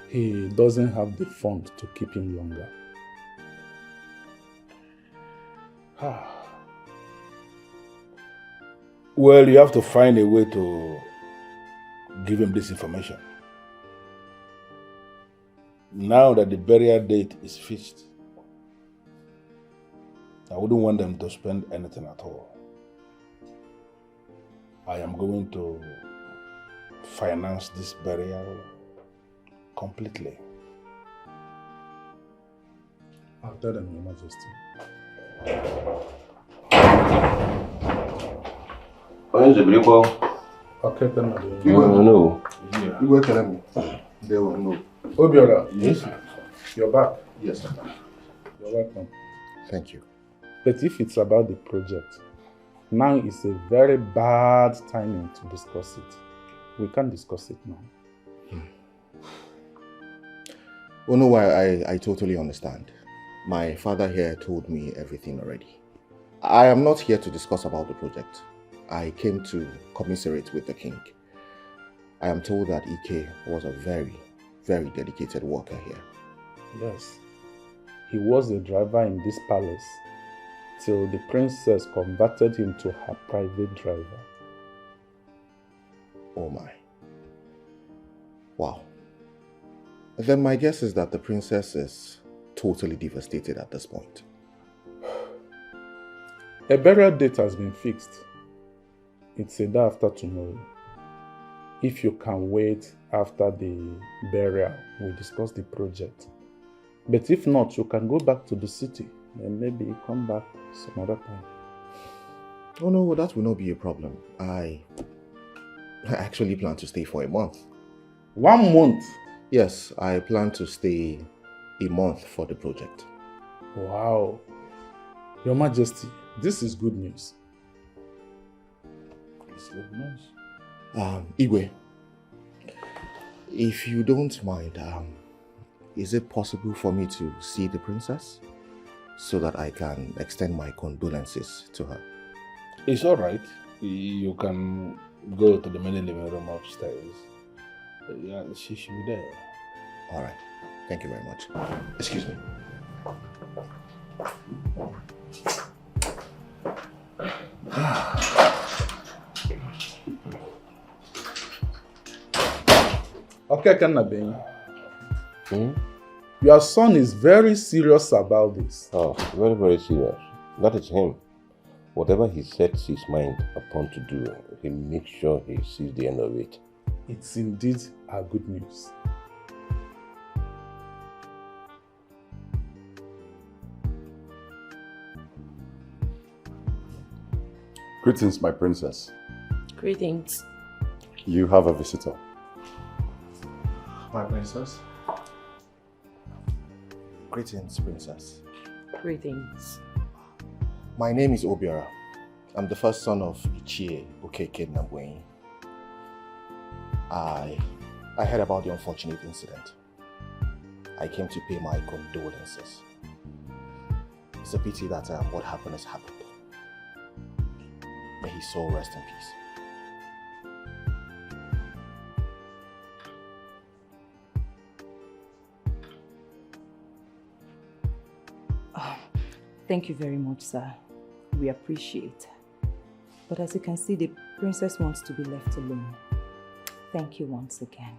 He doesn't have the fund to keep him longer. Well, you have to find a way to give him this information. Now that the burial date is fixed, I wouldn't want them to spend anything at all. I am going to finance this burial completely. I'll tell them, Your Majesty. When's the people? Okay, then You want to know? You will tell me. They will know. Obiora, yes, you're back. Yes, sir. You're welcome. Thank you. But if it's about the project, now is a very bad timing to discuss it. We can't discuss it now. Oh no, I totally understand. My father here told me everything already. I am not here to discuss about the project. I came to commiserate with the king. I am told that Ike was a very, very dedicated worker here. Yes. He was a driver in this palace till the princess converted him to her private driver. Oh my. Wow. Then my guess is that the princess is totally devastated at this point. A burial date has been fixed. It's a day after tomorrow. If you can wait after the burial, we'll discuss the project. But if not, you can go back to the city Then maybe you come back some other time. Oh no, that will not be a problem. I actually plan to stay for a month. 1 month? Yes, I plan to stay a month for the project. Wow. Your Majesty, this is good news. It's good news. Igwe, if you don't mind, is it possible for me to see the princess so that I can extend my condolences to her? It's all right. You can go to the main living room upstairs. Yeah, she should be there. All right. Thank you very much. Excuse me. Okay, Kanabe. Your son is very serious about this. Oh, very, very serious. That is him. Whatever he sets his mind upon to do, he makes sure he sees the end of it. It's indeed a good news. Greetings, my princess. Greetings. You have a visitor. My princess. Greetings, princess. Greetings. My name is Obiora. I'm the first son of Ichie Okeke Nabwenyi. I heard about the unfortunate incident. I came to pay my condolences. It's a pity that what happened has happened. May his soul rest in peace. Thank you very much, sir. We appreciate. But as you can see, the princess wants to be left alone. Thank you once again.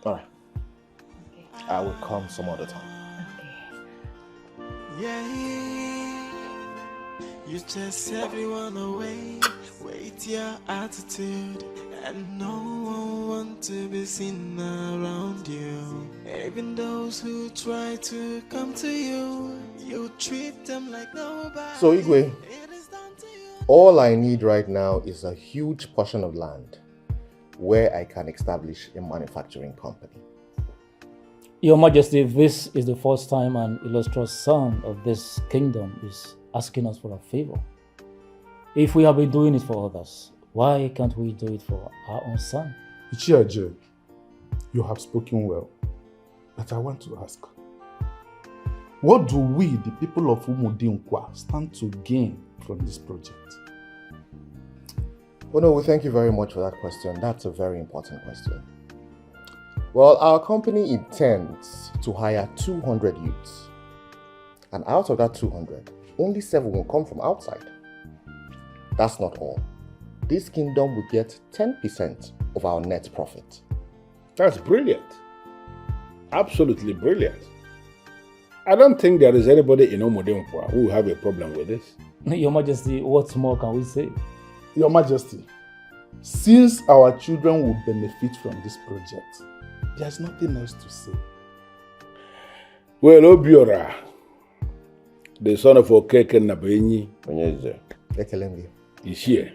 All right. Okay. I will come some other time. Yeah, you chase everyone away with your attitude, and no one wants to be seen around you. Even those who try to come to you, you treat them like nobody. So Igwe, all I need right now is a huge portion of land where I can establish a manufacturing company. Your Majesty, this is the first time an illustrious son of this kingdom is asking us for a favor. If we have been doing it for others, why can't we do it for our own son? Ichiaje, you have spoken well, but I want to ask, what do we, the people of Umudinkwa, stand to gain from this project? Well, no, thank you very much for that question. That's a very important question. Well, our company intends to hire 200 youths. And out of that 200, only 7 will come from outside. That's not all. This kingdom will get 10% of our net profit. That's brilliant. Absolutely brilliant. I don't think there is anybody in Umudinkwa who will have a problem with this. Your Majesty, what more can we say? Your Majesty, since our children will benefit from this project, there's nothing else to say. Well, Obiora, the son of Okeke Nabwenyi, is here.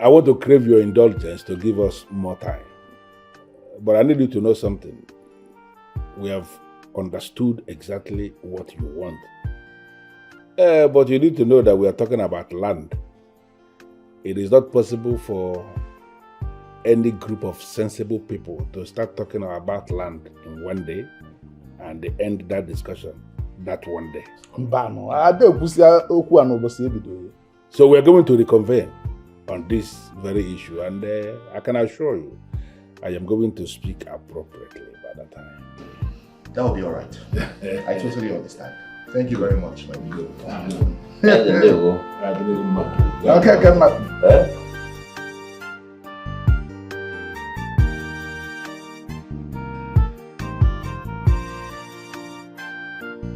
I want to crave your indulgence to give us more time. But I need you to know something. We have understood exactly what you want. But you need to know that we are talking about land. It is not possible for any group of sensible people to start talking about land in one day and they end that discussion that one day. So we are going to reconvene on this very issue, and I can assure you, I am going to speak appropriately by that time. That will be all right. I totally understand. Thank you very much, my good. Okay, come back.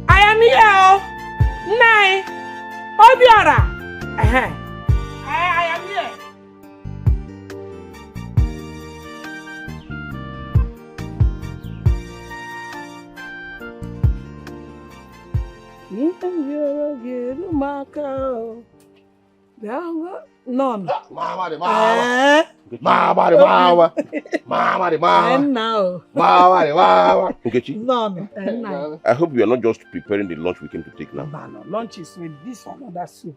I am here. Nai. Obiora. I am here. None. Mama de mama. Mama de mama. Mama de mama. And now. Mama de mama. Nkechi, None. I hope you are not just preparing the lunch we came to take now. No, lunch is with this one, that soup.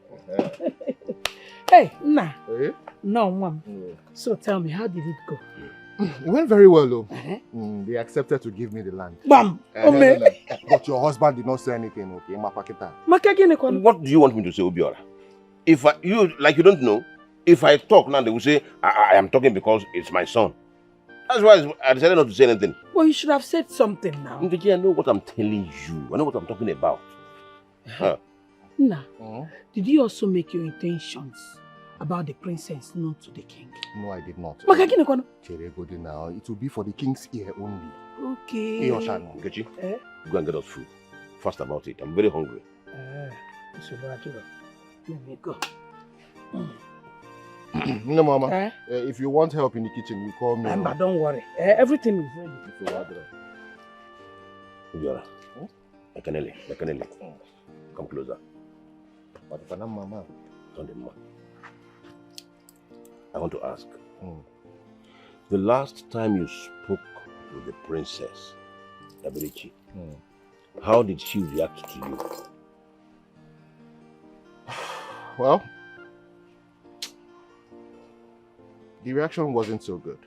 Hey, nah. No, Mom. So tell me, how did it go? It went very well, though. They accepted to give me the land. Bam! But your husband did not say anything, okay? What do you want me to say, Obiora? If you don't know, if I talk now, they will say I am talking because it's my son. That's why I decided not to say anything. Well, you should have said something now. Nkechi, I know what I'm telling you. I know what I'm talking about. Nah. Did you also make your intentions about the princess known to the king? No, I did not. Makagine now. It will be for the king's ear only. Okay. Nkechi, go and get us food. Fast about it. I'm very hungry. Let me go. No, Mama. If you want help in the kitchen, you call me. But don't worry. Everything is ready. Obiora, Ekenele, come closer. But if I'm Mama. I want to ask. The last time you spoke with the princess, Ebele Okaro, how did she react to you? Well, the reaction wasn't so good.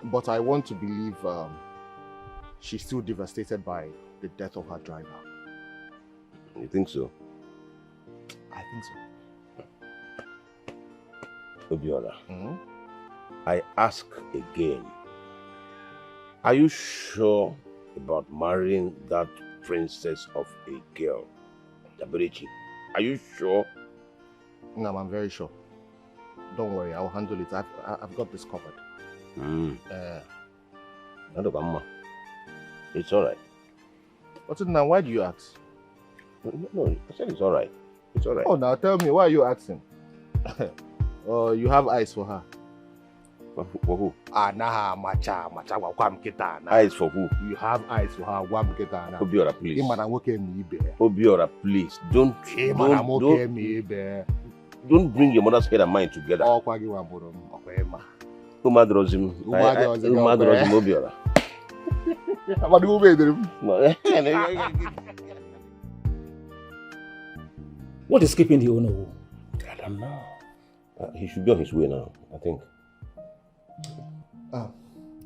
But I want to believe she's still devastated by the death of her driver. You think so? I think so. Obiora, I ask again, are you sure about marrying that princess of a girl, Ebele Okaro? Are you sure? No, I'm very sure. Don't worry, I'll handle it. I've got this covered. It's all right. What's it now? Why do you ask? No, I said it's all right. It's all right. Oh, now tell me, why are you asking? You have eyes for her. For who? Eyes for who? You have eyes for her. Obiora, please. Obiora, please. Don't bring your mother's head and mine together. Umadrozim, Obiora. What is keeping the owner? I don't know. He should be on his way now, I think.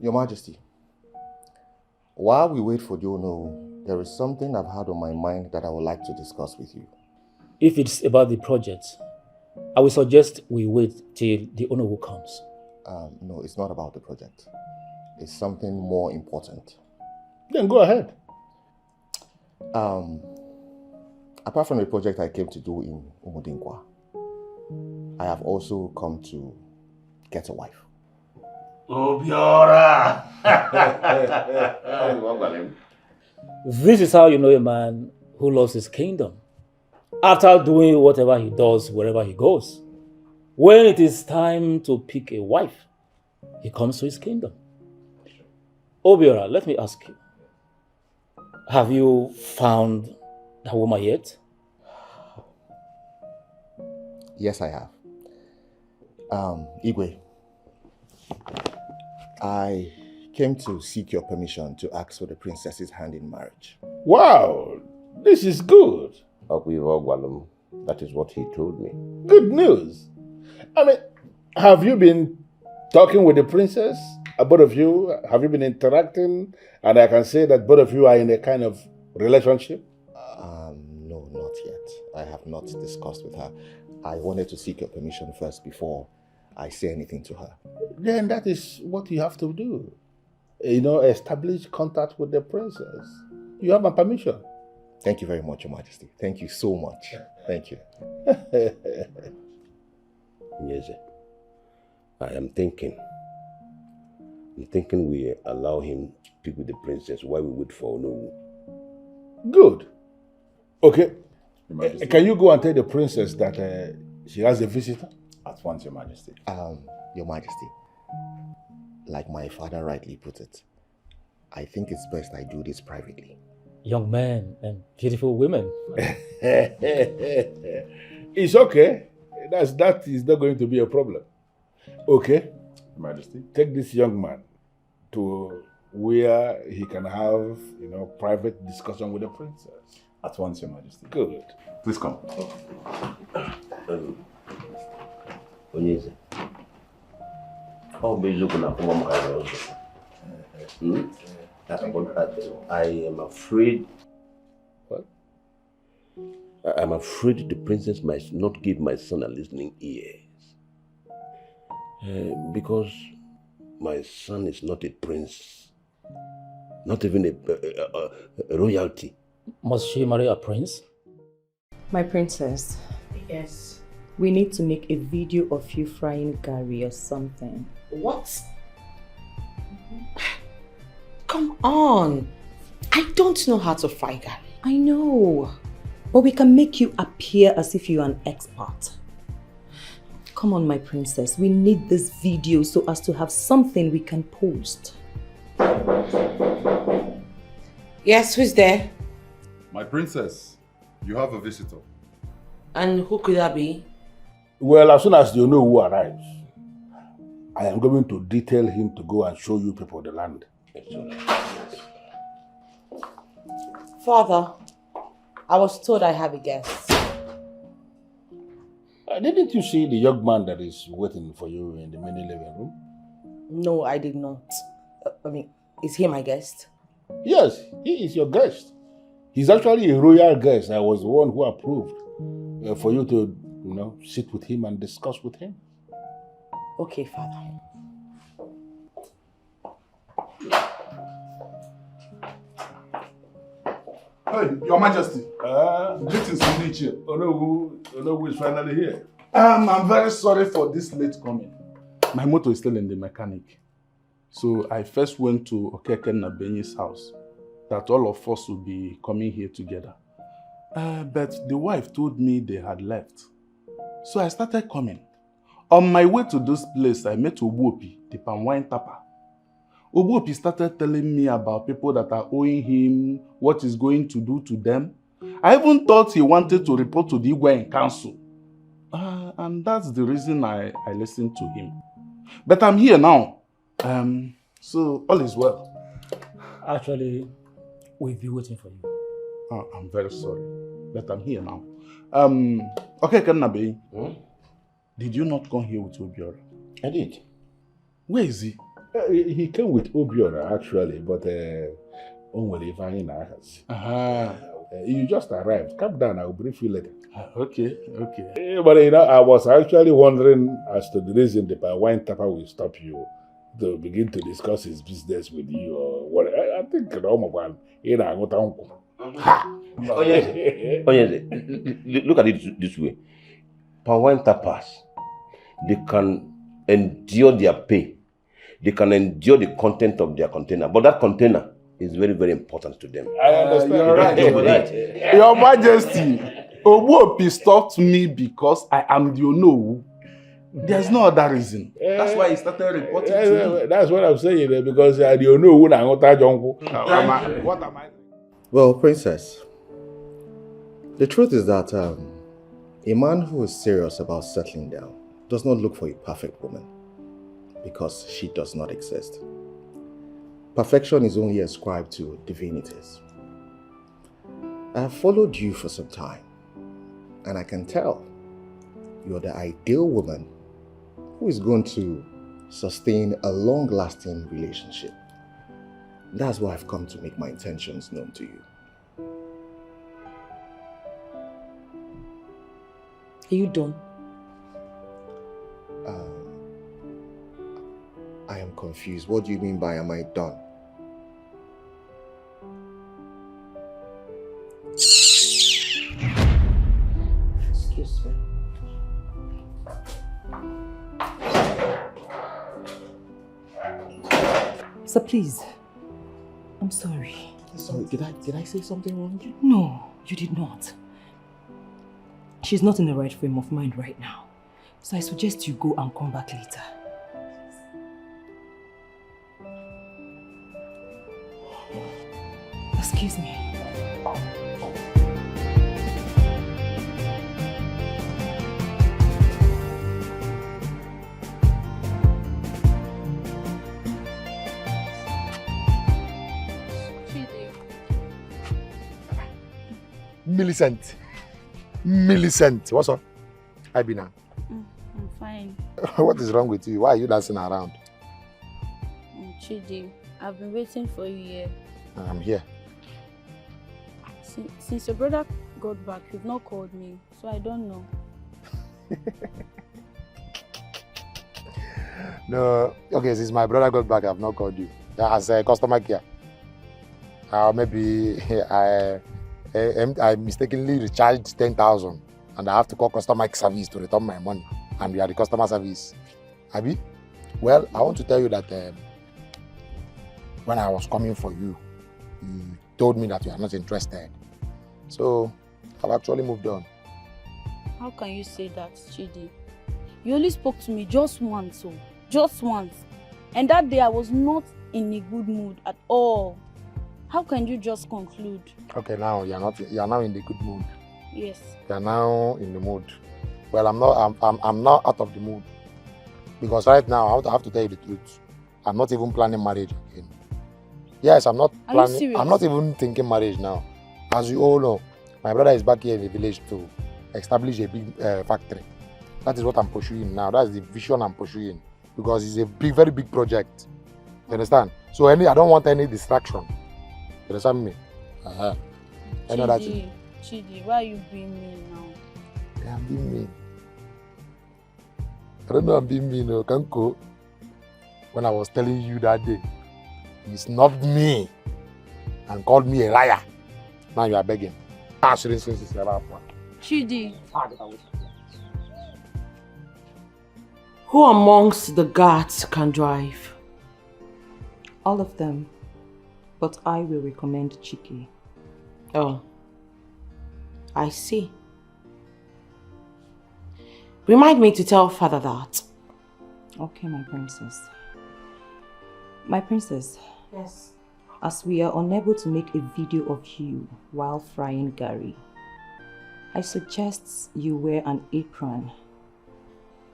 Your Majesty, while we wait for the owner, there is something I've had on my mind that I would like to discuss with you. If it's about the project, I will suggest we wait till the owner comes. No, it's not about the project. It's something more important. Then go ahead. Apart from the project I came to do in Umudinkwa, I have also come to get a wife. Obiora! This is how you know a man who loves his kingdom. After doing whatever he does wherever he goes, when it is time to pick a wife, he comes to his kingdom. Obiora, let me ask you, have you found that woman yet? Yes, I have. Igwe, I came to seek your permission to ask for the princess's hand in marriage. Wow, this is good. That is what he told me. Good news. I mean, have you been talking with the princess? Both of you, have you been interacting? And I can say that both of you are in a kind of relationship? No, not yet. I have not discussed with her. I wanted to seek your permission first before I say anything to her. Then that is what you have to do. Establish contact with the princess. You have my permission. Thank you very much, Your Majesty. Thank you so much. Thank you. Yes, I am thinking. I'm thinking we allow him to speak with the princess while we wait for Onowu. Good. Okay. Can you go and tell the princess that she has a visitor? At once, Your Majesty. Your Majesty, like my father rightly put it, I think it's best I do this privately. young men and beautiful women. It's okay. That is not going to be a problem. Okay, Majesty, take this young man to where he can have, private discussion with the princess. At once, Your Majesty. Good. Please come. Onyeze. How basic na kuma mukanya I am afraid. What? I'm afraid the princess might not give my son a listening ear. Because my son is not a prince, not even a royalty. Must she marry a prince? My princess. Yes. We need to make a video of you frying curry or something. What? Come on. I don't know how to fry curry. I know. But we can make you appear as if you're an expert. Come on, my princess. We need this video so as to have something we can post. Yes, who's there? My princess, you have a visitor. And who could that be? Well, as soon as you know who arrives, I am going to detail him to go and show you people the land. Father, I was told I have a guest. Didn't you see the young man that is waiting for you in the mini living room? No, I did not. Is he my guest? Yes, he is your guest. He's actually a royal guest. I was the one who approved for you to, sit with him and discuss with him. Okay, Father. Hey, Your Majesty. Greetings from Nigeria. Onowu is finally here. I'm very sorry for this late coming. My motor is still in the mechanic. So I first went to Okeke Nabenyi's house, that all of us will be coming here together. But the wife told me they had left. So I started coming. On my way to this place, I met Obuopi, the palm wine tapper. Obuopi started telling me about people that are owing him, what he's going to do to them. I even thought he wanted to report to the Igwe in council. And that's the reason I listened to him. But I'm here now. So all is well. Actually, we've been waiting for you. I'm very sorry, but I'm here now. Okay, Kannabe. Did you not come here with Obiora? I did. Where is he? He came with Obiora actually, but you just arrived. Calm down, I will brief you later. Okay. But I was actually wondering as to the reason the wine tapper will stop you to begin to discuss his business with you or what. I think look at it this way. Wine tappers, they can endure their pay. They can endure the content of their container. But that container is very, very important to them. I understand. You're right. Your Majesty, Obuopi stopped me because I am the Onowu. There's no other reason. That's why he started reporting to me. That's what I'm saying, because I don't know who What am I? Well, Princess, the truth is that a man who is serious about settling down does not look for a perfect woman, because she does not exist. Perfection is only ascribed to divinities. I have followed you for some time, and I can tell you're the ideal woman who is going to sustain a long-lasting relationship. That's why I've come to make my intentions known to you. Are you done? I am confused. What do you mean by am I done? Excuse me. Sir, please. I'm sorry. Sorry, did I say something wrong? No, you did not. She's not in the right frame of mind right now. So I suggest you go and come back later. Excuse me. Millicent, what's up? Hi, Bina. I'm fine. What is wrong with you? Why are you dancing around? Chidi, I've been waiting for you here. I'm here. Since your brother got back, you've not called me, so I don't know. No, okay, since my brother got back, I've not called you. As a customer care. Maybe I mistakenly recharged 10,000 and I have to call customer service to return my money. And we are the customer service. Abi? Well, I want to tell you that when I was coming for you, you told me that you are not interested. So, I've actually moved on. How can you say that, Chidi? You only spoke to me just once, just once. And that day I was not in a good mood at all. How can you just conclude? Okay, now you are now in the good mood. Yes. You are now in the mood. Well, I'm not out of the mood. Because right now I have to tell you the truth. I'm not even planning marriage again. Yes, I'm not planning. I'm not even thinking marriage now. As you all know, my brother is back here in the village to establish a big factory. That is what I'm pursuing now. That's the vision I'm pursuing. Because it's a big, very big project. You understand? So I don't want any distraction. You understand me? Chidi, why are you being mean now? Yeah, I'm being mean. I don't know I'm being mean, Kanko. When I was telling you that day, you snubbed me and called me a liar. Now you are begging. Chidi. Who amongst the guards can drive? All of them. But I will recommend Chike. Oh, I see. Remind me to tell father that. Okay, my princess. My princess. Yes. As we are unable to make a video of you while frying Gary, I suggest you wear an apron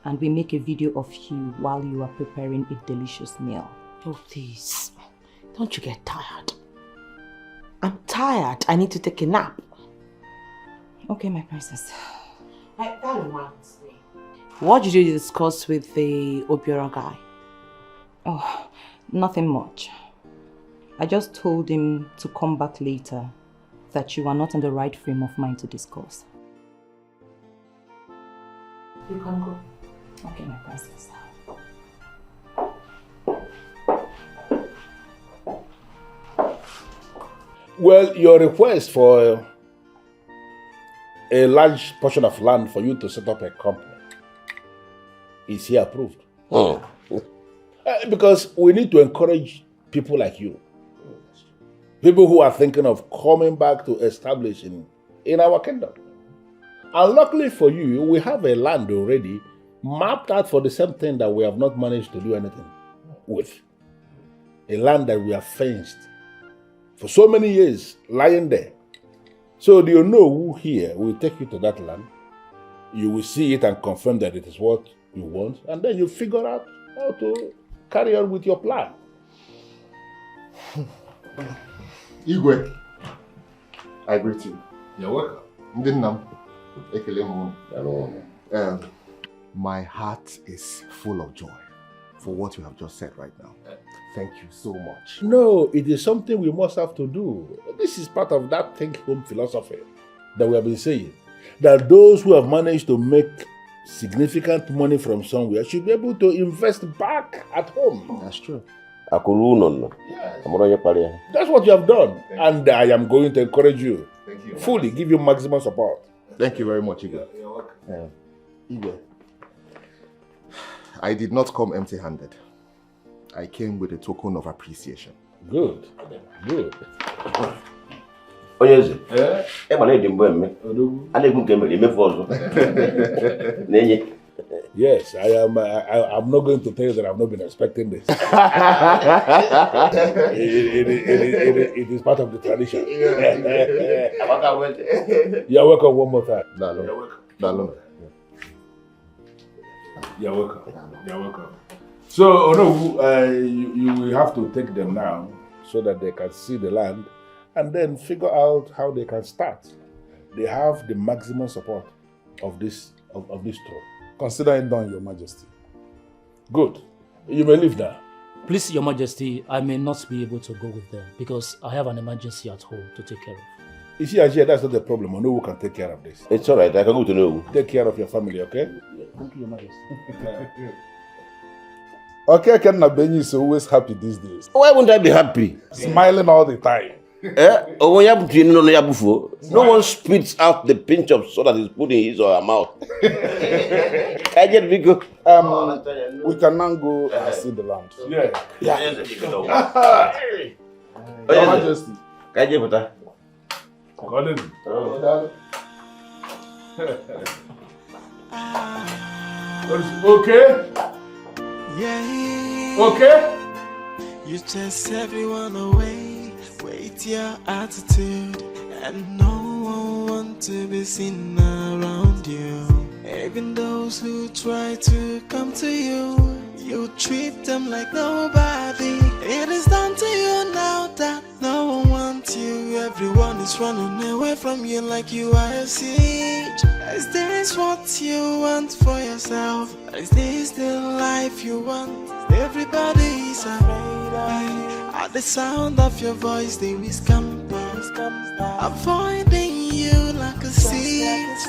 and we make a video of you while you are preparing a delicious meal. Oh, please. Don't you get tired? I'm tired. I need to take a nap. Okay, my princess. That reminds me. What did you discuss with the Obiora guy? Oh, nothing much. I just told him to come back later, that you are not in the right frame of mind to discuss. You can go. Okay, my princess. Well, your request for a large portion of land for you to set up a company is here approved. Oh. Because we need to encourage people like you. People who are thinking of coming back to establish in our kingdom. And luckily for you, we have a land already mapped out for the same thing that we have not managed to do anything with. A land that we have fenced for so many years, lying there. So do you know who here will take you to that land? You will see it and confirm that it is what you want, and then you figure out how to carry on with your plan. Igwe, I greet you. You're welcome. My heart is full of joy for what you have just said right now. Thank you so much. No, it is something we must have to do. This is part of that think home philosophy that we have been saying. That those who have managed to make significant money from somewhere should be able to invest back at home. That's true. That's what you have done. And I am going to encourage you. Thank you. Fully give you maximum support. Thank you very much, Igwe. You're welcome. Igwe, I did not come empty-handed. I came with a token of appreciation. Good. Good. Oyeze. Eh? E ma na edi mbo emme. I na-egbu nke mere emefu ọzọ. Na-enye. Yes, I am. I'm not going to tell you that I've not been expecting this. It is part of the tradition. You're welcome one more time. You're welcome. You're welcome. So, you will have to take them now so that they can see the land and then figure out how they can start. They have the maximum support of this throne. Consider it done, Your Majesty. Good. You may leave now. Please, Your Majesty, I may not be able to go with them because I have an emergency at home to take care of. Is she here? That's not the problem. Onowu can take care of this. It's all right. I can go to Onowu. Take care of your family, okay? Thank you, Your Majesty. Okay, Kenna Benny is always happy these days. Why wouldn't I be happy? Smiling all the time. No one spits out the pinch of salt that is put in his or her mouth. We can now go and see the land. Yeah. Your Majesty. Okay? Yeah. Okay? You chase everyone away with your attitude, and no one wants to be seen around you. Even those who try to come to you, you treat them like nobody. It is down to you now that no one wants you. Everyone is running away from you like you are a siege. Is this what you want for yourself? Is this the life you want? Everybody is afraid. At the sound of your voice, they will scamper, avoiding you like a siege.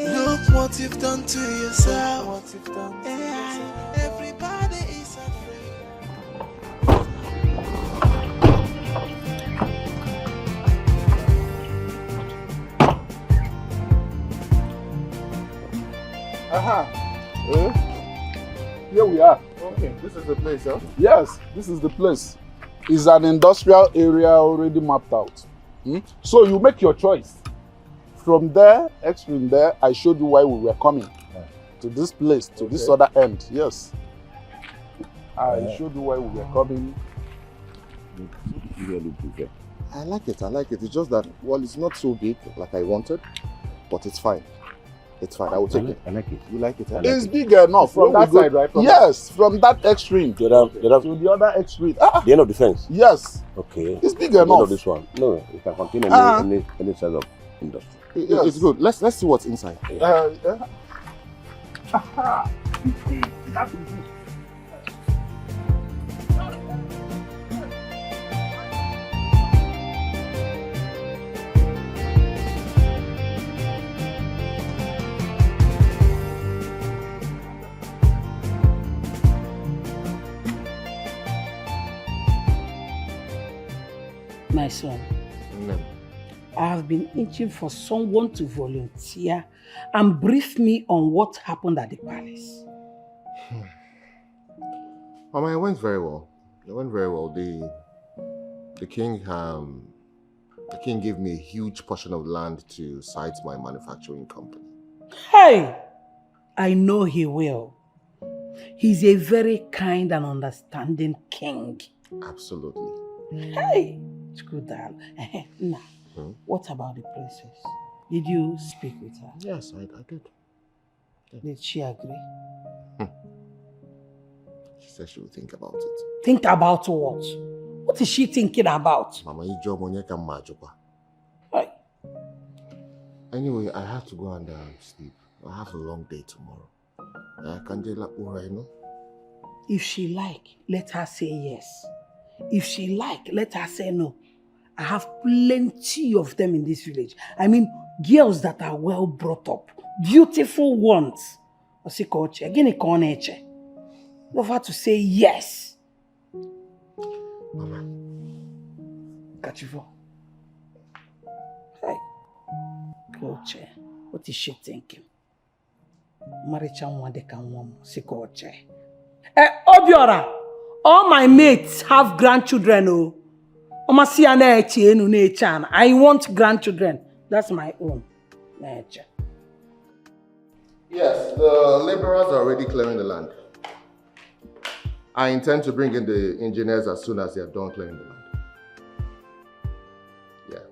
Look what you've done to yourself. Everybody is afraid. Here we are. Okay, this is the place, huh? Yes, this is the place. It's an industrial area already mapped out. So you make your choice. From there, extreme there, I showed you why we were coming. To this place, to this other end. Yes. I showed you why we were coming. I like it. It's just that, well, it's not so big like I wanted, but it's fine. It's fine. I will take it. I like it. You like it? It's big enough. From that side, right? Yes, from that extreme to the other extreme. The end of the fence? Yes. Okay. It's big The end enough. of this one? No, it can contain any size of industry. It's good. Let's see what's inside. My son, I have been itching for someone to volunteer and brief me on what happened at the palace. Mama, it went very well. The king gave me a huge portion of land to site my manufacturing company. Hey! I know he will. He's a very kind and understanding king. Absolutely. Hey! It's good dialogue. Now, what about the princess? Did you speak with her? Yes, I did. Did she agree? She said she would think about it. Think about what? What is she thinking about? Mama, you job on your camera. Anyway, I have to go and sleep. I have a long day tomorrow. Can you like Ura, you know? If she like, let her say yes. If she like, let her say no. I have plenty of them in this village. I mean, girls that are well brought up, beautiful ones. Love her to say yes. Mama. Kachivo. Hey. Koche. What is she thinking? Maricha Mwadeka Wom, Sikoche. Obiora! All my mates have grandchildren. I want grandchildren. That's my own nature. Yes, the laborers are already clearing the land. I intend to bring in the engineers as soon as they are done clearing the land. Yeah.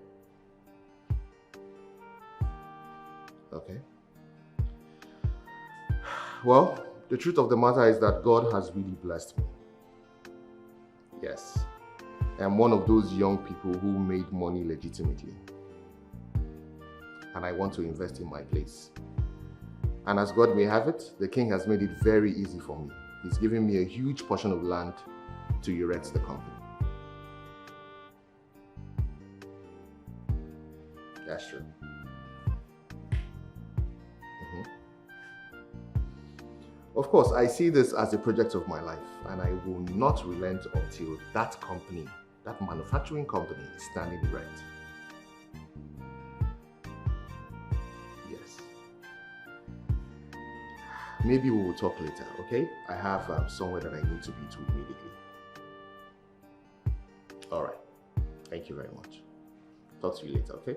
Okay. Well, the truth of the matter is that God has really blessed me. Yes. I'm one of those young people who made money legitimately. And I want to invest in my place. And as God may have it, the king has made it very easy for me. He's given me a huge portion of land to erect the company. That's true. Of course, I see this as a project of my life, and I will not relent until that company, that manufacturing company, is standing erect. Yes. Maybe we will talk later, okay? I have somewhere that I need to be to immediately. All right. Thank you very much. Talk to you later, okay?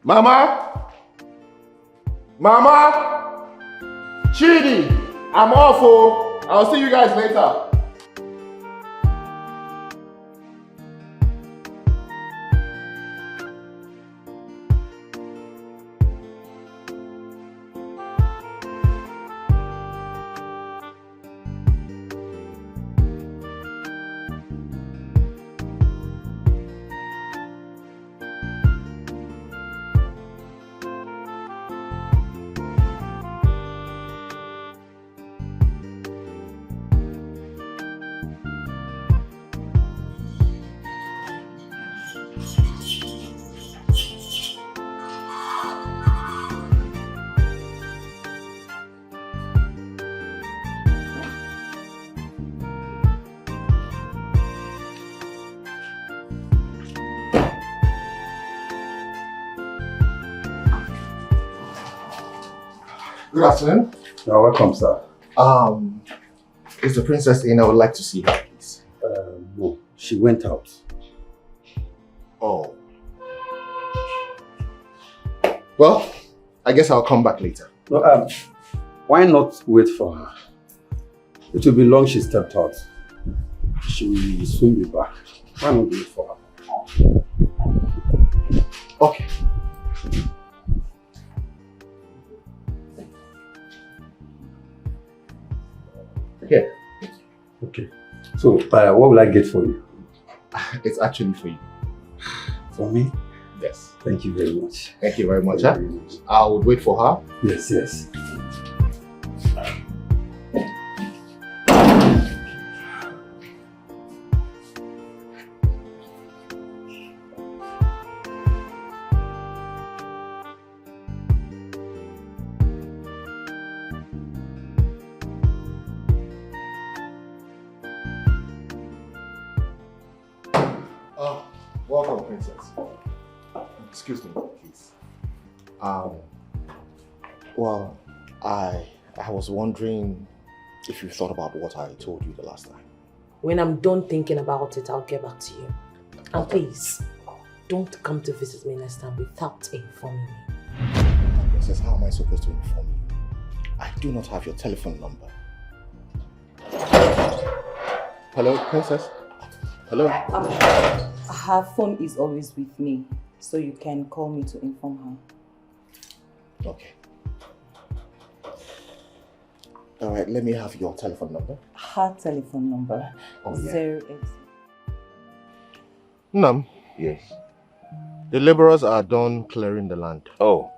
Mama! Mama! Chidi! I'm off, oh! I'll see you guys later. Good afternoon. You're welcome, sir. Is the princess in? I would like to see her, please. No, she went out. Oh. Well, I guess I'll come back later. No, why not wait for her? It will be long she stepped out. She will soon be back. Why not wait for her? Okay. Here. Okay. So, what will I get for you? It's actually for you. For me? Yes. Thank you very much. Thank you very much. I would wait for her. Yes, yes. Welcome, princess. Excuse me, please. Well, I was wondering if you thought about what I told you the last time. When I'm done thinking about it, I'll get back to you. And please, don't come to visit me next time without informing me. Princess, how am I supposed to inform you? I do not have your telephone number. Hello, princess? Hello? Her phone is always with me, so you can call me to inform her. Okay. All right, let me have your telephone number. Her telephone number. Oh, yeah. 080. Nam. Yes. The laborers are done clearing the land. Oh,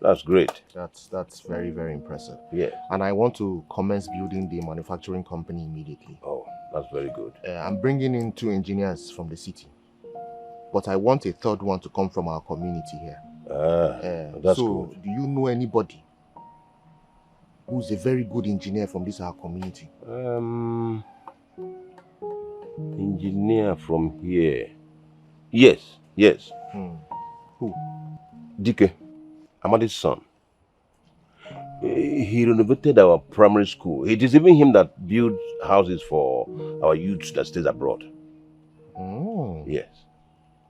that's great. That's very, very impressive. Yeah. And I want to commence building the manufacturing company immediately. Oh, that's very good. I'm bringing in 2 engineers from the city. But I want a 3rd one to come from our community here. That's so, good. do you know anybody who's a very good engineer from this our community? Engineer from here. Yes. Who? Dikeh, Amadi's son. He renovated our primary school. It is even him that builds houses for our youth that stays abroad. Oh. Yes.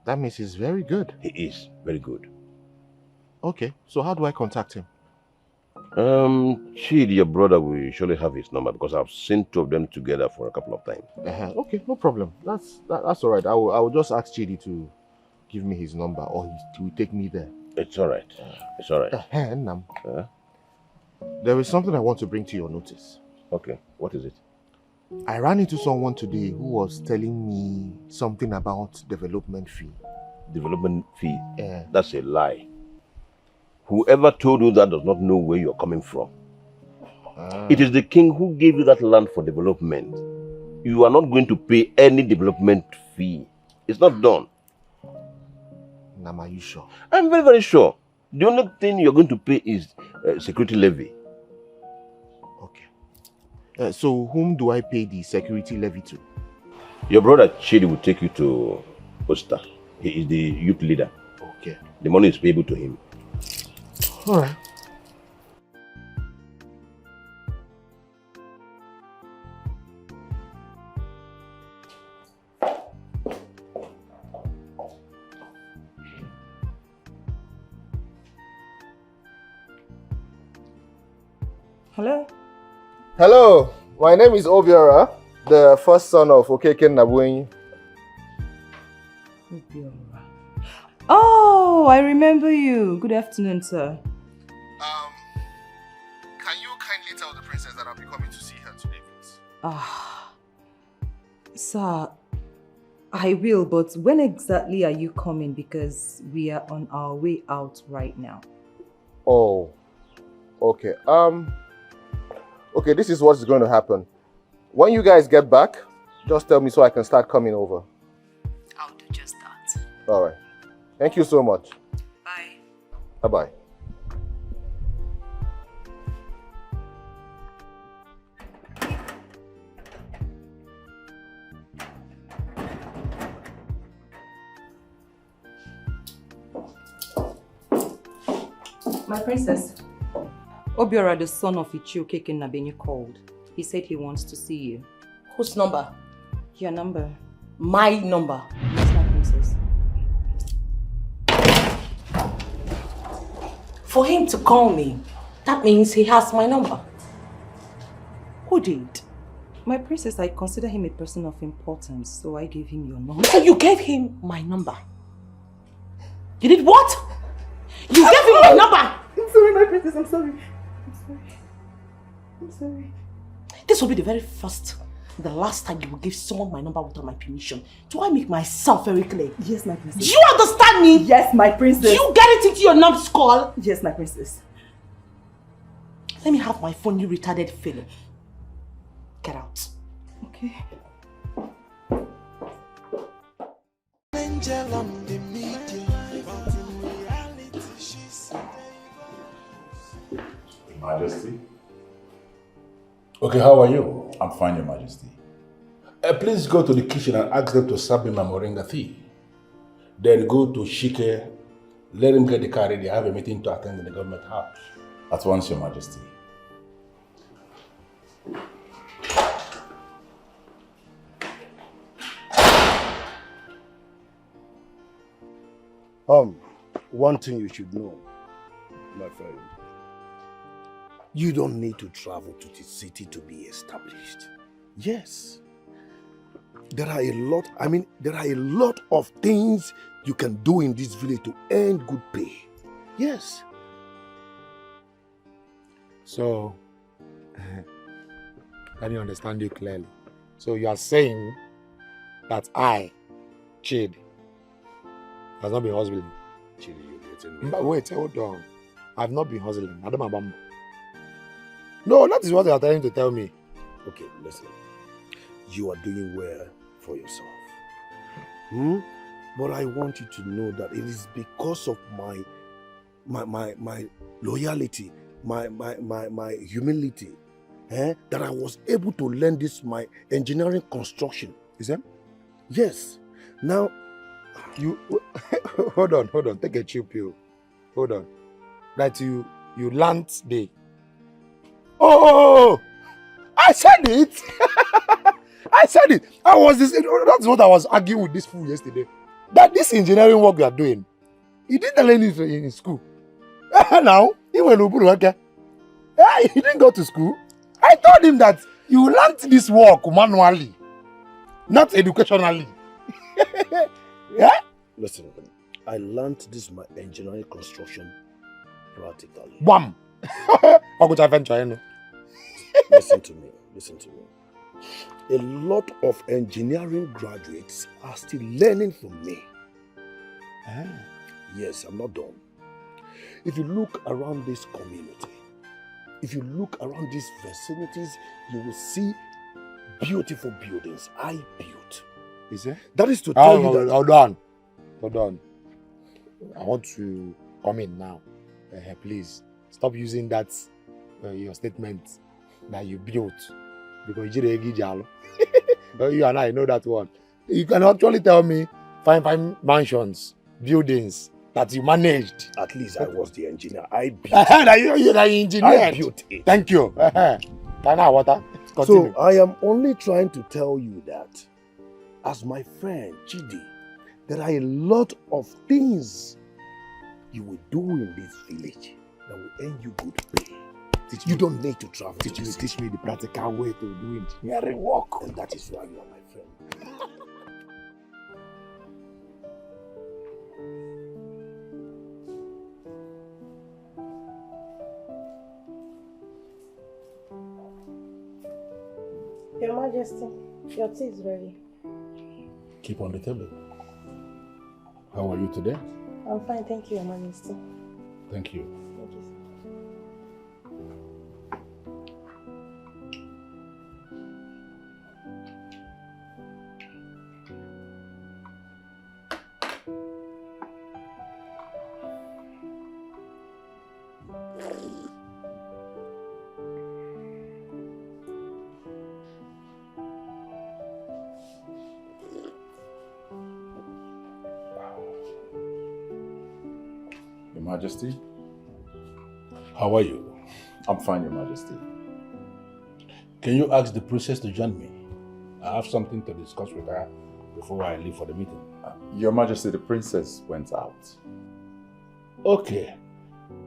That means he's very good. He is very good. Okay, so how do I contact him? Chidi, your brother, will surely have his number because I've seen two of them together for a couple of times. Okay, no problem. That's all right. I will just ask Chidi to give me his number, or he will take me there. It's all right. It's all right. There is something I want to bring to your notice. Okay, what is it? I ran into someone today who was telling me something about development fee. Development fee? Yeah. That's a lie. Whoever told you that does not know where you're coming from. It is the king who gave you that land for development. You are not going to pay any development fee. It's not done. Nam, are you sure? I'm very, very sure. The only thing you're going to pay is security levy. So whom do I pay the security levy to? Your brother Chidi will take you to Osta. He is the youth leader. Okay. The money is payable to him. All right. Hello? Hello, my name is Obiora, the first son of Okeke Nabuenyi. Oh, I remember you. Good afternoon, sir. Can you kindly tell the princess that I'll be coming to see her today, please? Sir, I will, but when exactly are you coming? Because we are on our way out right now. Oh, okay. Okay, this is what's going to happen. When you guys get back, just tell me so I can start coming over. I'll do just that. All right. Thank you so much. Bye. Bye-bye. My princess. Obiora, the son of Ichioke Nabenyi, called. He said he wants to see you. Whose number? Your number. My number? Yes, my princess. For him to call me, that means he has my number. Who did? My princess, I consider him a person of importance, so I gave him your number. So you gave him my number? You did what? You gave him my number? I'm sorry, my princess, I'm sorry. I'm sorry. This will be the very first, the last time you will give someone my number without my permission. Do I make myself very clear? Yes, my princess. Do you understand me? Yes, my princess. Do you get it into your numbskull? Yes, my princess. Let me have my phone, you retarded fellow. Get out. Okay. Angel on the media, but in reality she's Majesty. Okay, how are you? I'm fine, Your Majesty. Please go to the kitchen and ask them to serve me my moringa tea. Then go to Shike, let him get the car ready. I have a meeting to attend in the government house. At once, Your Majesty. One thing you should know, my friend. You don't need to travel to the city to be established. Yes. There are a lot of things you can do in this village to earn good pay. Yes. So, let me understand you clearly. So you are saying that I, Chid, has not been hustling. Chid, you're getting me. But wait, hold on. I've not been hustling. I don't. No, that is what you are trying to tell me. Okay, listen. You are doing well for yourself. But I want you to know that it is because of my loyalty, my humility, that I was able to learn this, my engineering construction. Is that? Yes. Now, you hold on. Take a chill pill. Hold on. That you learned the. Oh! I said it. I said it. That's what I was arguing with this fool yesterday. That this engineering work we are doing, he didn't learn it in school. Now, he went to Hey, he didn't go to school. I told him that you learned this work manually, not educationally. Yeah? Listen, I learned this my engineering construction practically. Bam! Listen to me. A lot of engineering graduates are still learning from me. Yes, I'm not done. If you look around this community, if you look around these vicinities, you will see beautiful buildings I built. Is it? That is to tell you that... Hold on. I want to come in now. Please, stop using that, your statement that you built. Because you and I know that one. You can actually tell me fine mansions, buildings that you managed. At least I was the engineer. I built You're the engineer. I built it. Thank you. Water. So I am only trying to tell you that, as my friend Chidi, there are a lot of things you will do in this village that will earn you good pay. You don't need to travel. Teach me the practical way to do engineering work. And that is why you are my friend. Your Majesty, your tea is ready. Keep on the table. How are you today? I'm fine, thank you, Your Majesty. Thank you. Thank you, sir. Your Majesty? How are you? I'm fine, Your Majesty. Can you ask the princess to join me? I have something to discuss with her before I leave for the meeting. Your Majesty, the princess went out. Okay.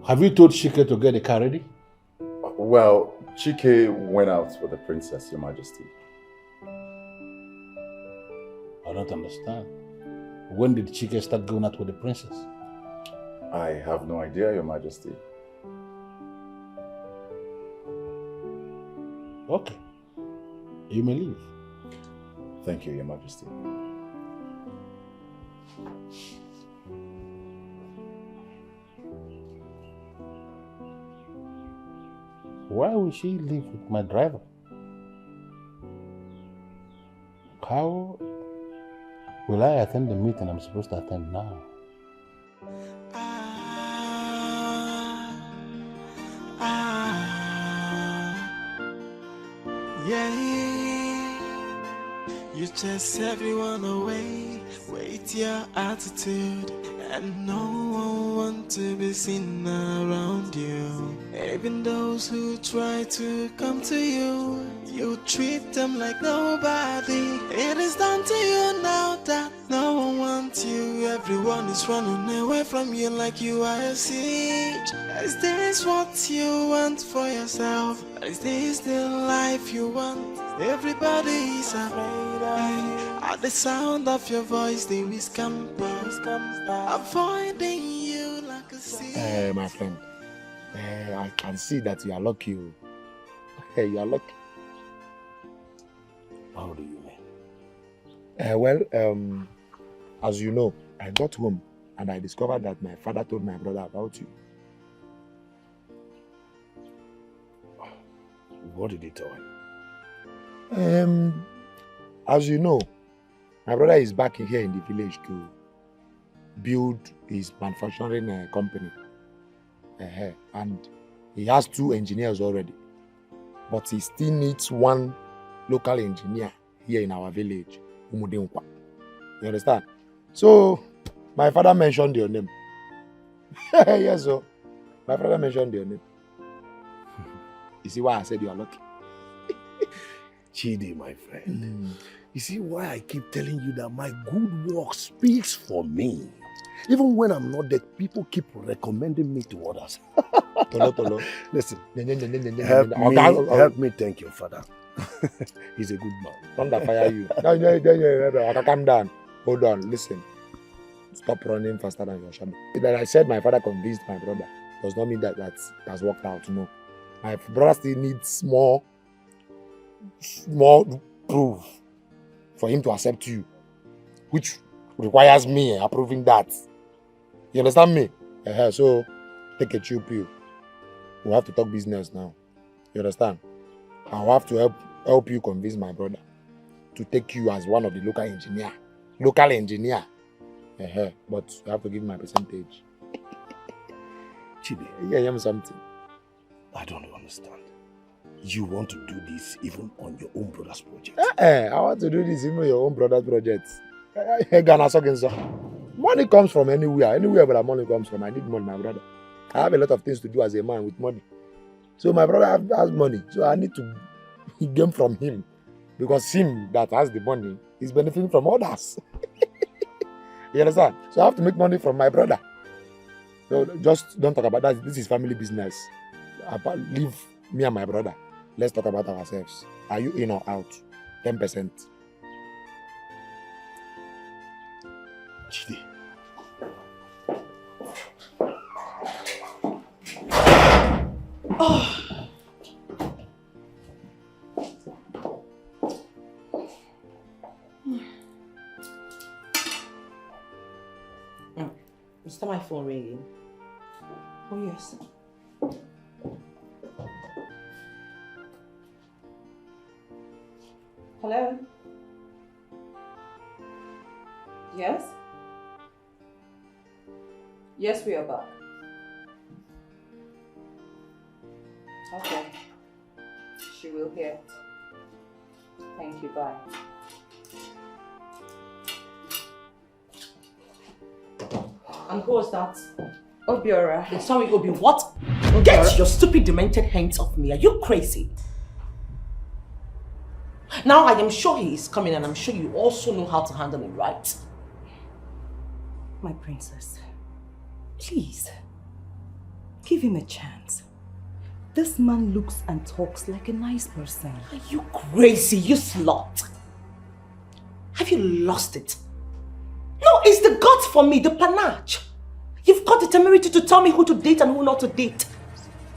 Have you told Chike to get the car ready? Well, Chike went out with the princess, Your Majesty. I don't understand. When did Chike start going out with the princess? I have no idea, Your Majesty. Okay. You may leave. Thank you, Your Majesty. Why will she leave with my driver? How will I attend the meeting I'm supposed to attend now? Yeah, you chase everyone away with your attitude, and no one wants to be seen around you. Even those who try to come to you, you treat them like nobody. It is down to you now that no one wants you. Everyone is running away from you like you are a siege. Is this what you want for yourself? Is this the life you want? Everybody is afraid of you. At the sound of your voice, they will come avoiding you like a siege. My friend, I can see that you are lucky. You are lucky. How do you mean? Well, as you know, I got home and I discovered that my father told my brother about you. What did he tell him? As you know, my brother is back here in the village to build his manufacturing company. And he has 2 engineers already. But he still needs 1 local engineer here in our village. You understand? So, my father mentioned your name. Yes, sir. My father mentioned your name. You see why I said you are lucky? Chidi, my friend. You see why I keep telling you that my good work speaks for me. Even when I'm not there, people keep recommending me to others. Tolo. Listen, Help help me thank your father. He's a good man. Thunder fire you. No, calm down. Hold on, listen. Stop running faster than your shadow. That I said my father convinced my brother does not mean that has worked out. No. My brother still needs small proof for him to accept you, which requires me approving that. You understand me? So take a chill pill. We'll have to talk business now. You understand? I'll have to help you convince my brother to take you as one of the local engineer. But you have to give my percentage. Chidi, yeah, something. I don't understand. You want to do this even on your own brother's project? I want to do this even on your own brother's project. Money comes from anywhere but money comes from. I need money, my brother. I have a lot of things to do as a man with money. So my brother has money, so I need to gain from him. Because him that has the money is benefiting from others. You understand? So I have to make money from my brother. So just don't talk about that. This is family business. Leave me and my brother. Let's talk about ourselves. Are you in or out? 10%. Chidi. Oh. Is that my phone ringing? Oh yes. Hello? Yes? Yes, we are back. Okay. She will hear it. Thank you, bye. And who was that? Obiora. Sorry, Obi, what? Obiora. Get your stupid, demented hands off me. Are you crazy? Now I am sure he is coming and I'm sure you also know how to handle him, right? My princess, please, give him a chance. This man looks and talks like a nice person. Are you crazy, you slut? Have you lost it? No, it's the guts for me, the panache. You've got the temerity to tell me who to date and who not to date.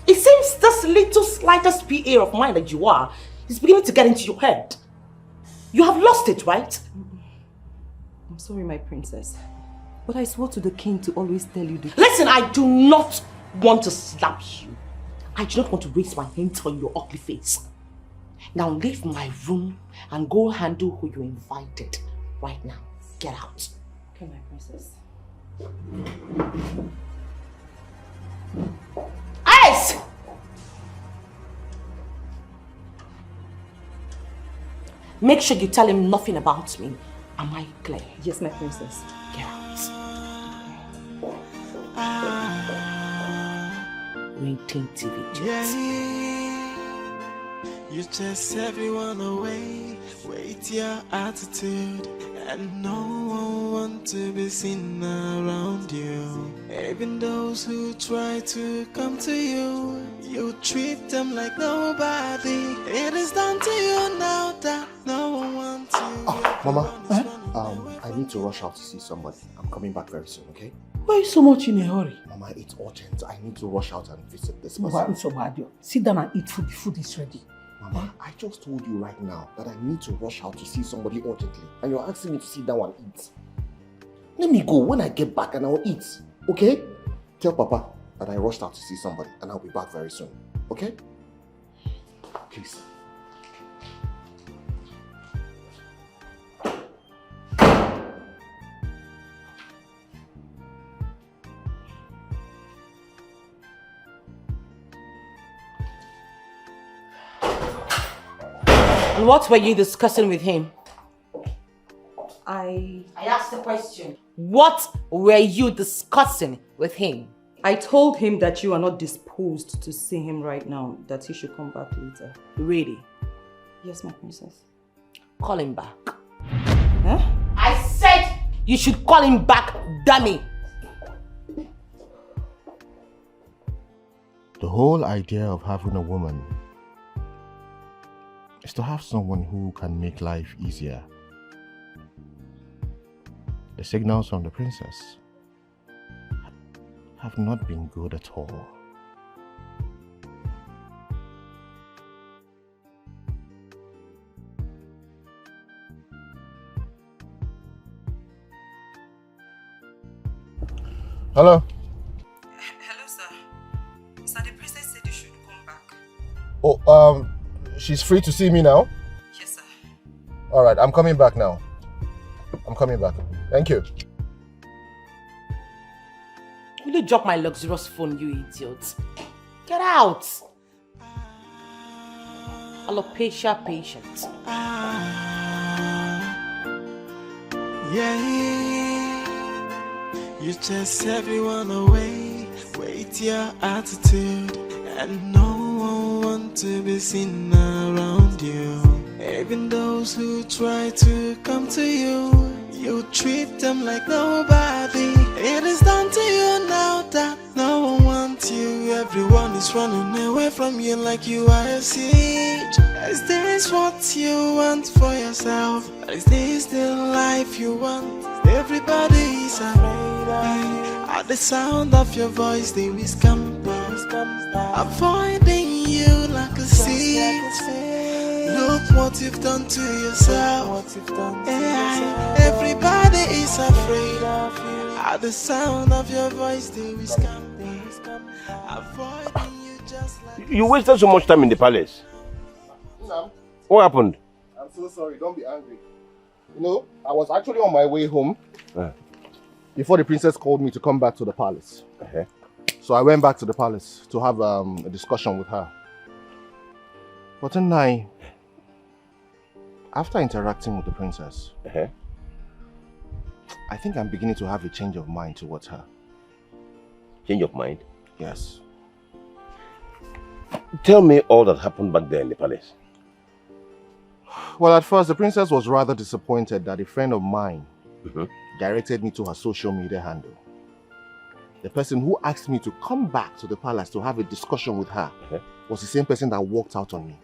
It seems this little slightest PA of mine that you are is beginning to get into your head. You have lost it, right? I'm sorry, my princess, but I swore to the king to always tell you the truth. Listen, I do not want to slap you. I do not want to raise my hands on your ugly face. Now leave my room and go handle who you invited right now. Get out. Okay, my princess. Ice! Make sure you tell him nothing about me. Am I clear? Yes, my princess. Get out. Rating TV. Yeah, you chase everyone away with your attitude, and no one wants to be seen around you. Even those who try to come to you, you treat them like nobody. It is down to you now that no one wants you. Oh, Mama, I need to rush out to see somebody. I'm coming back very soon, okay? Why are you so much in a hurry? Mama, it's urgent. I need to rush out and visit this Mama, person. it's so bad. Sit down and eat food. The food is ready. Mama, I just told you right now that I need to rush out to see somebody urgently. And you're asking me to sit down and eat. Let me go. When I get back and I'll eat. Okay? Tell Papa that I rushed out to see somebody and I'll be back very soon. Okay? Please. And what were you discussing with him? I asked the question. What were you discussing with him? I told him that you are not disposed to see him right now, that he should come back later. Really? Yes, my princess. Call him back. Huh? I said you should call him back, dummy. The whole idea of having a woman is to have someone who can make life easier. The signals from the princess have not been good at all. Hello? Hello, sir. Sir, the princess said you should come back. Oh, she's free to see me now? Yes, sir. Alright, I'm coming back now. I'm coming back. Thank you. Will you drop my luxurious phone, you idiot? Get out! Alopecia patient. Yeah, you chase everyone away with your attitude, and no one wants to be seen around you. Even those who try to come to you, you treat them like nobody. It is down to you now that no one wants you. Everyone is running away from you like you are a siege. Is this what you want for yourself? Is this the life you want? Everybody is afraid of you. At the sound of your voice they will scamper, avoiding you like a seed. Look what you've done to yourself. Everybody is afraid of you. At the sound of your voice they will scamper, avoiding you just like You wasted so much time in the palace. No. What happened? I'm so sorry, don't be angry. You know, I was actually on my way home before the princess called me to come back to the palace. So I went back to the palace to have a discussion with her. But then after interacting with the princess, I think I'm beginning to have a change of mind towards her. Change of mind? Yes. Tell me all that happened back there in the palace. Well, at first, the princess was rather disappointed that a friend of mine directed me to her social media handle. The person who asked me to come back to the palace to have a discussion with her was the same person that walked out on me.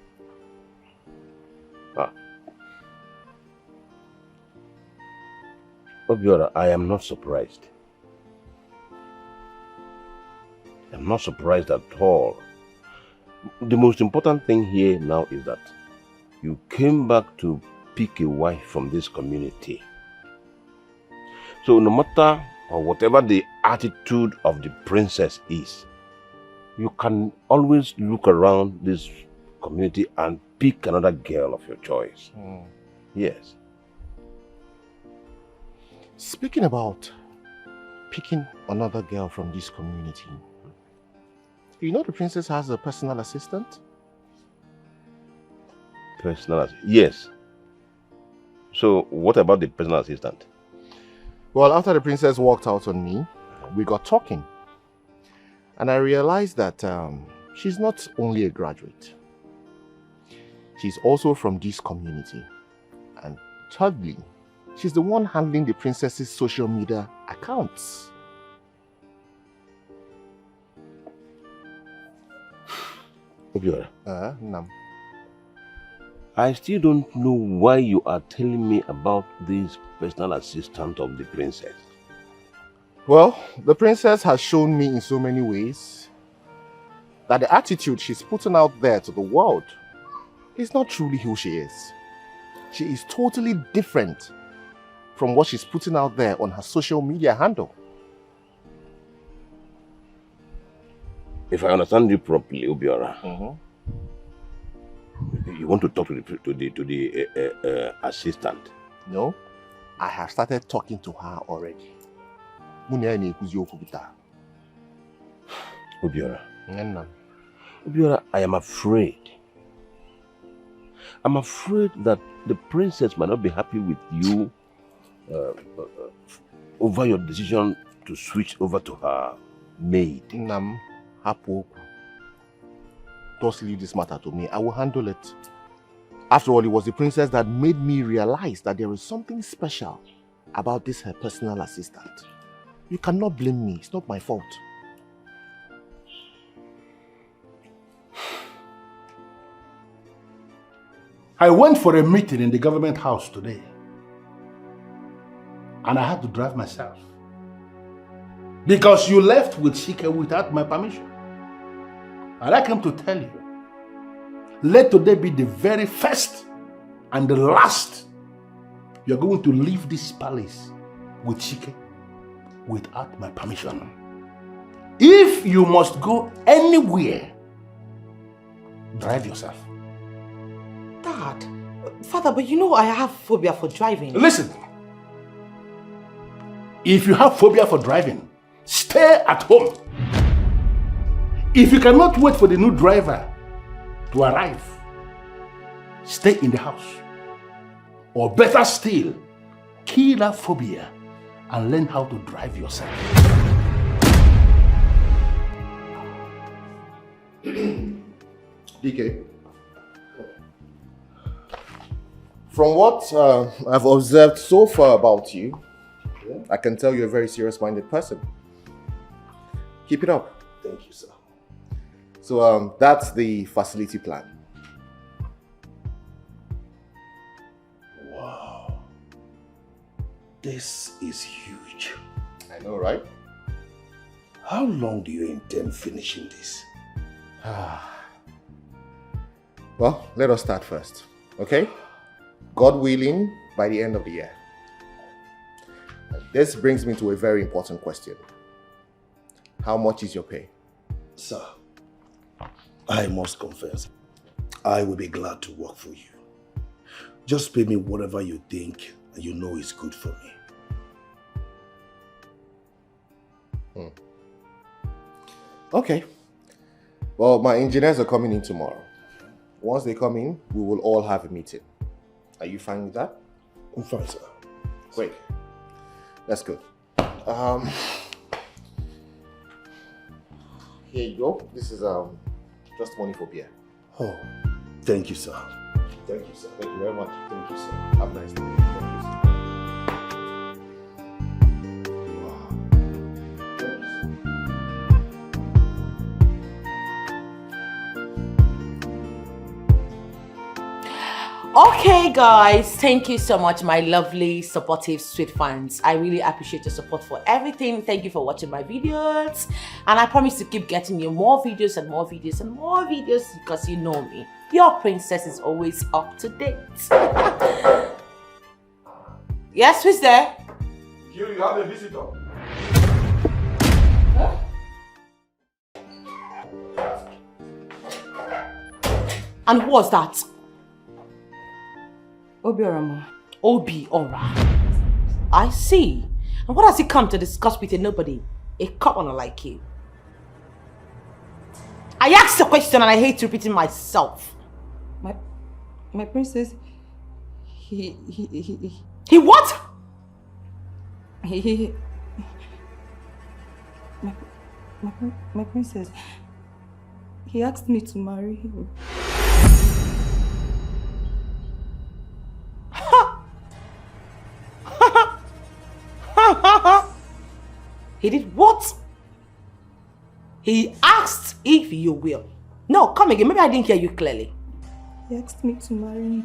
Obiora, I am not surprised. I'm not surprised at all. The most important thing here now is that you came back to pick a wife from this community. So no matter or whatever the attitude of the princess is, you can always look around this community and pick another girl of your choice. Yes. Speaking about picking another girl from this community, you know the princess has a personal assistant? Personal assistant? Yes. So what about the personal assistant? Well, after the princess walked out on me, we got talking. And I realized that she's not only a graduate. She's also from this community. And thirdly, she's the one handling the princess's social media accounts. Obiora. Nam. I still don't know why you are telling me about this personal assistant of the princess. Well, the princess has shown me in so many ways that the attitude she's putting out there to the world is not truly who she is. She is totally different from what she's putting out there on her social media handle. If I understand you properly, Obiora, you want to talk to the assistant? No, I have started talking to her already. Obiora, I am afraid. I'm afraid that the princess might not be happy with you over your decision to switch over to her maid. Nam, Hapo. Just leave this matter to me. I will handle it. After all, it was the princess that made me realize that there is something special about this her personal assistant. You cannot blame me. It's not my fault. I went for a meeting in the government house today. And I had to drive myself. Because you left with Chike without my permission. And I came to tell you, let today be the very first and the last you're going to leave this palace with Chike without my permission. If you must go anywhere, drive yourself. Dad, Father, but you know I have phobia for driving. Listen, if you have phobia for driving, stay at home. If you cannot wait for the new driver to arrive, stay in the house. Or better still, kill that phobia and learn how to drive yourself. Dikeh, from what I've observed so far about you, I can tell you're a very serious-minded person. Keep it up. Thank you, sir. So that's the facility plan. Wow. This is huge. I know, right? How long do you intend finishing this? Well, let us start first, okay? God willing, by the end of the year. This brings me to a very important question. How much is your pay? Sir, I must confess, I will be glad to work for you. Just pay me whatever you think and you know is good for me. Okay. Well, my engineers are coming in tomorrow. Once they come in, we will all have a meeting. Are you fine with that? I'm fine, sir. Great. That's good. Here you go. This is just money for beer. Oh, thank you, sir. Thank you, sir. Thank you very much. Thank you, sir. Have a nice day. Thank you, sir. Okay guys, thank you so much, my lovely, supportive, sweet fans. I really appreciate your support for everything. Thank you for watching my videos. And I promise to keep getting you more videos and more videos and more videos because you know me. Your princess is always up to date. Yes, who's there? You have a visitor. Huh? And who was that? Obiorama. Obiora. I see. And what has he come to discuss with a nobody? A commoner like you. I asked a question and I hate repeating myself. My princess, he what? My princess, he asked me to marry him. He did what? He asked if you will. No, come again. Maybe I didn't hear you clearly. He asked me to marry him.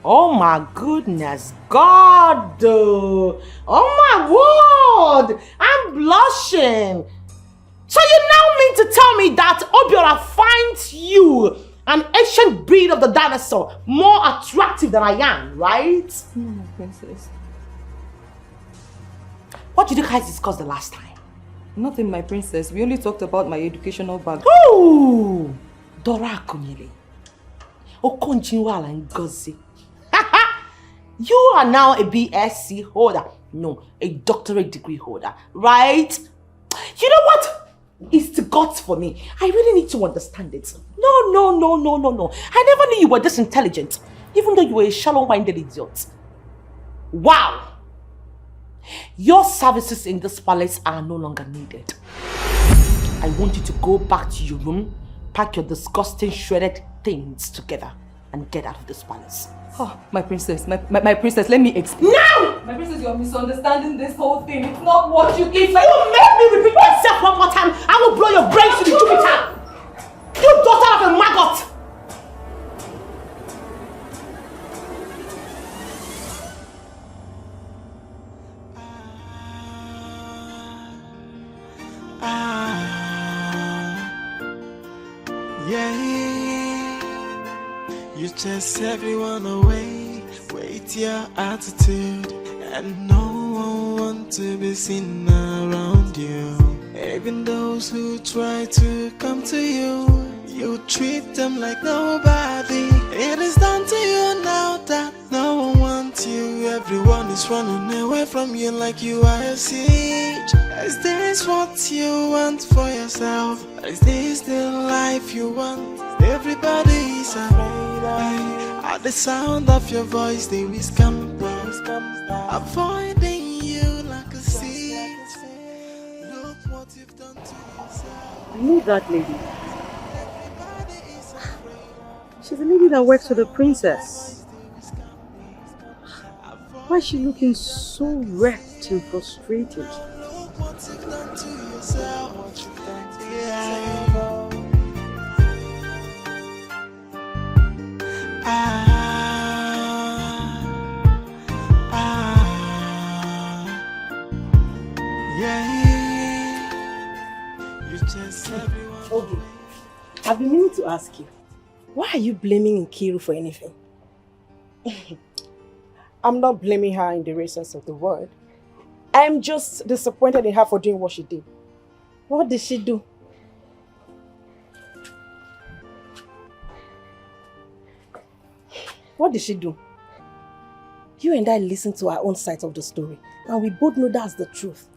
Oh my goodness, God! Oh my word! I'm blushing. So you now mean to tell me that Obiora finds you, an ancient breed of the dinosaur, more attractive than I am, right? No, my princess. What did you guys discuss the last time? Nothing, my princess. We only talked about my educational background. Ooh! Dora Akunyele. Okonjinwala Ngozi. You are now a BSc holder. No, a doctorate degree holder, right? You know what? It's the gods for me. I really need to understand it. No. I never knew you were this intelligent, even though you were a shallow-minded idiot. Wow! Your services in this palace are no longer needed. I want you to go back to your room, pack your disgusting shredded things together, and get out of this palace. Oh, my princess, my princess, let me explain. No! My princess, you are misunderstanding this whole thing. It's not what you think. If you make me repeat myself one more time, I will blow your brains to the Jupiter! You daughter of a maggot! Yeah, you chase everyone away with your attitude, and no one wants to be seen around you. Even those who try to come to you, you treat them like nobody. It is down to you now that no one wants you. Everyone is running away from you like you are a siege. Is this what you want for yourself? Is this the life you want? Everybody is afraid. At the sound of your voice they will scamper, avoiding you like a siege. Look what you've done to yourself. I know that lady. She's the lady that works for the princess. Why is she looking so wrecked and frustrated? What you've done to yourself. Yeah. Okay. I've been meaning to ask you, why are you blaming Nkiru for anything? I'm not blaming her in the real sense of the word. I'm just disappointed in her for doing what she did. What did she do? What did she do? You and I listened to our own side of the story, and we both know that's the truth.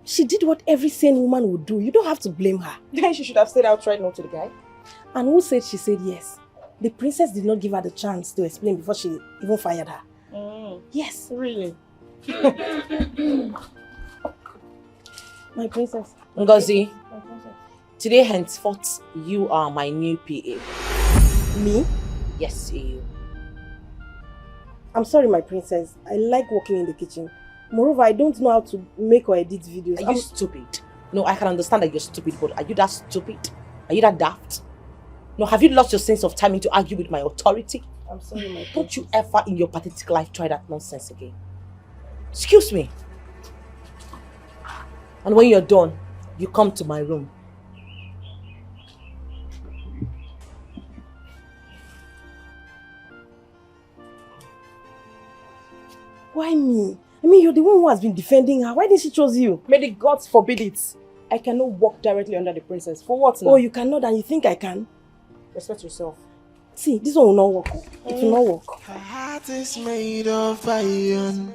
She did what every sane woman would do. You don't have to blame her. Then she should have said outright no to the guy. And who said she said yes? The princess did not give her the chance to explain before she even fired her. Yes. Really? My princess. Ngozi, today henceforth, you are my new PA. Me? Yes, you. I'm sorry, my princess. I like working in the kitchen. Moreover, I don't know how to make or edit videos. Are you stupid? No, I can understand that you're stupid, but are you that stupid? Are you that daft? No, have you lost your sense of timing to argue with my authority? I'm sorry, my princess. Don't you ever in your pathetic life try that nonsense again. Excuse me. And when you're done, you come to my room. Why me? I mean, you're the one who has been defending her. Why didn't she choose you? May the gods forbid it. I cannot walk directly under the princess. For what now? Oh, you cannot and you think I can? Respect yourself. See, this one will not work. It will not work. Her heart is made of iron,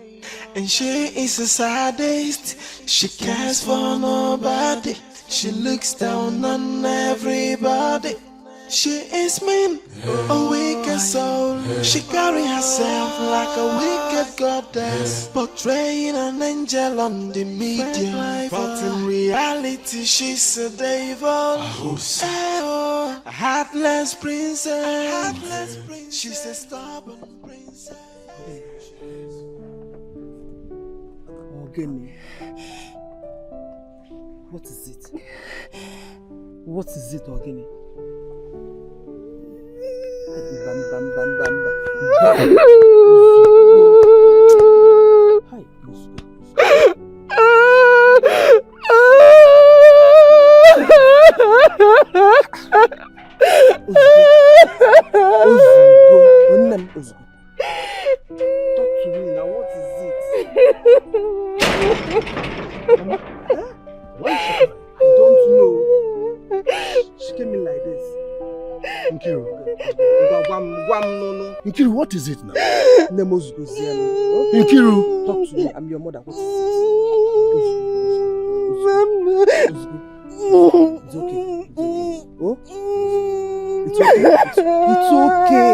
and she is a sadist. She cares for nobody. She looks down on everybody. She is mean, a wicked soul. She carry herself like a wicked goddess, portraying an angel on the media. But in reality, she's a devil. A heartless princess. She's a stubborn princess. Ogene, what is it? What is it, Ogene? Nkiru, what is it now? Nkiru, talk to me. I'm your mother. What is it? It's okay. Oh? It's okay. It's okay.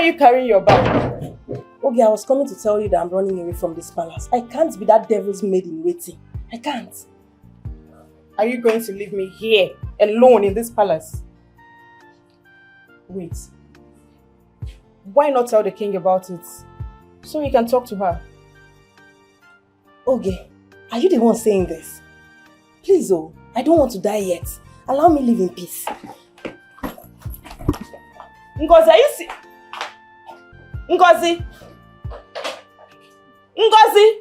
are you carrying your bag? Okay, I was coming to tell you that I'm running away from this palace. I can't be that devil's maid in waiting. I can't. Are you going to leave me here, alone in this palace? Wait. Why not tell the king about it? So we can talk to her. Okay, are you the one saying this? Please, oh, I don't want to die yet. Allow me live in peace. Ngozi, are you see? Ngozi! Ngozi!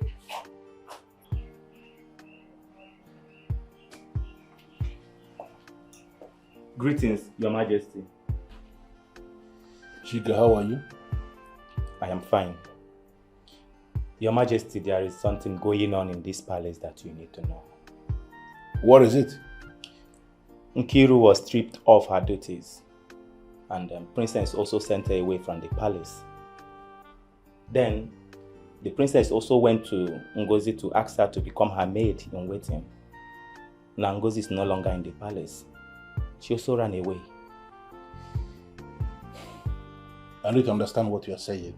Greetings, Your Majesty. Chika, how are you? I am fine. Your Majesty, there is something going on in this palace that you need to know. What is it? Nkiru was stripped of her duties, and Princess also sent her away from the palace. Then, the princess also went to Ngozi to ask her to become her maid in waiting. Now Ngozi is no longer in the palace. She also ran away. I need to understand what you are saying.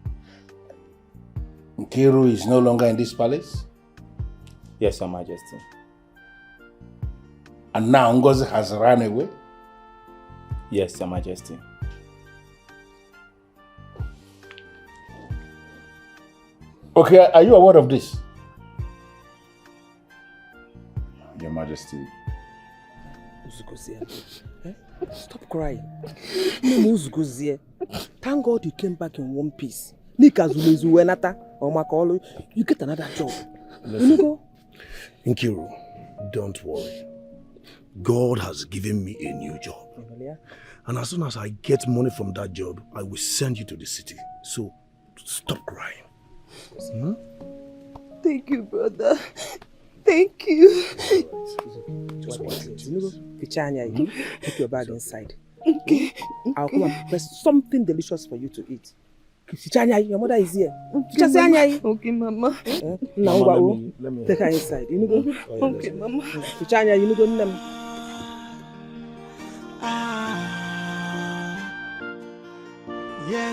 Nkiru is no longer in this palace? Yes, Your Majesty. And now Ngozi has run away? Yes, Your Majesty. Okay, are you aware of this? Your Majesty. Stop crying. Thank God you came back in one piece. You get another job. Nkiru, don't worry. God has given me a new job. And as soon as I get money from that job, I will send you to the city. So, stop crying. Hmm? Thank you, brother. Thank you. Just wait. Put your bag inside. Okay. I'll come and prepare something delicious for you to eat. Your mother is here. Okay, Mama. Let me take her inside. You know. Okay, Mama. You know. Yeah,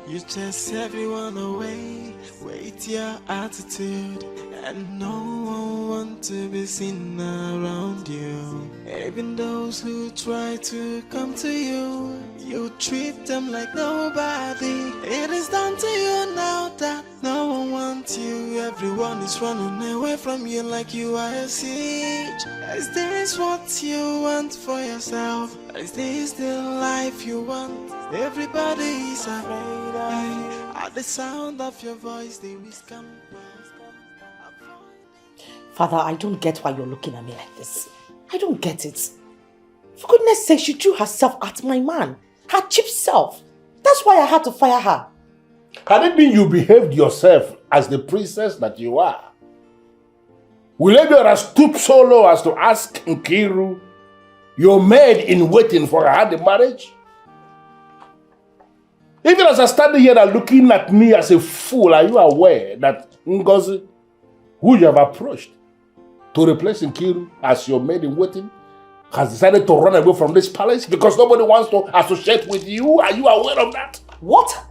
you chase everyone away with your attitude, and no one wants to be seen around you. Even those who try to come to you, you treat them like nobody. It is down to you now that no one wants you. Everyone is running away from you like you are a siege. Is this what you want for yourself? Is this the life you want? Everybody is afraid of you. At the sound of your voice, they whisper. Father, I don't get why you're looking at me like this. I don't get it. For goodness sake, she threw herself at my man. Her cheap self. That's why I had to fire her. Had it been you behaved yourself as the princess that you are, will you have stooped so low as to ask Nkiru, your maid in waiting for her hand in marriage? Even as I stand here and looking at me as a fool, are you aware that Ngozi, who you have approached to replace Nkiru as your maid in waiting, has decided to run away from this palace because nobody wants to associate with you? Are you aware of that? What?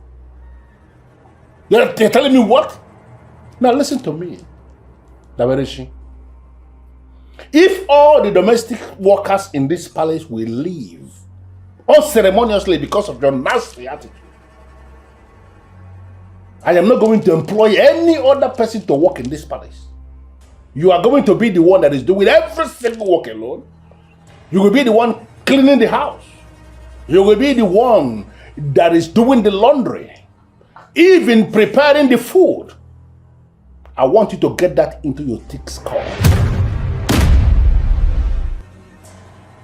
You're telling me what? Now listen to me, Daberishi. If all the domestic workers in this palace will leave unceremoniously because of your nasty attitude, I am not going to employ any other person to work in this palace. You are going to be the one that is doing every single work alone. You will be the one cleaning the house. You will be the one that is doing the laundry. Even preparing the food. I want you to get that into your thick skull.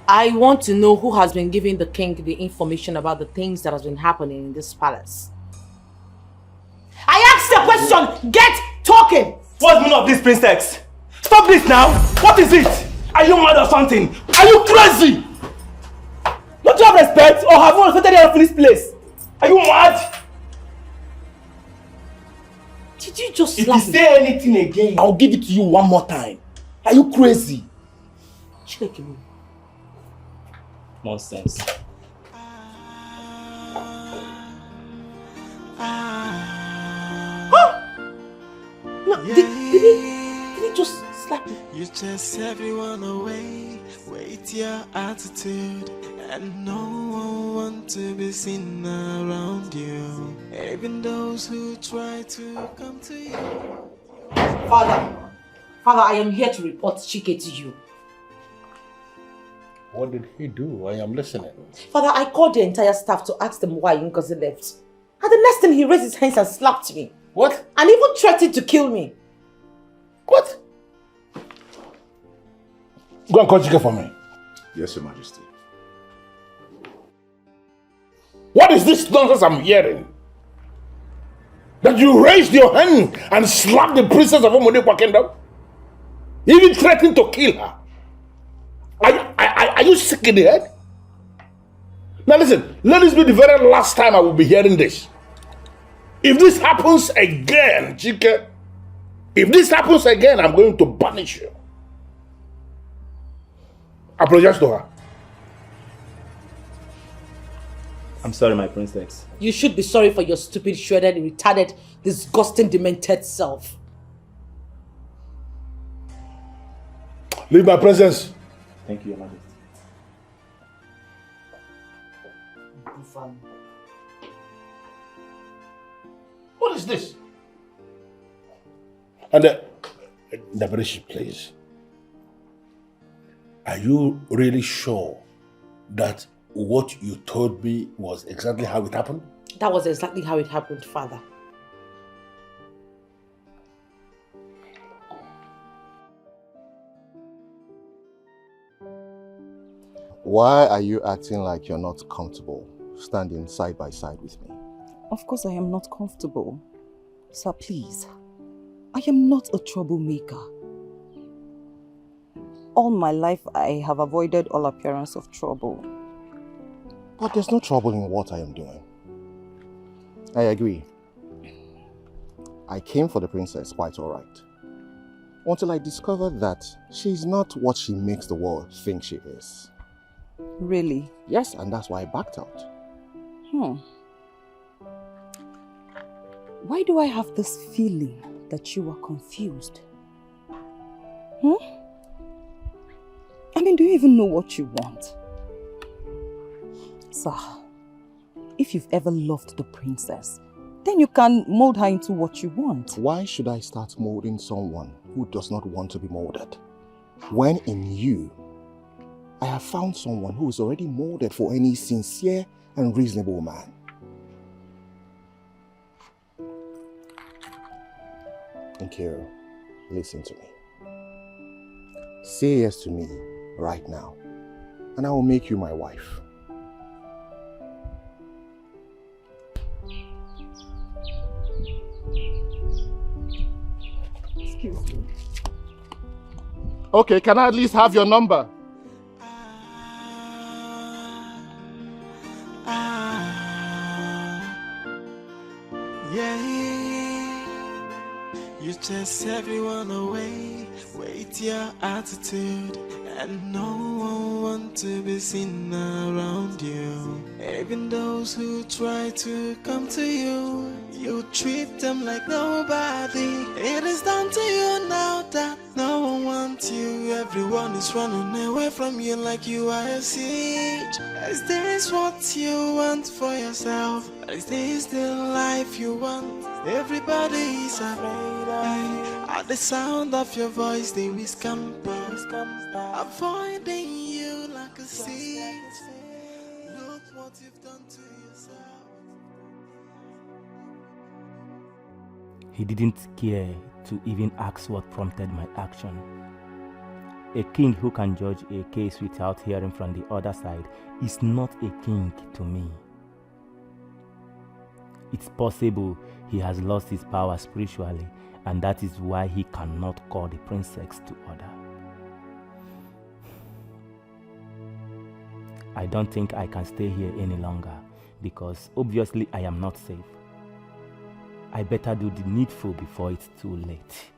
I want to know who has been giving the king the information about the things that has been happening in this palace. I asked the question! Get talking! What's the meaning of this, princess? Stop this now! What is it? Are you mad or something? Are you crazy? Don't you have respect or have you respected yourself in this place? Are you mad? Did you just If slap you say anything again, I'll give it to you one more time. Are you crazy? Chineke. Nonsense. Did he just slap me? You chase everyone away with your attitude, and no one wants to be seen around you. Even those who try to come to you. Father, I am here to report Chike to you. What did he do? I am listening. Father, I called the entire staff to ask them why Ngozi left. And the next thing he raised his hands and slapped me. What? And even threatened to kill me. What? Go and call Chike for me. Yes, Your Majesty. What is this nonsense I'm hearing? That you raised your hand and slapped the princess of Omodekwa Kingdom? Even threatened to kill her? Are you sick in the head? Now listen, let this be the very last time I will be hearing this. If this happens again, Chike, if this happens again, I'm going to banish you. Apologize to her. I'm sorry, my princess. You should be sorry for your stupid, shredded, retarded, disgusting, demented self. Leave my presence. Thank you, Your Majesty. What is this? And Nabarishi, please. Are you really sure that what you told me was exactly how it happened? That was exactly how it happened, Father. Why are you acting like you're not comfortable standing side by side with me? Of course I am not comfortable. Sir, please. I am not a troublemaker. All my life I have avoided all appearance of trouble. But there's no trouble in what I am doing. I agree. I came for the princess quite alright. Until I discovered that she's not what she makes the world think she is. Really? Yes, and that's why I backed out. Why do I have this feeling that you are confused? I mean, do you even know what you want? Sir, if you've ever loved the princess, then you can mold her into what you want. Why should I start molding someone who does not want to be molded? When in you, I have found someone who is already molded for any sincere and reasonable man. Nkiro, listen to me. Say yes to me right now, and I will make you my wife. Excuse me. Okay, can I at least have your number? You chase everyone away with your attitude, and no one wants to be seen around you. Even those who try to come to you, you treat them like nobody. It is down to you now that no one wants you. Everyone is running away from you like you are a siege. Is this what you want for yourself? Is this the life you want? Everybody is afraid. At the sound of your voice, they will scamper, avoiding you like a seed. Look what you've done to yourself. He didn't care to even ask what prompted my action. A king who can judge a case without hearing from the other side is not a king to me. It's possible he has lost his power spiritually, and that is why he cannot call the princess to order. I don't think I can stay here any longer, because obviously I am not safe. I better do the needful before it's too late.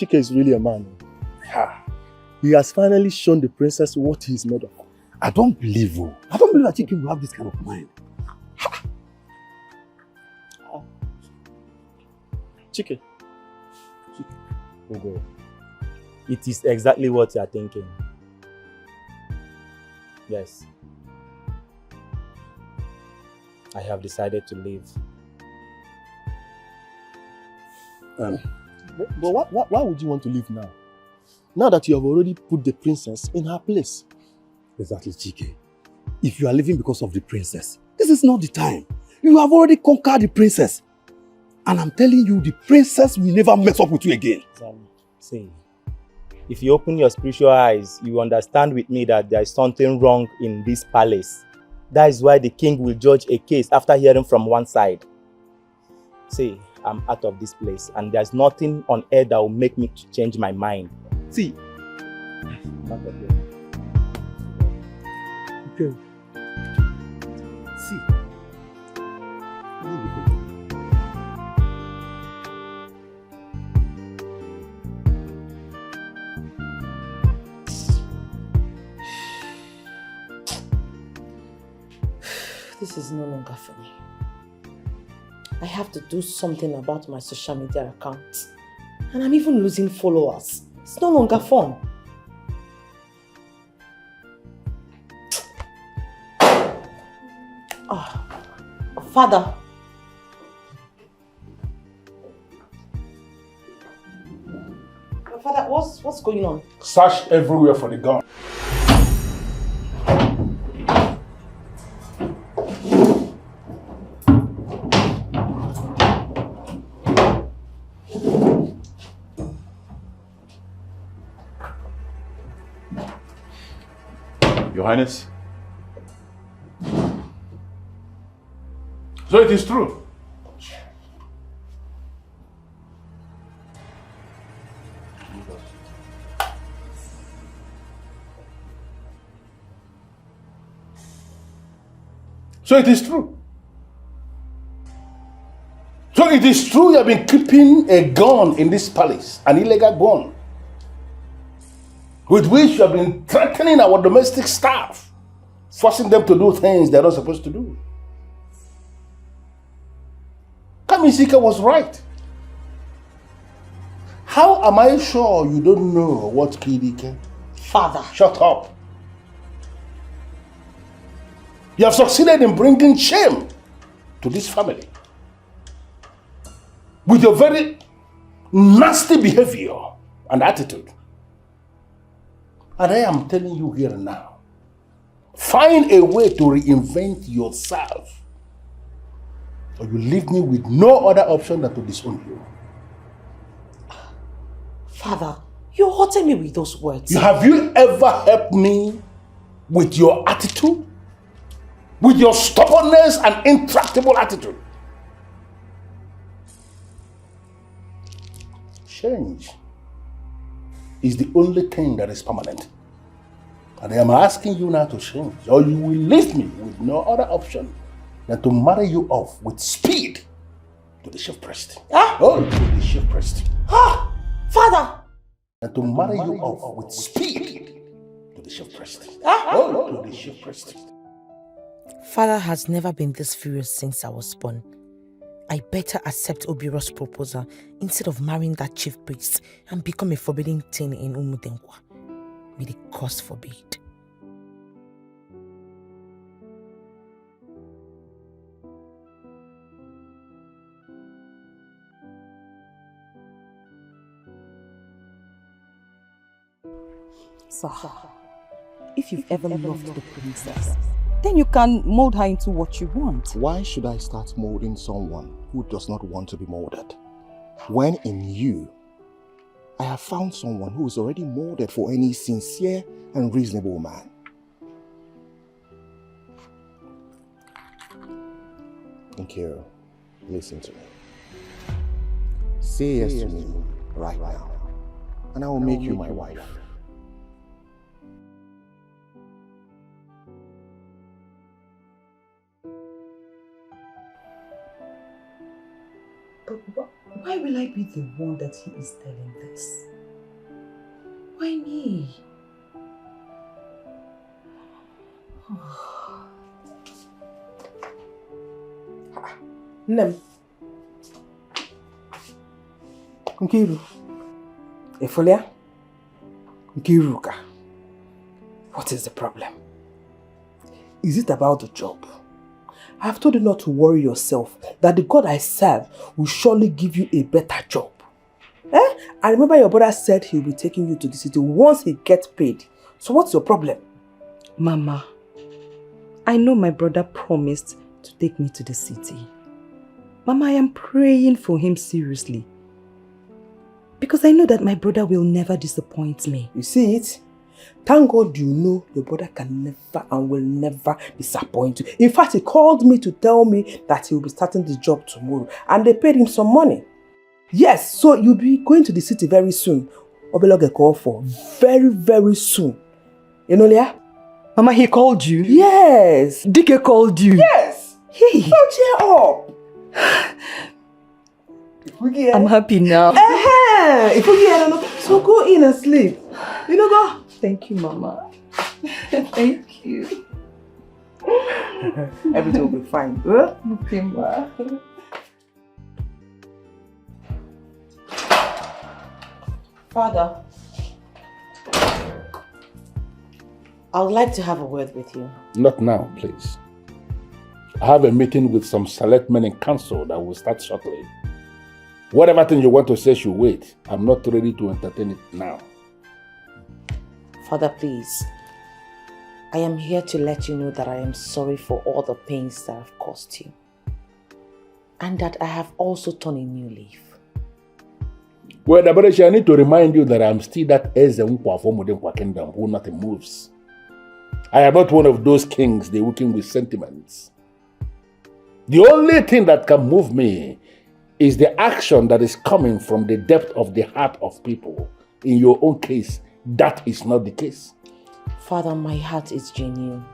Chike is really a man. He has finally shown the princess what he is made of. I don't believe you. I don't believe that Chike will have this kind of mind. Chike. Ugo, it is exactly what you are thinking. Yes. I have decided to leave. But why would you want to leave now? Now that you have already put the princess in her place. Exactly, Chike. If you are leaving because of the princess, this is not the time. You have already conquered the princess. And I'm telling you, the princess will never mess up with you again. See, if you open your spiritual eyes, you understand with me that there is something wrong in this palace. That is why the king will judge a case after hearing from one side. See, I'm out of this place and there's nothing on earth that will make me to change my mind. See, back up here. Okay. See. This is no longer funny. I have to do something about my social media account. And I'm even losing followers. It's no longer fun. Oh, Father. Father, what's going on? Search everywhere for the gun. Your Highness? So it is true. So it is true. So it is true you have been keeping a gun in this palace, an illegal gun, with which you have been threatening our domestic staff, forcing them to do things they're not supposed to do. Kamisika was right. How am I sure you don't know what killed Dikeh? Father. Shut up. You have succeeded in bringing shame to this family with your very nasty behavior and attitude. And I am telling you here now, find a way to reinvent yourself, or you leave me with no other option than to disown you. Father, you're hurting me with those words. Have you ever helped me with your attitude? With your stubbornness and intractable attitude? Change is the only thing that is permanent. And I am asking you now to change, or you will leave me with no other option than to marry you off with speed to the chief priest. Oh, to the chief priest. Father! And to marry you off with speed to the chief priest. Oh, to the chief priest. Father has never been this furious since I was born. I better accept Obiro's proposal instead of marrying that chief priest and become a forbidden thing in Umudenkwa. May the curse forbid. Sir, if you've ever loved the princess, then you can mold her into what you want. Why should I start molding someone who does not want to be molded? When in you, I have found someone who is already molded for any sincere and reasonable man. Nkiro, listen to me. Say yes to me right now, and I will make you my wife. But why will I be the one that he is telling this? Why me? Nem. Nkiru. Efolia? Nkiruka. What is the problem? Is it about the job? I have told you not to worry yourself, that the God I serve will surely give you a better job. I remember your brother said he'll be taking you to the city once he gets paid. So what's your problem? Mama, I know my brother promised to take me to the city. Mama, I am praying for him seriously. Because I know that my brother will never disappoint me. You see it? Thank God you know your brother can never and will never disappoint you. In fact, he called me to tell me that he will be starting the job tomorrow. And they paid him some money. Yes, so you'll be going to the city very soon. Ebele Okaro for very, very soon. You know, Leah? Mama, he called you? Yes. Dikeh called you? Yes. Hey. So cheer up. I'm happy now. If we get so go in and sleep. You know, go. Thank you, Mama. Thank you. Everything will be fine. Okay, Ma. Father, I would like to have a word with you. Not now, please. I have a meeting with some select men in council that will start shortly. Whatever thing you want to say should wait. I'm not ready to entertain it now. Father, please. I am here to let you know that I am sorry for all the pains that I've caused you. And that I have also turned a new leaf. Well, I need to remind you that I'm still that Eze kingdom who nothing moves. I am not one of those kings they working with sentiments. The only thing that can move me is the action that is coming from the depth of the heart of people. In your own case, that is not the case. Father, my heart is genuine.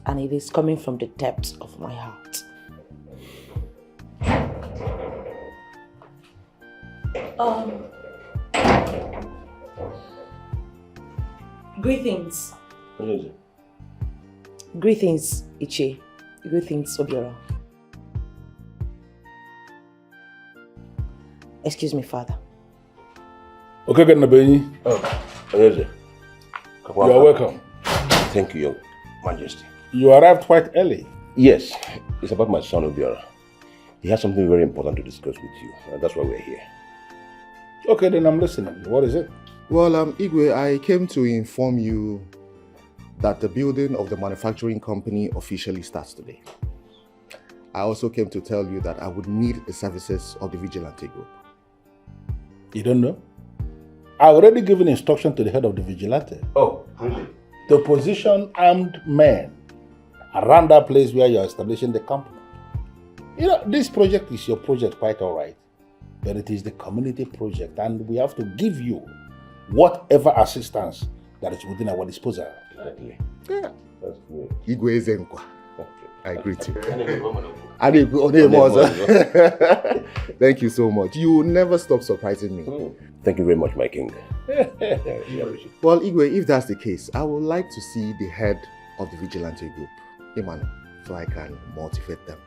And it is coming from the depths of my heart. Greetings. What is it? Greetings, Ichi. Greetings, Obiora. Excuse me, Father. Okay, Nabenyi. Oh, what is it? You are welcome. Thank you, Your Majesty. You arrived quite early. Yes, it's about my son, Obiora. He has something very important to discuss with you, and that's why we're here. Okay, then I'm listening. What is it? Well, Igwe, I came to inform you that the building of the manufacturing company officially starts today. I also came to tell you that I would need the services of the Vigilante Group. You don't know? I already given instruction to the head of the Vigilante. Oh, really? To position armed men around that place where you're establishing the company. You know, this project is your project, quite all right. But it is the community project, and we have to give you whatever assistance that is within our disposal. Exactly. Yeah. That's good. Igwe Zenkwa. I greet you. Thank you so much. You never stop surprising me. Thank you very much, my king. Well, Igwe, if that's the case, I would like to see the head of the Vigilante Group, Emmanuel, so I can motivate them.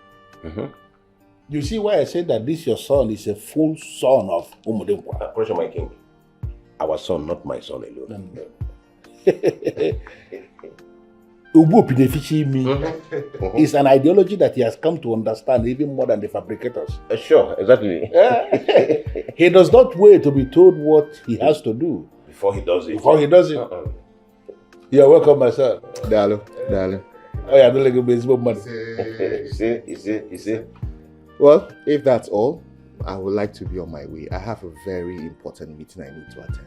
You see why I said that this your son is a full son of Umudinkwa? Pressure, my king. Our son, not my son alone. It's an ideology that he has come to understand even more than the fabricators. Sure, exactly. He does not wait to be told what he has to do. Before he does it. You're welcome, my son. Darling. Oh yeah, don't let go baseball money. You see. Well, if that's all, I would like to be on my way. I have a very important meeting I need to attend.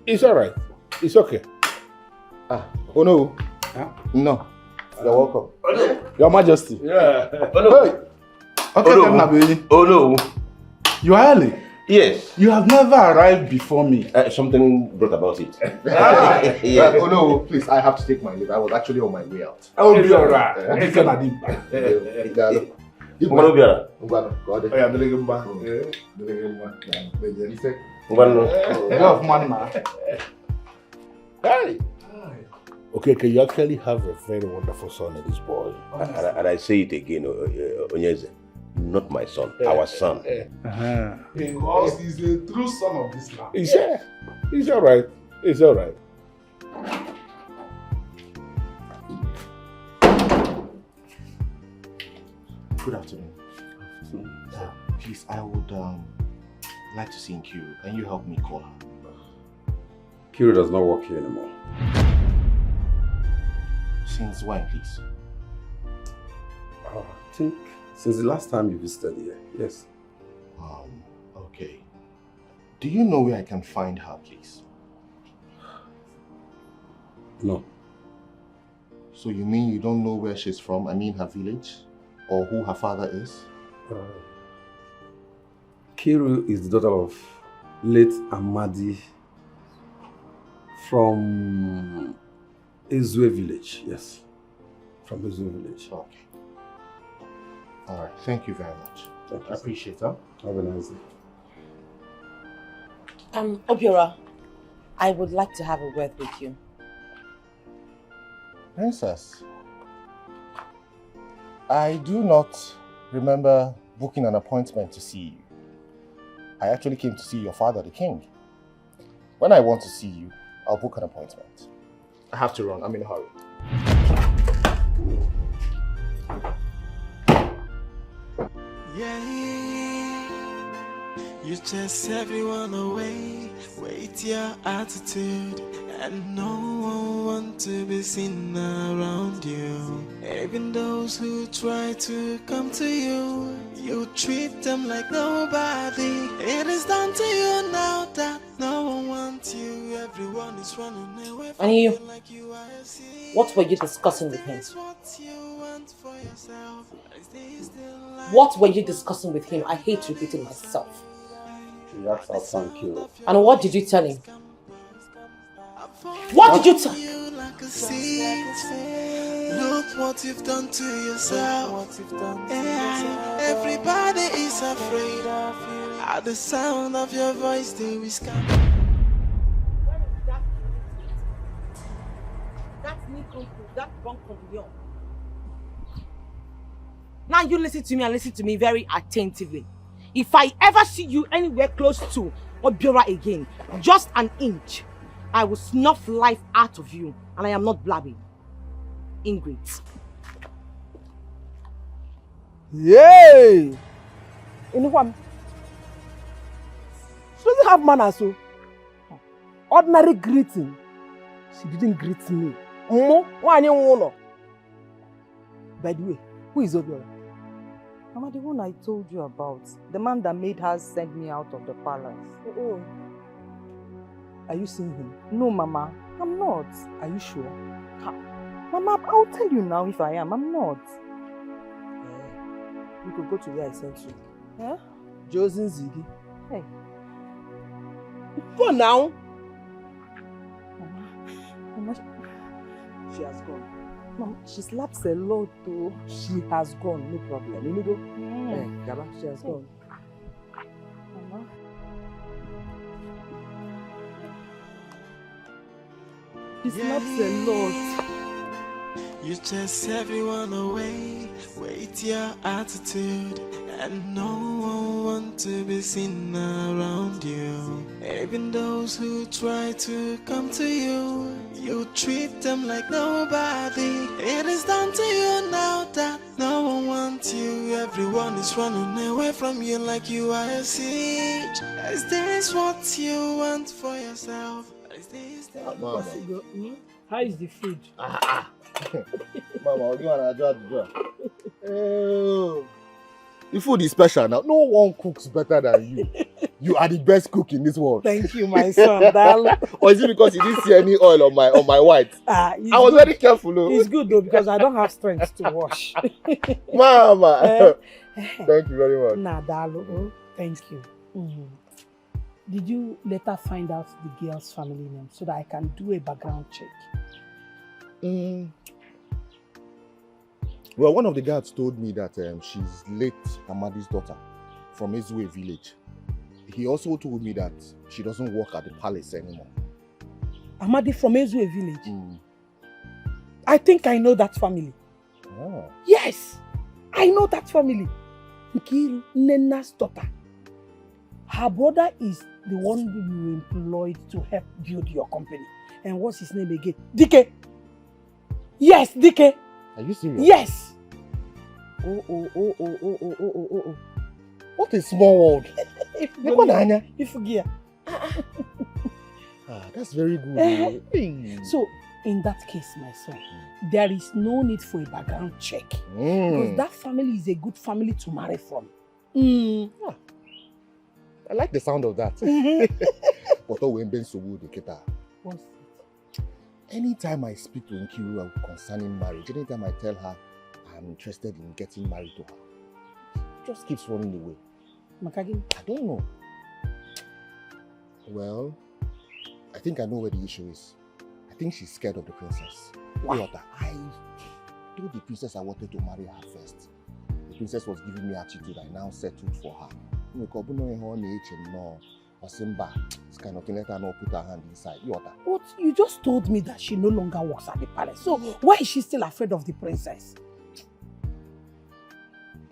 It's all right. It's okay. Oh no. Huh? No. You're welcome. Your Majesty. Yeah. Hey. Okay, Oh no. You are early. Yes. You have never arrived before me. Something brought about it. Yeah. Oh no, please, I have to take my leave. I was actually on my way out. I will be alright. Ngwano biara. Ngwano, God. Oh, yeah, Delegumba. Delegumba. Hey. Okay, you actually have a very wonderful son in this boy. And I say it again, Onyeze. Not my son, our son. Because he's a true son of this land. He's all right. He's all right. Good afternoon. Please, I would like to see Nkiru. Can you help me call her? Nkiru does not work here anymore. Since when, please? I think since the last time you visited here, yes. Okay. Do you know where I can find her, please? No. So you mean you don't know where she's from? I mean her village? Or who her father is? Nkiru is the daughter of late Amadi from Igwe village, yes. From Igwe village. Okay. Alright, thank you very much. Thank you. I appreciate that. Have a nice day. Obiora, I would like to have a word with you. Princess, I do not remember booking an appointment to see you. I actually came to see your father, the king. When I want to see you, I'll book an appointment. I have to run, I'm in a hurry. Yeah, you chase everyone away with your attitude, and no one wants to be seen around you. Even those who try to come to you, you treat them like nobody. It is down to you now that no one wants you. Everyone is running away from And you you, what were you discussing with him? What were you discussing with him? I hate repeating myself. He asked out thank you. And what did you tell him? What did you tell him? Look what you've done to yourself. Yeah, everybody is afraid of you. At the sound of your voice, they whisper. That wrong companion. Now you listen to me and listen to me very attentively. If I ever see you anywhere close to Obiora again, just an inch, I will snuff life out of you, and I am not blabbing. Ingrate. Yay! Anyone? She doesn't have manners, so. Ordinary greeting. She didn't greet me. By the way, who is Obiora? Mama, the one I told you about. The man that made her send me out of the palace. Are you seeing him? No, Mama. I'm not. Are you sure? Mama, I'll tell you now if I am. I'm not. You could go to where I sent you. Yeah? Josin Ziggy. Hey. Go now. Mama, she has gone. Mama, she slaps a lot though. She has gone, no problem. You go? Yeah. Gaba, she has gone. Mama. She slaps a lot. You chase everyone away with your attitude, and no one wants to be seen around you. Even those who try to come to you, you treat them like nobody. It is down to you now that no one wants you. Everyone is running away from you like you are a siege. Is this what you want for yourself? Is this the How is the food? Mama, you want to do it? The food is special now. No one cooks better than you. You are the best cook in this world. Thank you, my son, darling. Or is it because you didn't see any oil on my white? I was very careful. Though. It's good though because I don't have strength to wash. Mama, thank you very much. Nah, darling. Thank you. Did you later find out the girl's family name so that I can do a background check? Well, one of the guards told me that she's late Amadi's daughter from Ezue village. He also told me that she doesn't work at the palace anymore. Amadi from Ezue village? I think I know that family. Oh. Yes, I know that family. Nkiru, Nena's daughter. Her brother is the one you employed to help build your company. And what's his name again? Dikeh. Yes, Dikeh. Are you serious? Yes. Oh. What a small world. That's very good. So, in that case, my son, there is no need for a background check. Because that family is a good family to marry from. I like the sound of that. But anytime I speak to Nkiru concerning marriage, anytime I tell her I'm interested in getting married to her, she just keeps running away. Makagi? I don't know. Well, I think I know where the issue is. I think she's scared of the princess. Why? I told the princess I wanted to marry her first. The princess was giving me attitude. I now settled for her. This kind of thing, let her not put her hand inside. But you just told me that she no longer works at the palace. So why is she still afraid of the princess?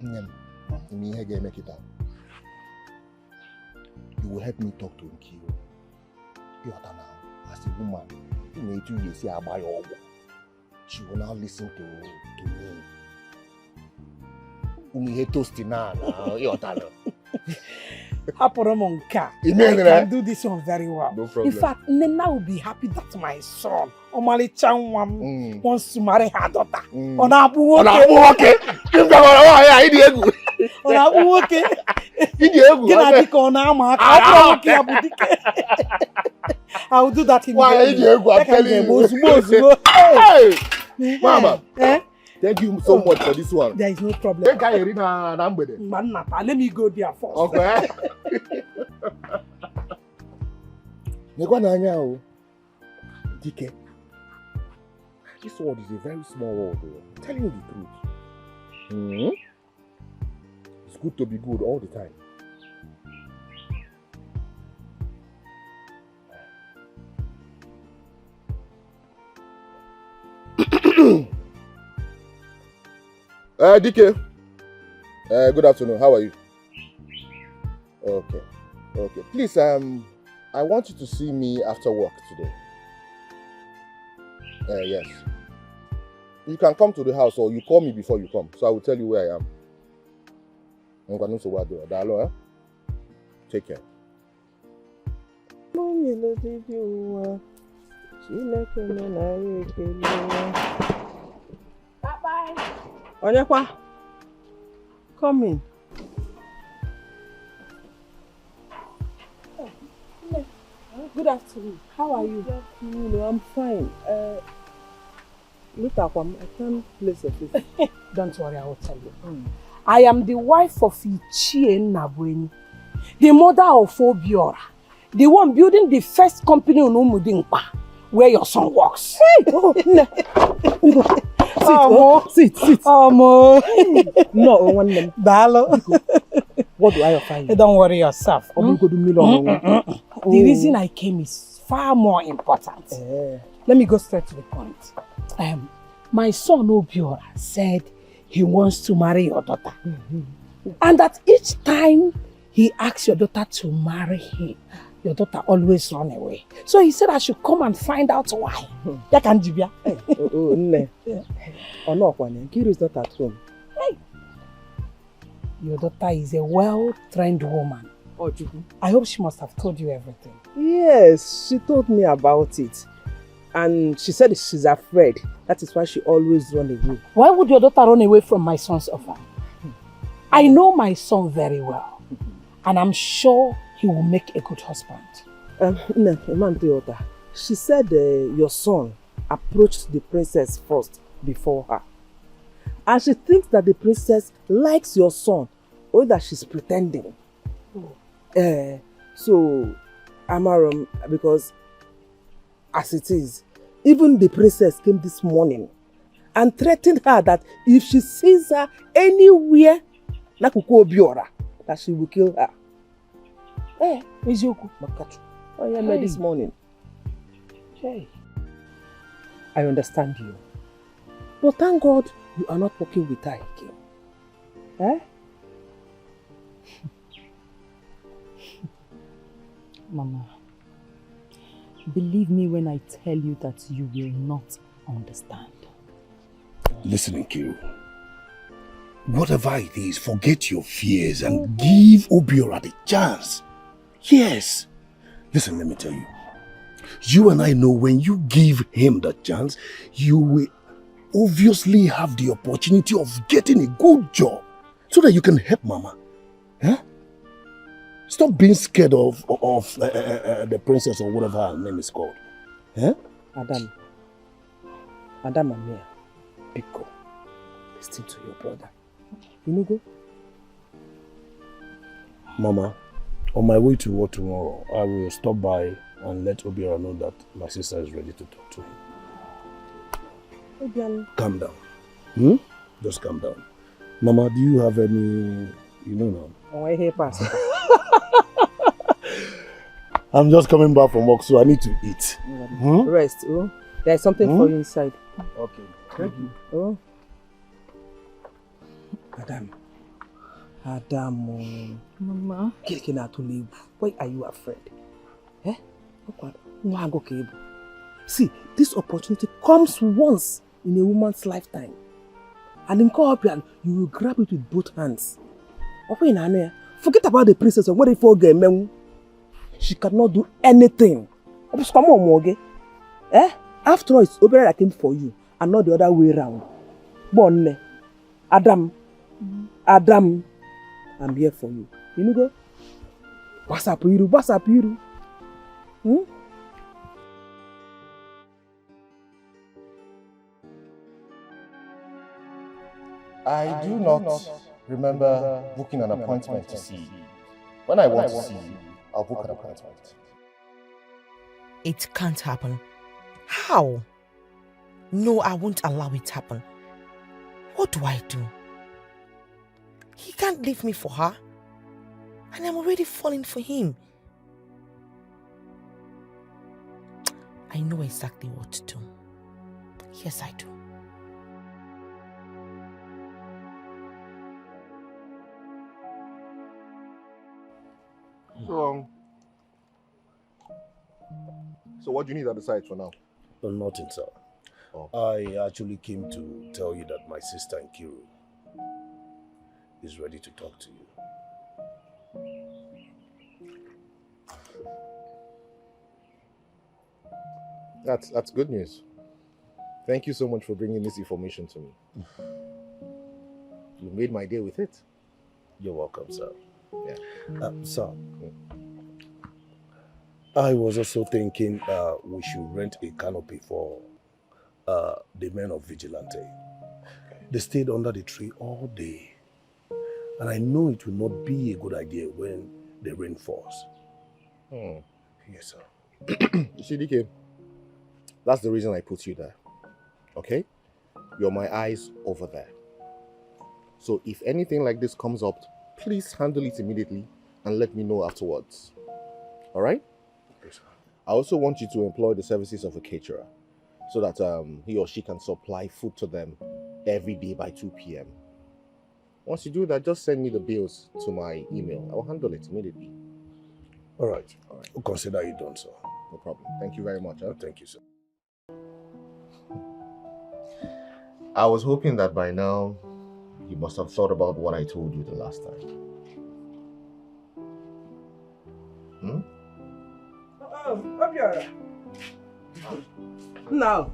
You will help me talk to Nkiru. As a woman, she will now listen to me. I can do this one very well. No problem. In fact, Nena will be happy that my son, Omali Chanwam, wants to marry her daughter. I will do that immediately. Mama, thank you so much for this one. There is no problem. Let me go there first. Okay. Dikeh, this world is a very small world. I'm telling you the truth. It's good to be good all the time. Dikeh. Good afternoon. How are you? Okay. Please, I want you to see me after work today. Yes. You can come to the house or you call me before you come, so I will tell you where I am. Take care. Bye-bye. Onyekwa, come in. Good afternoon. How are you? Good afternoon. I'm fine. Look, I can't place a face. Don't worry, I will tell you. I am the wife of Ichie Nabweni, the mother of Obiora, the one building the first company in Umudingpa, where your son works. Hey! Sit. No, one minute. What do I offer you? Don't worry yourself. The reason I came is far more important. Let me go straight to the point. My son Obiora said he wants to marry your daughter. And that each time he asks your daughter to marry him, your daughter always run away. So he said I should come and find out why. Nkiru is not at home. Hey. Your daughter is a well-trained woman. I hope she must have told you everything. Yes, she told me about it. And she said she's afraid. That is why she always runs away. Why would your daughter run away from my son's offer? I know my son very well. And I'm sure he will make a good husband. She said your son approached the princess first before her. And she thinks that the princess likes your son, or that she's pretending. So, Amaram, because as it is, even the princess came this morning and threatened her that if she sees her anywhere, Nakuko Obiora, that she will kill her. Eh, Ezeoku Makachu. Oh, yeah, hey. This morning. Hey. I understand you. But thank God you are not working with her again. Eh? Mama, believe me when I tell you that you will not understand. Listen, Nkiru. Whatever it is, forget your fears and give Obiora the chance. Yes. Listen, let me tell you. You and I know when you give him the chance, you will obviously have the opportunity of getting a good job so that you can help Mama. Huh? Stop being scared of the princess or whatever her name is called. Huh? Adam Amir, Biko, listen to your brother. You know, go? Mama, on my way to work tomorrow, I will stop by and let Obiora know that my sister is ready to talk to him. Obiora. Calm down. Just calm down. Mama, do you have any, now? Oh, I hear pass. I'm just coming back from work, so I need to eat. Rest, oh. There's something for you inside. Okay. Thank you. Oh. Adam. Mama. Why are you afraid? Eh? See, this opportunity comes once in a woman's lifetime. And in Kohopian, you will grab it with both hands. Forget about the princess and what if she cannot do anything. Come on, Moge. Eh? After all, it's Obiora that came for you and not the other way around. Bonne. Adam, I'm here for you. You know go? What's up, Iru? I do not remember booking an appointment to see you. When I want to see you, I'll book an appointment. It can't happen. How? No, I won't allow it to happen. What do I do? He can't leave me for her. And I'm already falling for him. I know exactly what to do. Yes, I do. So what do you need at the site for now? Nothing, sir. Oh. I actually came to tell you that my sister Nkiru is ready to talk to you. That's good news. Thank you so much for bringing this information to me. You made my day with it. You're welcome, sir. Yeah. Sir, I was also thinking we should rent a canopy for the men of Vigilante. They stayed under the tree all day. And I know it will not be a good idea when the rain falls. Yes, sir. You see, Dikeh, that's the reason I put you there. Okay? You're my eyes over there. So if anything like this comes up, please handle it immediately and let me know afterwards. All right? Yes, sir. I also want you to employ the services of a caterer so that he or she can supply food to them every day by 2 p.m. Once you do that, just send me the bills to my email. I'll handle it immediately. All right. We'll consider it done, sir. No problem. Thank you very much. Huh? Thank you, sir. I was hoping that by now you must have thought about what I told you the last time. Obiora. No.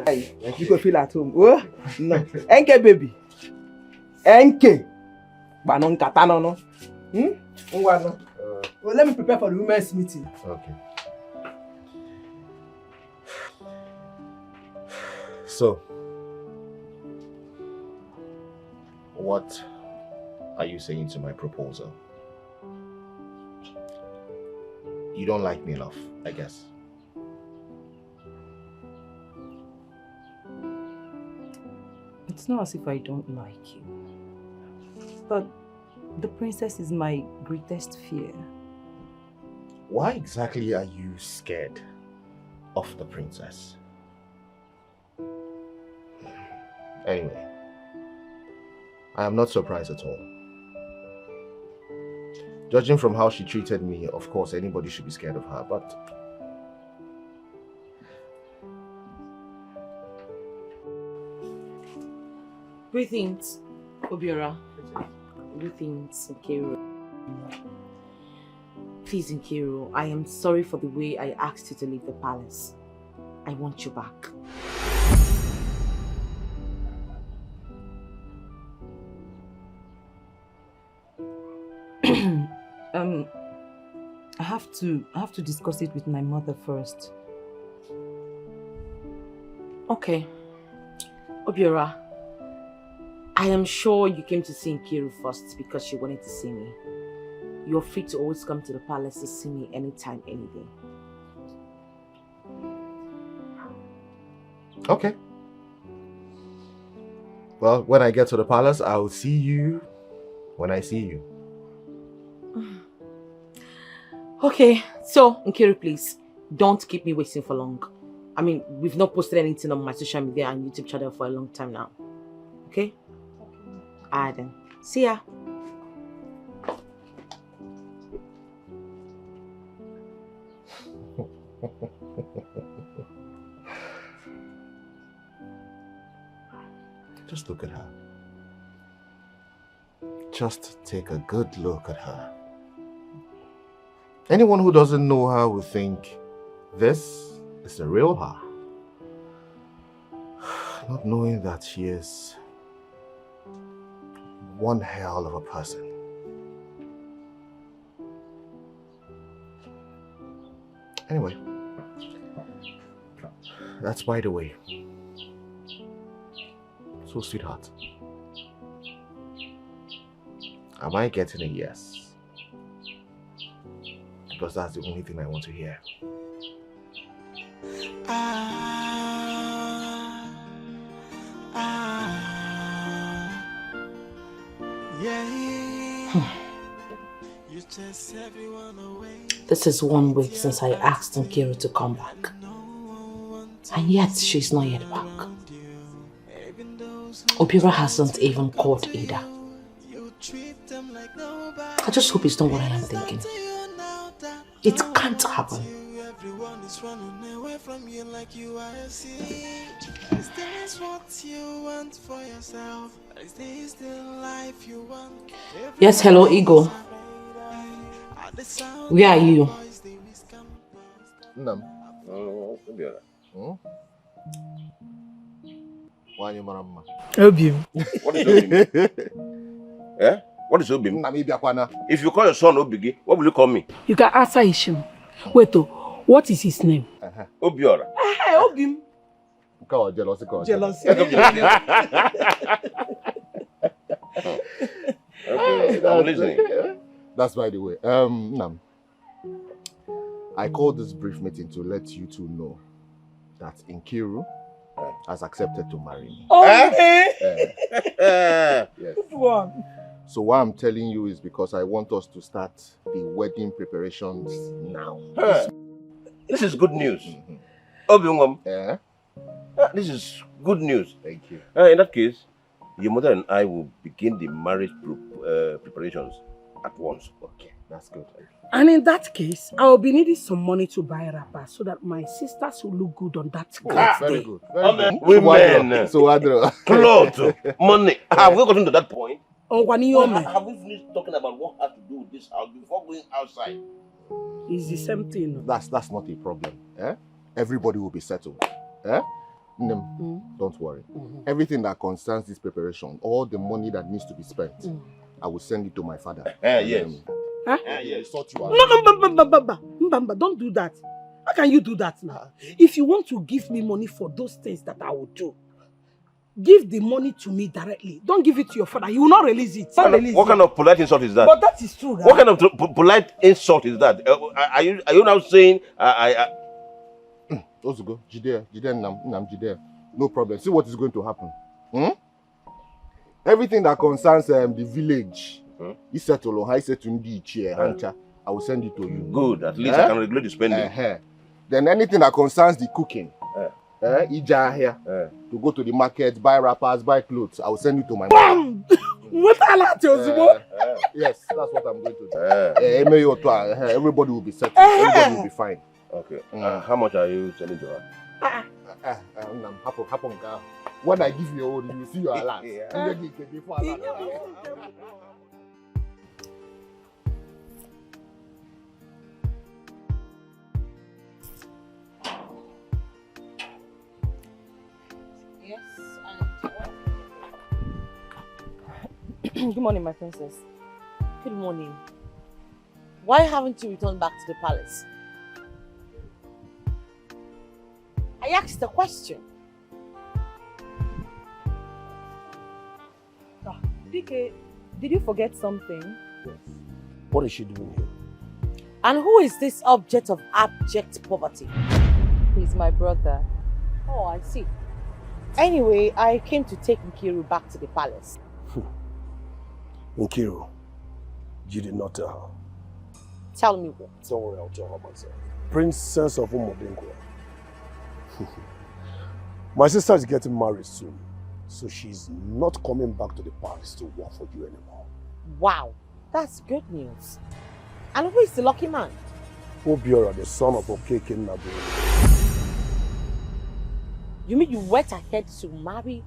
Hey, you go feel at home. Oh? No. Enke baby. Enke. Banon katano no. Well, let me prepare for the women's meeting. Okay. So, what are you saying to my proposal? You don't like me enough, I guess. It's not as if I don't like you. But the princess is my greatest fear. Why exactly are you scared of the princess? Anyway, I am not surprised at all. Judging from how she treated me, of course, anybody should be scared of her, but... Greetings, Obiora. Greetings, Nkiru. Please, Nkiru, I am sorry for the way I asked you to leave the palace. I want you back. I have to discuss it with my mother first. Okay. Obiora, I am sure you came to see Nkiru first because you wanted to see me. You're free to always come to the palace to see me anytime, any day. Okay. Well, when I get to the palace, I'll see you when I see you. Okay, so Nkiru, please, don't keep me waiting for long. I mean, we've not posted anything on my social media and YouTube channel for a long time now. Okay? Alright then. See ya. Just look at her. Just take a good look at her. Anyone who doesn't know her will think this is the real her. Not knowing that she is one hell of a person. Anyway, that's by the way. So, sweetheart, am I getting a yes? Because that's the only thing I want to hear. This is 1 week since I asked Nkiru to come back. And yet she's not yet back. Obiora hasn't even called either. I just hope it's not what I am thinking. It can't happen. Everyone is running away from you like you are a sea. Is this what you want for yourself? Is this the life you want? Yes, hello, Igwe. Where are you? No. Why you marama? Obim. What is Obim? Eh? What is Obim? If you call your son Obigi, what will you call me? You can answer Ishim. Wait, what is his name? Obiora. Hey, Obim. Jealousy. Okay, I'm listening. That's by the way. Nam. I called this brief meeting to let you two know that Nkiru has accepted to marry me. Okay. Yes. Good one. So what I'm telling you is because I want us to start the wedding preparations now. This is good news. Obiungom. Yeah. This is good news. Thank you. In that case, your mother and I will begin the marriage preparations at once. Okay, that's good. And in that case, I will be needing some money to buy a wrapper so that my sisters will look good on that great Very day. good. Very good. Women. So clothes, money. Have we gotten to that point? Oh, Have we finished talking about what has to do with this house before going outside? It's the same thing. That's not a problem. Eh? Everybody will be settled. Eh? Don't worry. Everything that concerns this preparation, all the money that needs to be spent, I will send it to my father. Yes. Huh? Yes. Sort you out. No, don't do that. How can you do that now? If you want to give me money for those things that I will do, give the money to me directly. Don't give it to your father. He will not release it. What kind of polite insult is that? But that is true. What kind of polite insult is that? Are you now saying Also go, Jide, Nam, Jide. No problem. See what is going to happen. Everything that concerns the village, he settle on. I said to Ndi I will send it to you. Good. At least I can regulate the spending. Then anything that concerns the cooking, Ija here, to go to the market, buy wrappers, buy clothes, I will send it to my mom. What yes, that's what I'm going to do. Everybody will be settled. Everybody will be fine. Okay. How much are you selling to her? When I give you all, you see your alert. Good morning, my princess. Good morning. Why haven't you returned back to the palace? I asked a question. Dikeh, did you forget something? Yes. What is she doing here? And who is this object of abject poverty? He's my brother. Oh, I see. Anyway, I came to take Nkiru back to the palace. Nkiru, you did not tell her. Tell me what? Don't worry, I'll tell her myself. Princess of Umodinkwe. My sister is getting married soon, so she's not coming back to the palace to work for you anymore. Wow, that's good news. And who is the lucky man? Obiora, the son of Okeke Nabu. You mean you went ahead to marry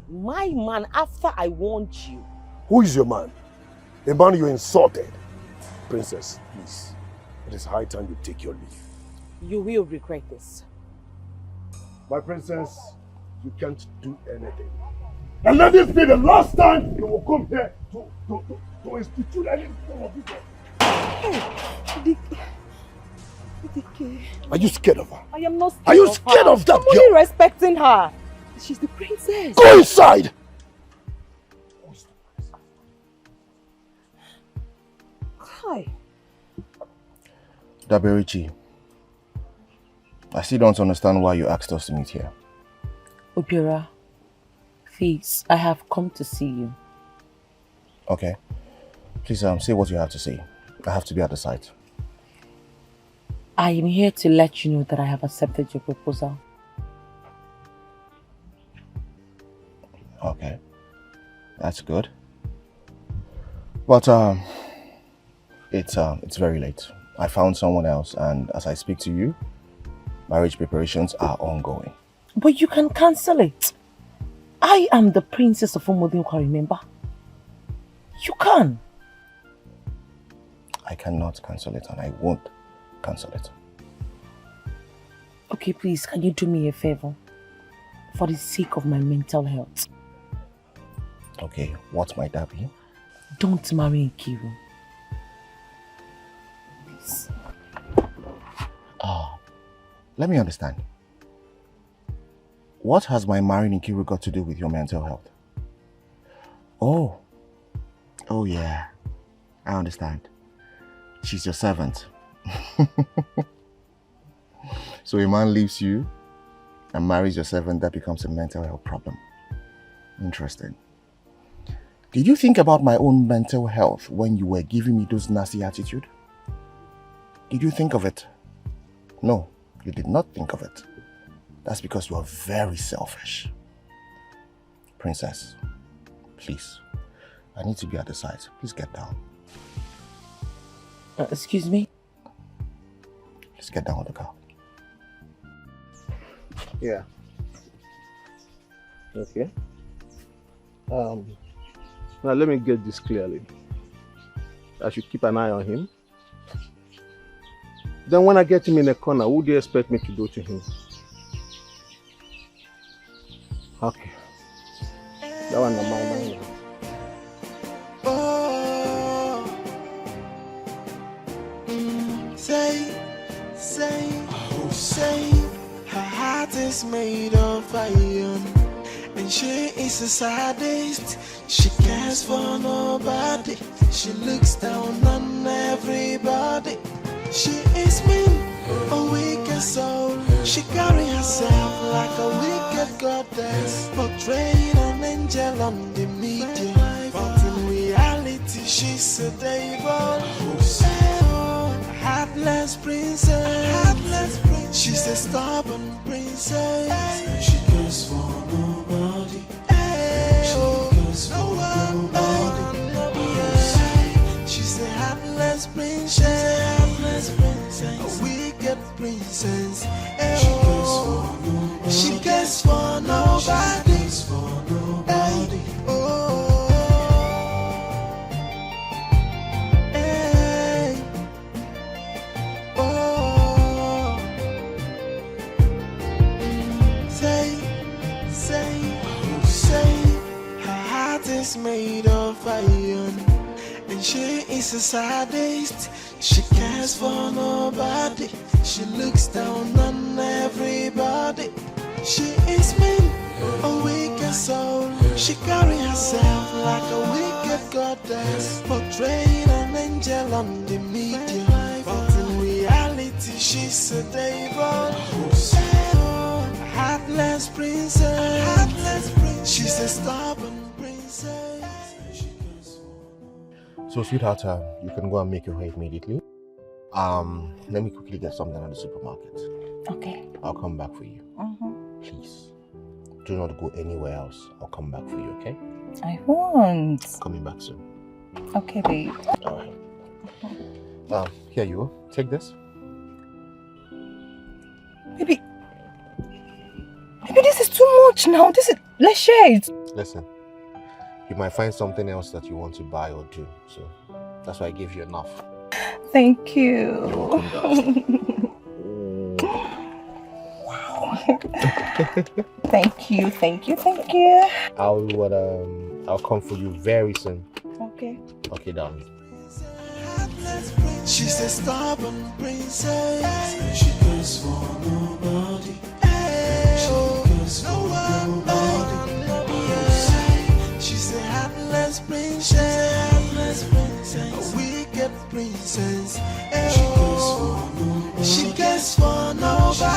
my man after I warned you? Who is your man? The man you insulted. Princess, please. It is high time you take your leave. You will regret this. My princess, you can't do anything. And let this be the last time you will come here to institute any form of business. Hey, Dikeh. Are you scared of her? I am not scared. Are you scared of that girl? I'm only respecting her. She's the princess. Go inside! Hi. Daberichi, I still don't understand why you asked us to meet here. Obiora, please, I have come to see you. Okay. Please say what you have to say. I have to be at the site. I am here to let you know that I have accepted your proposal. Okay. That's good. But it's very late. I found someone else, and as I speak to you, marriage preparations are ongoing. But you can cancel it. I am the princess of Umodinkwe, remember? You can. I cannot cancel it, and I won't cancel it. Okay, please, can you do me a favor? For the sake of my mental health. Okay, what might that be? Don't marry Nkiru. Please. Let me understand. What has my marrying Nkiru got to do with your mental health? Oh yeah, I understand. She's your servant. So a man leaves you and marries your servant, that becomes a mental health problem. Interesting. Did you think about my own mental health when you were giving me those nasty attitude? Did you think of it? No, you did not think of it. That's because you are very selfish. Princess, please, I need to be at the site. Please get down. Excuse me? Let's get down with the car. Yeah. Okay. Now let me get this clearly. I should keep an eye on him. Then when I get him in a corner, what do you expect me to do to him? Okay. That one on my mind. Say, her heart is made of iron, and she is a sadist. She cares for nobody. She looks down on everybody. She is mean, a wicked soul. She carries herself like a wicked goddess, portraying an angel on the media. she's a devil. Heartless princess. She's a stubborn princess. She cares for nobody. She cares for nobody. She's a heartless princess. A wicked princess. She cares for nobody. Made of iron, and she is a sadist. She cares for nobody. She looks down on everybody. She is mean, a wicked soul. She carries herself like a wicked goddess, portraying an angel on the media, but in reality she's a devil. Heartless princess. She's a stubborn. So, sweetheart, you can go and make your way immediately. Let me quickly get something at the supermarket. Okay. I'll come back for you. Please, do not go anywhere else. I'll come back for you, okay? I won't. Coming back soon. Okay, babe. All right. Here you go. Take this. Baby, this is too much now. Let's share it. Listen. You might find something else that you want to buy or do, so that's why I gave you enough. Thank you. You're welcome, Wow. Thank you. I'll come for you very soon. Okay. Okay, darling. She's a stubborn princess. She cares for nobody. She cares for nobody. She's a heartless princess, a wicked princess. She cares for nobody.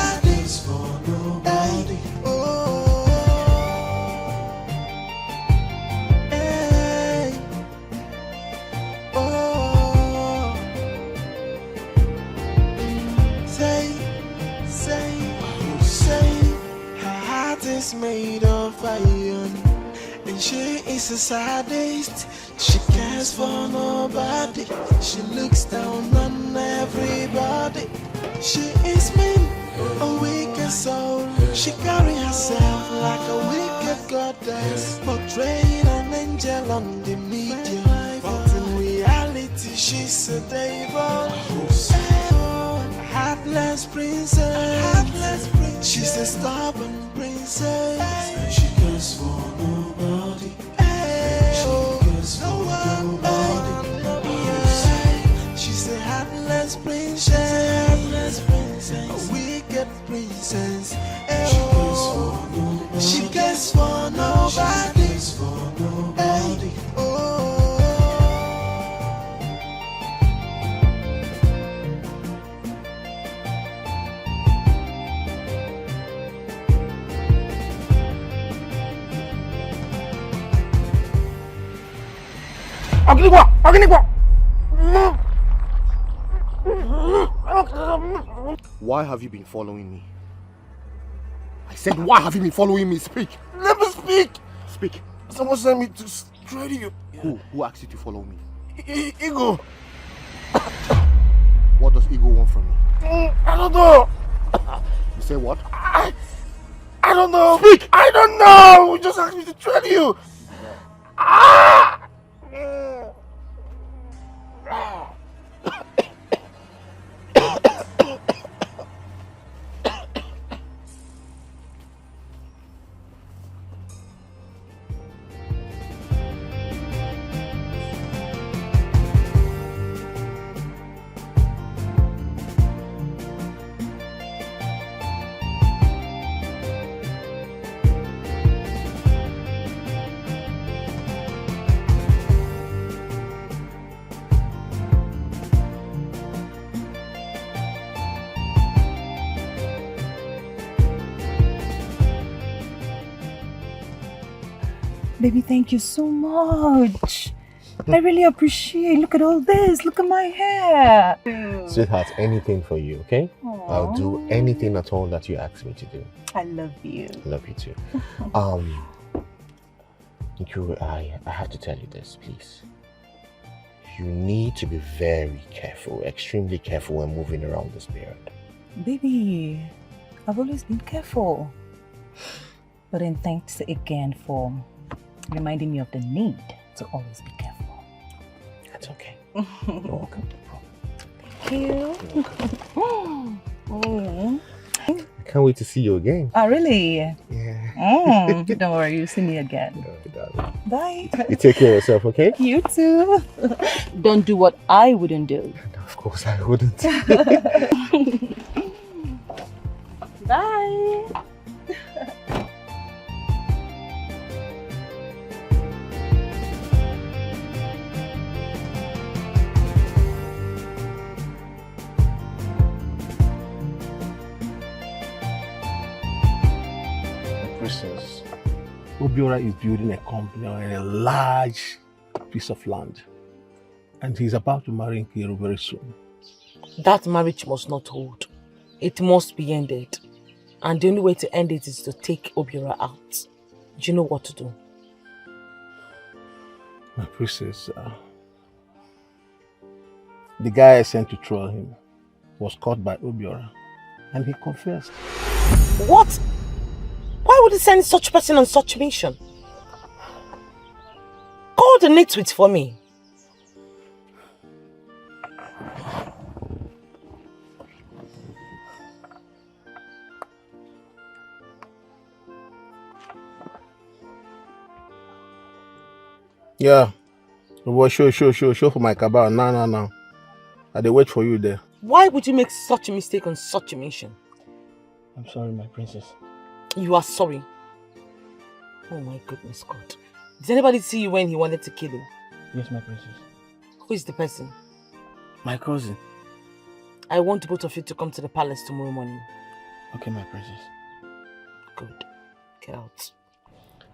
Say, her heart is made of iron. And she is a sadist. She cares for nobody. She looks down on everybody. She is mean, a wicked soul. She carries herself like a wicked goddess, portraying an angel on the media, but in reality she's a devil. Heartless princess. She's a stubborn princess. She cares for nobody. She cares for nobody. She's a heartless princess. A wicked princess. She cares for nobody. Why have you been following me? I said, why have you been following me? Speak. Let me speak. Speak. Someone sent me to trade you. Who asked you to follow me? Ego. What does Ego want from me? I don't know. You say what? I don't know. Speak. I don't know. We just asked me to trade you. Baby, thank you so much. I really appreciate. Look at all this. Look at my hair. Sweetheart, anything for you, okay? Aww. I'll do anything at all that you ask me to do. I love you. I love you too. Igwe, I have to tell you this, please. You need to be very careful, extremely careful when moving around this period. Baby, I've always been careful. But then thanks again for reminding me of the need to always be careful. That's okay. You're welcome. Thank you. Oh. I can't wait to see you again. Oh, really? Yeah. Don't worry, you'll see me again. Bye. You take care of yourself, okay? You too. Don't do what I wouldn't do. Of course I wouldn't. Bye. Princess, Obiora is building a company on a large piece of land. And he's about to marry Nkiru very soon. That marriage must not hold. It must be ended. And the only way to end it is to take Obiora out. Do you know what to do? My princess, the guy I sent to troll him was caught by Obiora. And he confessed. What? Why would he send such person on such mission? Coordinate with for me. Yeah. Well, show for my cabal. No. They wait for you there. Why would you make such a mistake on such a mission? I'm sorry, my princess. You are sorry. Oh my goodness God. Did anybody see you when he wanted to kill you? Yes, my princess. Who is the person? My cousin. I want both of you to come to the palace tomorrow morning. Okay, my princess. Good. Get out.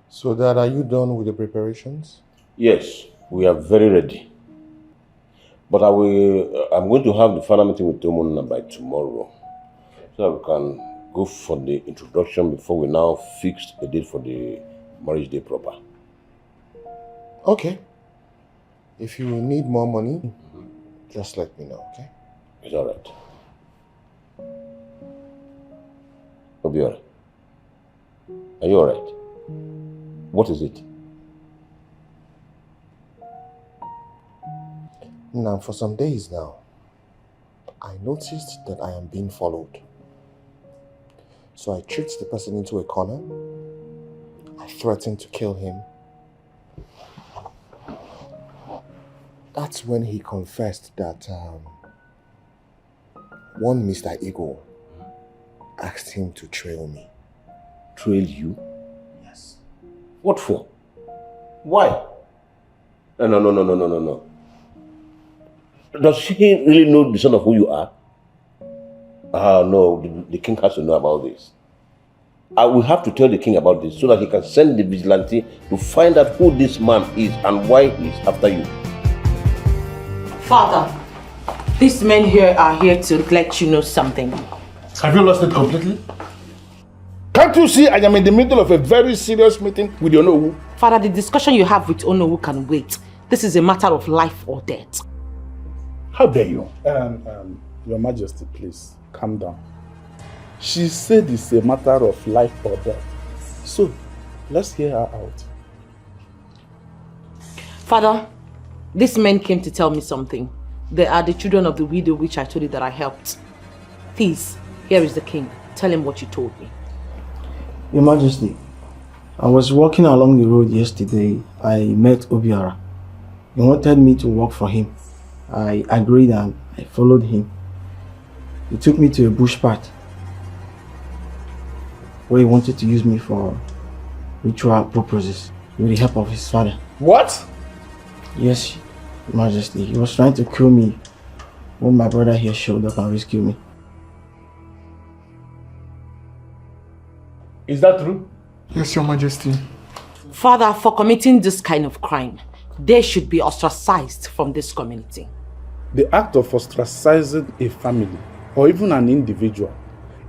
So, Dad, are you done with the preparations? Yes, we are very ready. But I'm going to have the final meeting with Tomona by tomorrow. So that we can go for the introduction before we now fix a date for the marriage day proper. Okay. If you need more money, just let me know, okay? It's all right. Obiora, are you all right? What is it? Now, for some days now, I noticed that I am being followed. So I tricked the person into a corner. I threatened to kill him. That's when he confessed that one Mr. Igwe asked him to trail me. Trail you? Yes. What for? Why? No. Does he really know the son of who you are? No, the king has to know about this. I will have to tell the king about this so that he can send the vigilante to find out who this man is and why he is after you. Father, these men here are here to let you know something. Have you lost it completely? Can't you see I am in the middle of a very serious meeting with Onowu? Father, the discussion you have with Onowu can wait. This is a matter of life or death. How dare you? Your Majesty, please, calm down. She said it's a matter of life or death. So, let's hear her out. Father, these men came to tell me something. They are the children of the widow which I told you that I helped. Please, here is the king. Tell him what you told me. Your Majesty, I was walking along the road yesterday. I met Obiora. He wanted me to work for him. I agreed and I followed him. He took me to a bush path where he wanted to use me for ritual purposes with the help of his father. What? Yes, Your Majesty. He was trying to kill me when my brother here showed up and rescued me. Is that true? Yes, Your Majesty. Father, for committing this kind of crime, they should be ostracized from this community. The act of ostracizing a family or even an individual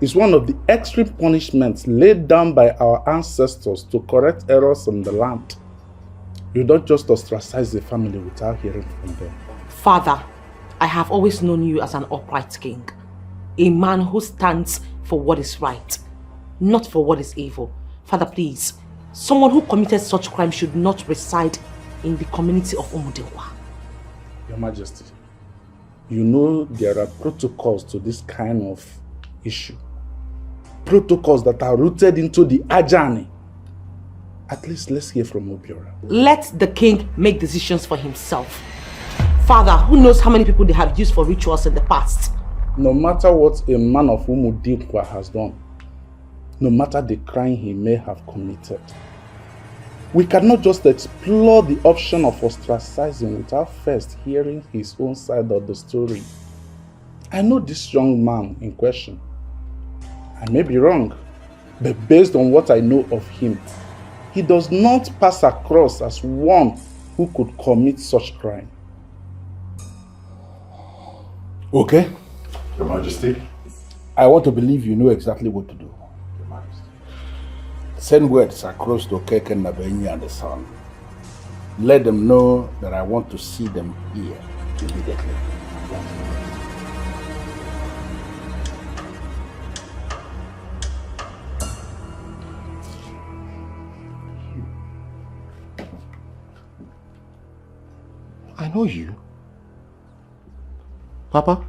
is one of the extreme punishments laid down by our ancestors to correct errors in the land. You don't just ostracize a family without hearing from them. Father, I have always known you as an upright king, a man who stands for what is right, not for what is evil. Father, please, someone who committed such crime should not reside in the community of Umudewa. Your Majesty, you know there are protocols to this kind of issue. Protocols that are rooted into the Ajani. At least let's hear from Obiora. Let the king make decisions for himself. Father, who knows how many people they have used for rituals in the past? No matter what a man of Umudikwa has done, no matter the crime he may have committed, we cannot just explore the option of ostracizing without first hearing his own side of the story. I know this young man in question. I may be wrong, but based on what I know of him, he does not pass across as one who could commit such crime. Okay, Your Majesty. I want to believe you know exactly what to do, Your Majesty. Send words across to Keke Nabenyi and the son. Let them know that I want to see them here immediately. I know you. Papa?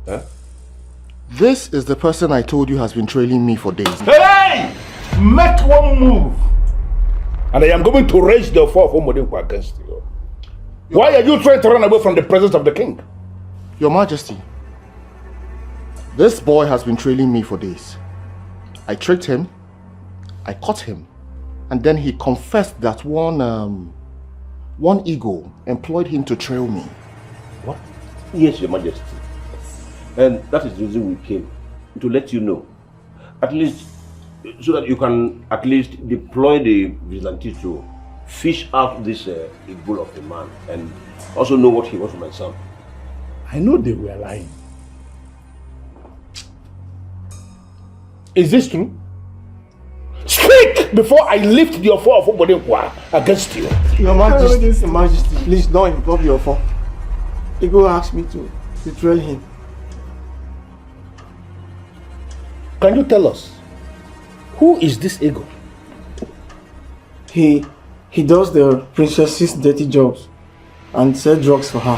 Huh? This is the person I told you has been trailing me for days. Hey! Make one move! And I am going to raise the fall of Omodinko against you. Why are you trying to run away from the presence of the king? Your Majesty, this boy has been trailing me for days. I tricked him, I caught him, and then he confessed that one ego employed him to trail me. What? Yes, Your Majesty. And that is the reason we came, to let you know. At least, so that you can at least deploy the vigilante to fish out this ego of a man and also know what he wants from my son. I know they were lying. Is this true? Speak before I lift the offer of Omodinko against you. Your Majesty, Your Majesty, please don't involve your offer. Igwe asked me to trail him. Can you tell us, who is this ego? He does the princess's dirty jobs and sell drugs for her.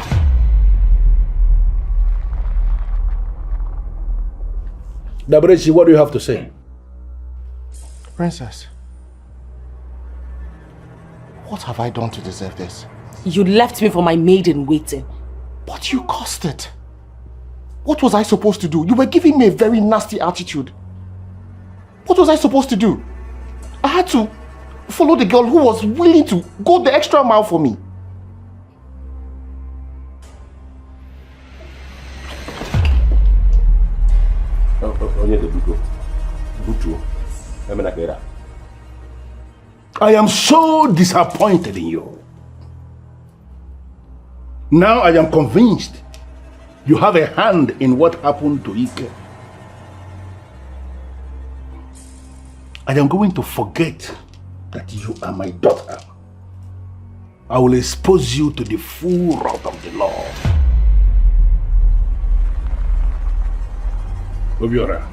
Dabarechi, what do you have to say? Princess, what have I done to deserve this? You left me for my maid in waiting. But you caused it. What was I supposed to do? You were giving me a very nasty attitude. What was I supposed to do? I had to follow the girl who was willing to go the extra mile for me. I am so disappointed in you. Now I am convinced you have a hand in what happened to Ike. I am going to forget that you are my daughter. I will expose you to the full wrath of the law. Obiora.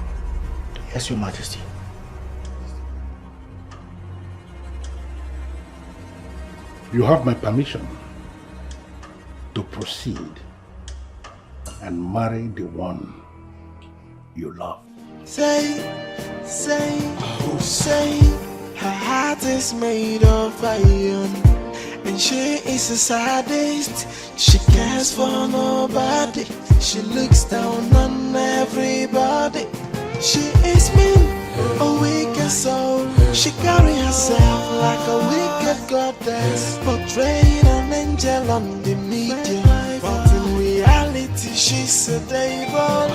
Yes, Your Majesty. You have my permission to proceed and marry the one you love. Say, her heart is made of iron, and she is a sadist. She cares for nobody. She looks down on everybody. She is mean, a wicked soul. She carries herself like a wicked goddess, portraying an angel on the media, but in reality she's a devil.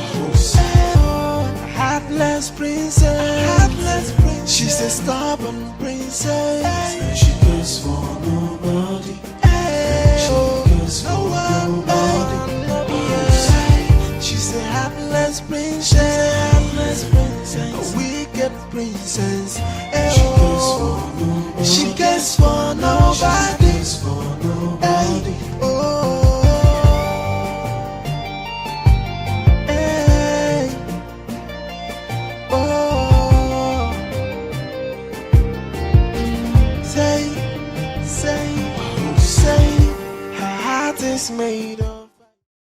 Heartless princess. She's a stubborn princess. She cares for nobody. princess. She cares for nobody. Hey, oh, hey, oh. Say, her heart is made of